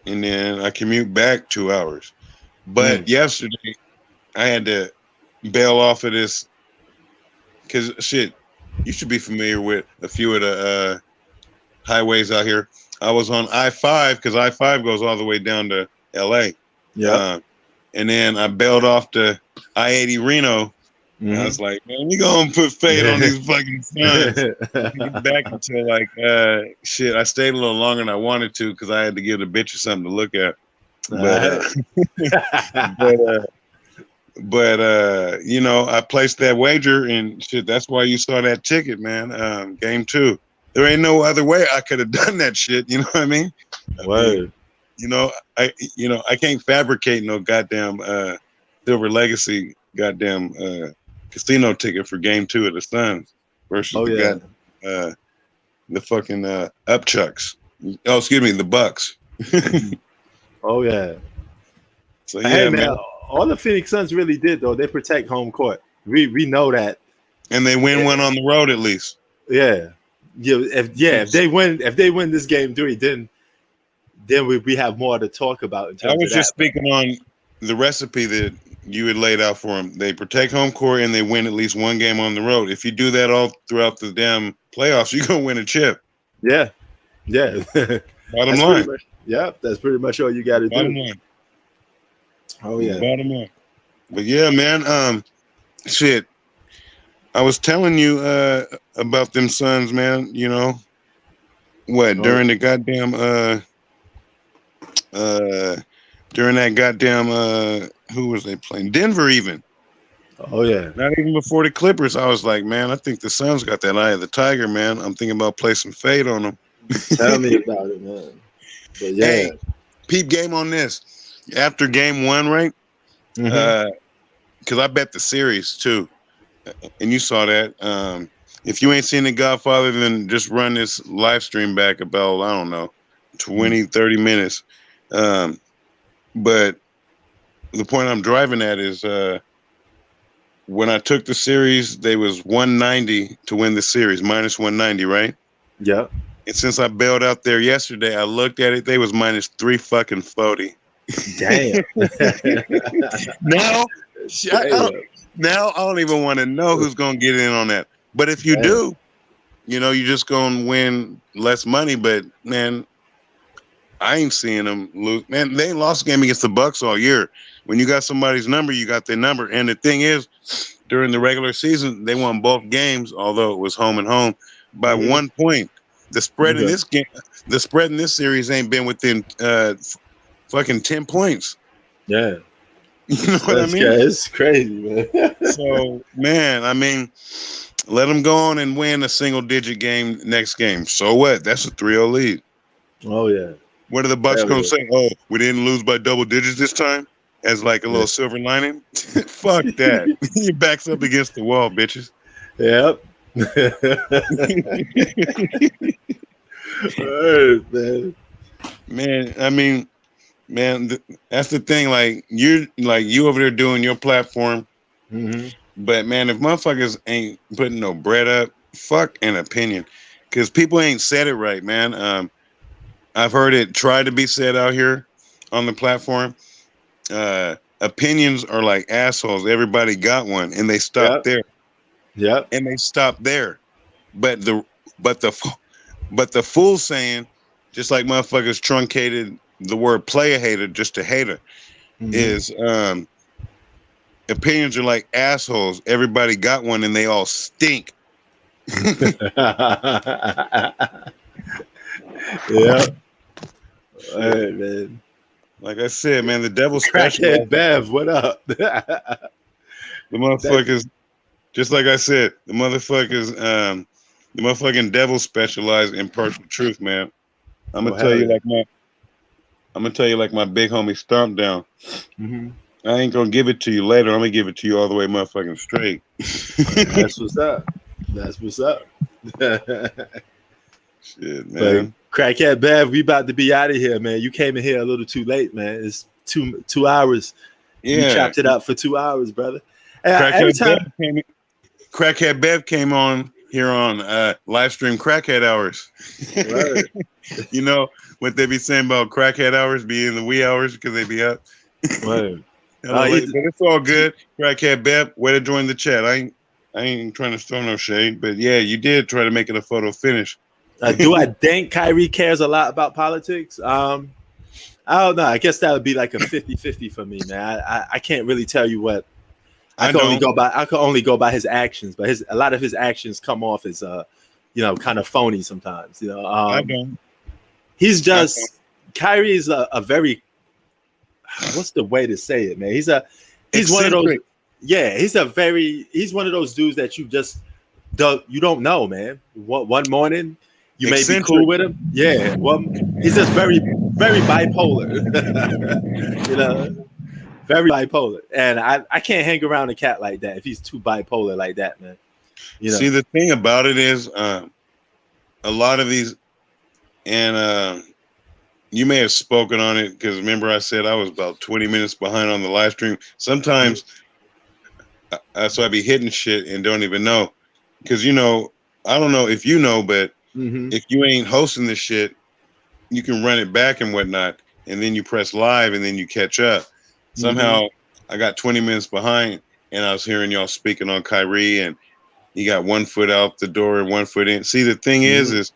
and then I commute back 2 hours. But yesterday, I had to bail off of this because shit. You should be familiar with a few of the highways out here. I was on I-5 because I-5 goes all the way down to L.A. Yeah, and then I bailed off to I-80 Reno. And I was like, man, we gonna put fade on these fucking signs. Get back until like shit. I stayed a little longer than I wanted to because I had to give the bitch something to look at. But you know, I placed that wager and shit. That's why you saw that ticket, man. Game 2. There ain't no other way I could have done that shit. You know what I mean? Word. I can't fabricate no goddamn Silver Legacy goddamn casino ticket for Game 2 of the Suns versus the fucking Upchucks. Oh, excuse me, the Bucks. Oh yeah. So Hey yeah, man, all the Phoenix Suns really did though, they protect home court. We know that. And they win one on the road at least. Yeah. If they win this game 3, then we have more to talk about in terms I was of just that. speaking on the recipe that you had laid out for them. They protect home court and they win at least one game on the road. If you do that all throughout the damn playoffs, you're gonna win a chip. Yeah. Bottom line. That's pretty much all you got to do. Bottom line. Oh yeah. Bottom line. But yeah, man. Shit. I was telling you about them Suns, man. You know what? During the goddamn during that goddamn who was they playing? Denver even. Oh yeah. Not even before the Clippers. I was like, man, I think the Suns got that eye of the tiger, man. I'm thinking about placing fade on them. Tell me about it, man. But yeah. Hey, peep game on this. After game 1, right? Because I bet the series too. And you saw that. If you ain't seen The Godfather, then just run this live stream back about, I don't know, 20, 30 minutes. But the point I'm driving at is when I took the series, they was 190 to win the series, minus 190, right? Yeah. And since I bailed out there yesterday, I looked at it, they was minus 340. Damn. Now I don't even want to know who's going to get in on that. But if you do, you're just going to win less money. But, man, I ain't seeing them lose. Man, they lost a game against the Bucks all year. When you got somebody's number, you got their number. And the thing is, during the regular season, they won both games, although it was home and home, by 1 point. The spread in this game, the spread in this series ain't been within fucking 10 points. Yeah. You know what I mean? Yeah, it's crazy, man. So, man, I mean, let them go on and win a single-digit game next game. So what? That's a 3-0 lead. Oh, yeah. What are the Bucks going to say? Oh, we didn't lose by double digits this time? As like a little silver lining? Fuck that. Your back's up against the wall, bitches. Yep. Right, man, I mean, man, that's the thing. Like you over there doing your platform, but man, if motherfuckers ain't putting no bread up, fuck an opinion, because people ain't said it right, man. I've heard it try to be said out here on the platform. Opinions are like assholes. Everybody got one, and they stop there. Yep. And they stop there, but the fool saying, just like motherfuckers truncated the word player hater just to hater, is opinions are like assholes. Everybody got one, and they all stink. Yeah. Hey, man. Like I said, man, the devil special. Crackhead Bev, what up? The motherfuckers. Just like I said, the motherfuckers, the motherfucking devil specialize in partial truth, man. I'm gonna tell you like my big homie Stomp Down. I ain't gonna give it to you later. I'm gonna give it to you all the way motherfucking straight. That's what's up. That's what's up. Shit, man. But Crackhead Bev, we about to be out of here, man. You came in here a little too late, man. It's two hours. Yeah. You chopped it up for 2 hours, brother. Crackhead Bev came on here on live stream Crackhead Hours. Right. You know what they be saying about Crackhead Hours being the wee hours because they be up. Right. But it's all good. Crackhead Bev, way to join the chat. I ain't trying to throw no shade, but yeah, you did try to make it a photo finish. Do I think Kyrie cares a lot about politics? I don't know. I guess that would be like a 50-50 for me, man. I can't really tell you what. I can only go by his actions, but a lot of his actions come off as kind of phony sometimes. I don't. He's just Kyrie's a very, what's the way to say it, man? He's one of those. Yeah, he's one of those dudes that you don't know, man. One morning you may be cool with him. Yeah, well, he's just very very bipolar. You know, very bipolar. And I can't hang around a cat like that if he's too bipolar like that, man. You know. See, the thing about it is, a lot of these, and you may have spoken on it because remember I said I was about 20 minutes behind on the live stream. Sometimes, so I be hitting shit and don't even know, because I don't know if you know, but if you ain't hosting this shit, you can run it back and whatnot, and then you press live and then you catch up. Somehow I got 20 minutes behind, and I was hearing y'all speaking on Kyrie, and you got 1 foot out the door and 1 foot in. See, the thing is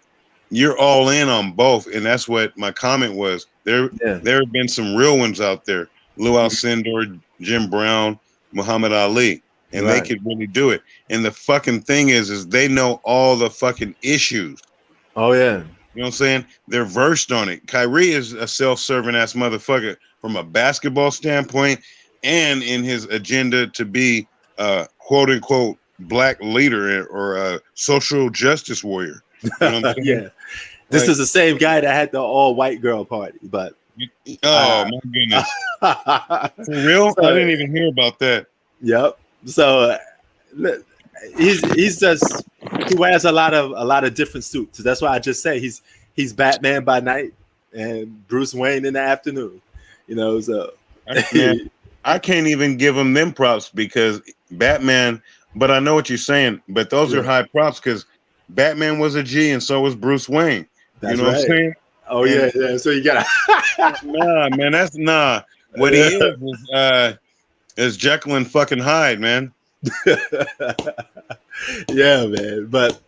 you're all in on both, and that's what my comment was. There have been some real ones out there: Lou Alcindor, Jim Brown, Muhammad Ali, and they could really do it. And the fucking thing is they know all the fucking issues. Oh yeah, you know what I'm saying? They're versed on it. Kyrie is a self-serving ass motherfucker from a basketball standpoint, and in his agenda to be quote unquote black leader or a social justice warrior. You know what I'm saying? Yeah. This is the same guy that had the all white girl party, but my goodness. For real? So, I didn't even hear about that. Yep. So he's just he wears a lot of different suits. That's why I just say he's Batman by night and Bruce Wayne in the afternoon. So I can't even give him them props because Batman, but I know what you're saying, but those are high props because Batman was a G and so was Bruce Wayne. That's what I'm saying? Oh, and, yeah. So you gotta nah, man, that's nah. What he is Jekyll and fucking Hyde, man. Yeah, man. But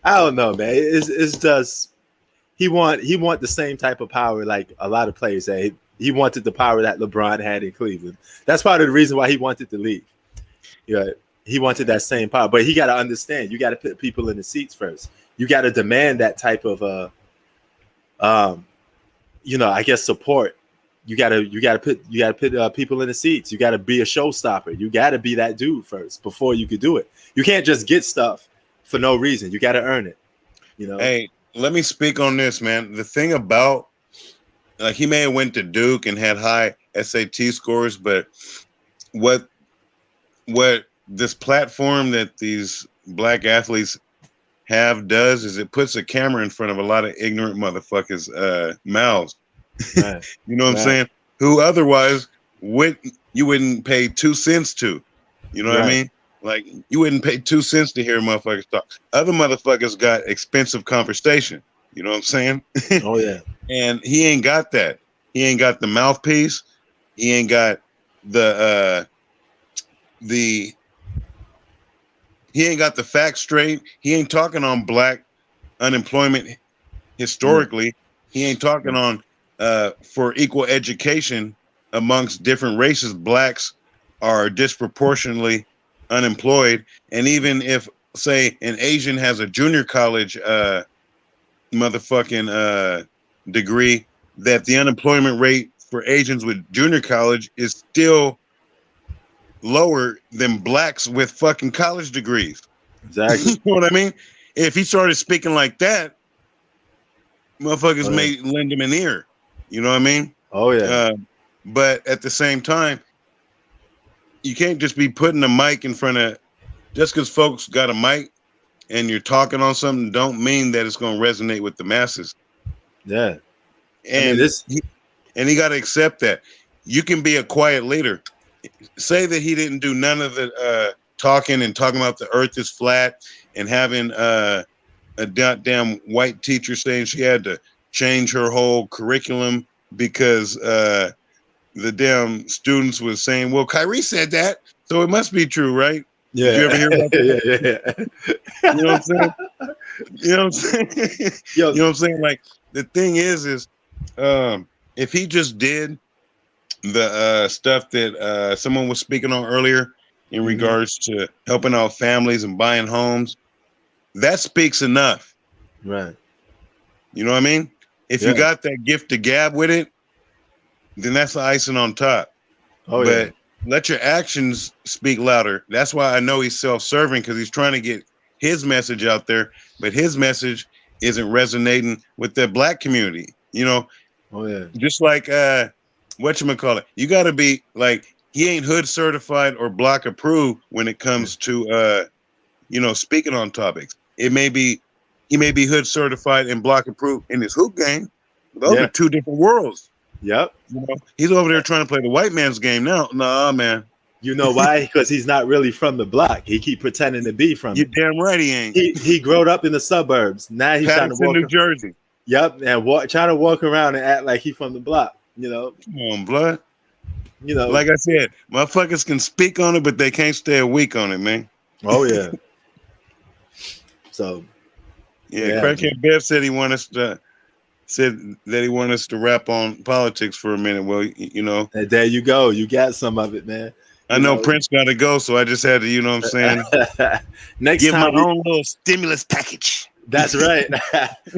I don't know, man. It's just he want the same type of power like a lot of players say. He wanted the power that LeBron had in Cleveland. That's part of the reason why he wanted to leave. He wanted that same power, but he got to understand. You got to put people in the seats first. You got to demand that type of, I guess support. You got to put people in the seats. You got to be a showstopper. You got to be that dude first before you could do it. You can't just get stuff for no reason. You got to earn it. Hey, let me speak on this, man. The thing about, like, he may have went to Duke and had high SAT scores, but what this platform that these black athletes have does is it puts a camera in front of a lot of ignorant motherfuckers' mouths. Right. You know what I'm saying? Who otherwise you wouldn't pay 2 cents to. You know what I mean? Like, you wouldn't pay 2 cents to hear motherfuckers talk. Other motherfuckers got expensive conversation. You know what I'm saying? Oh yeah. And he ain't got that. He ain't got the mouthpiece. He ain't got he ain't got the facts straight. He ain't talking on black unemployment historically. He ain't talking on for equal education amongst different races. Blacks are disproportionately unemployed. And even if, say, an Asian has a junior college degree, that the unemployment rate for Asians with junior college is still lower than blacks with fucking college degrees. Exactly. You know what I mean? If he started speaking like that, motherfuckers may lend him an ear. You know what I mean? Oh yeah. But at the same time, you can't just be putting a mic in front of, just because folks got a mic and you're talking on something don't mean that it's going to resonate with the masses. Yeah. And he got to accept that. You can be a quiet leader. Say that he didn't do none of the talking about the earth is flat and having a damn white teacher saying she had to change her whole curriculum because the damn students was saying, well, Kyrie said that, so it must be true, right? Yeah. Did you ever hear about that? Yeah. You know what I'm saying? You know what I'm saying? You know what I'm saying? Like, the thing is if he just did the stuff that someone was speaking on earlier in regards to helping out families and buying homes, that speaks enough. Right. You know what I mean? If you got that gift to gab with it, then that's the icing on top. But let your actions speak louder. That's why I know he's self-serving, because he's trying to get his message out there, but his message isn't resonating with the black community. You know, Oh yeah. just like whatchamacallit, you got to be like he ain't hood certified or block approved when it comes to speaking on topics. He may be hood certified and block approved in his hoop game. Those Yeah. are two different worlds. Yep. You know, he's over there trying to play the white man's game now. Nah, man. You know why? Because he's not really from the block. He keep pretending to be from You're it. damn right he ain't. He growed up in the suburbs. Now he's trying to Patterson, walk. New Jersey. Yep, and trying to walk around and act like he from the block. You know. Come on, blood. You know. Like I said, motherfuckers can speak on it, but they can't stay a week on it, man. Oh yeah. So. Yeah, Yeah, Crackhead Bev said that he wanted us to rap on politics for a minute. Well, you know, and there you go. You got some of it, man. I know Prince got to go, so I just had to, you know what I'm saying? Next Give time my own little stimulus package. That's right.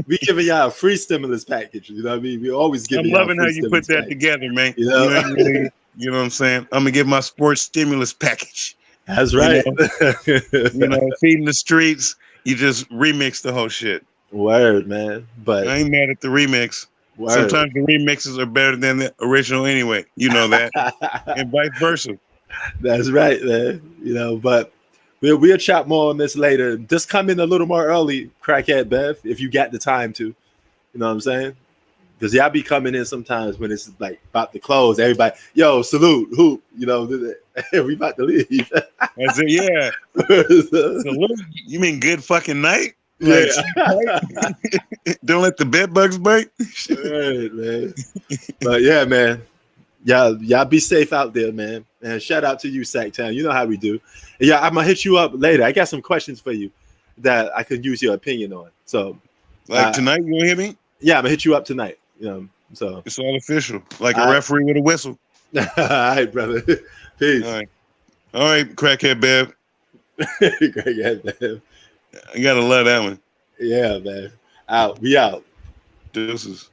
We giving y'all a free stimulus package. You know what I mean? We always give. I'm loving how you put that together, man. You know what I'm saying? I'm gonna give my sports stimulus package. That's right. Feeding the streets. You just remix the whole shit. Word, man. But I ain't mad at the remix. Word. Sometimes the remixes are better than the original anyway. You know that, and vice versa. That's right, man. But we'll chat more on this later. Just come in a little more early, Crackhead Bev, if you got the time to. You know what I'm saying? Because y'all be coming in sometimes when it's like about to close. Everybody, yo, salute, hoop. We about to leave. That's it, yeah. Salute. You mean good fucking night? Like, yeah. Don't let the bed bugs bite. Right, man. But yeah, man. Y'all be safe out there, man. And shout out to you, Sacktown. You know how we do. Yeah, I'm gonna hit you up later. I got some questions for you that I could use your opinion on. So, like tonight, you gonna hit me? Yeah, I'm gonna hit you up tonight. So it's all official, like a referee with a whistle. All right, brother. Peace. All right, Crackhead Bev. Crackhead Bev. I gotta love that one. Yeah, man. Out. We out. Deuces.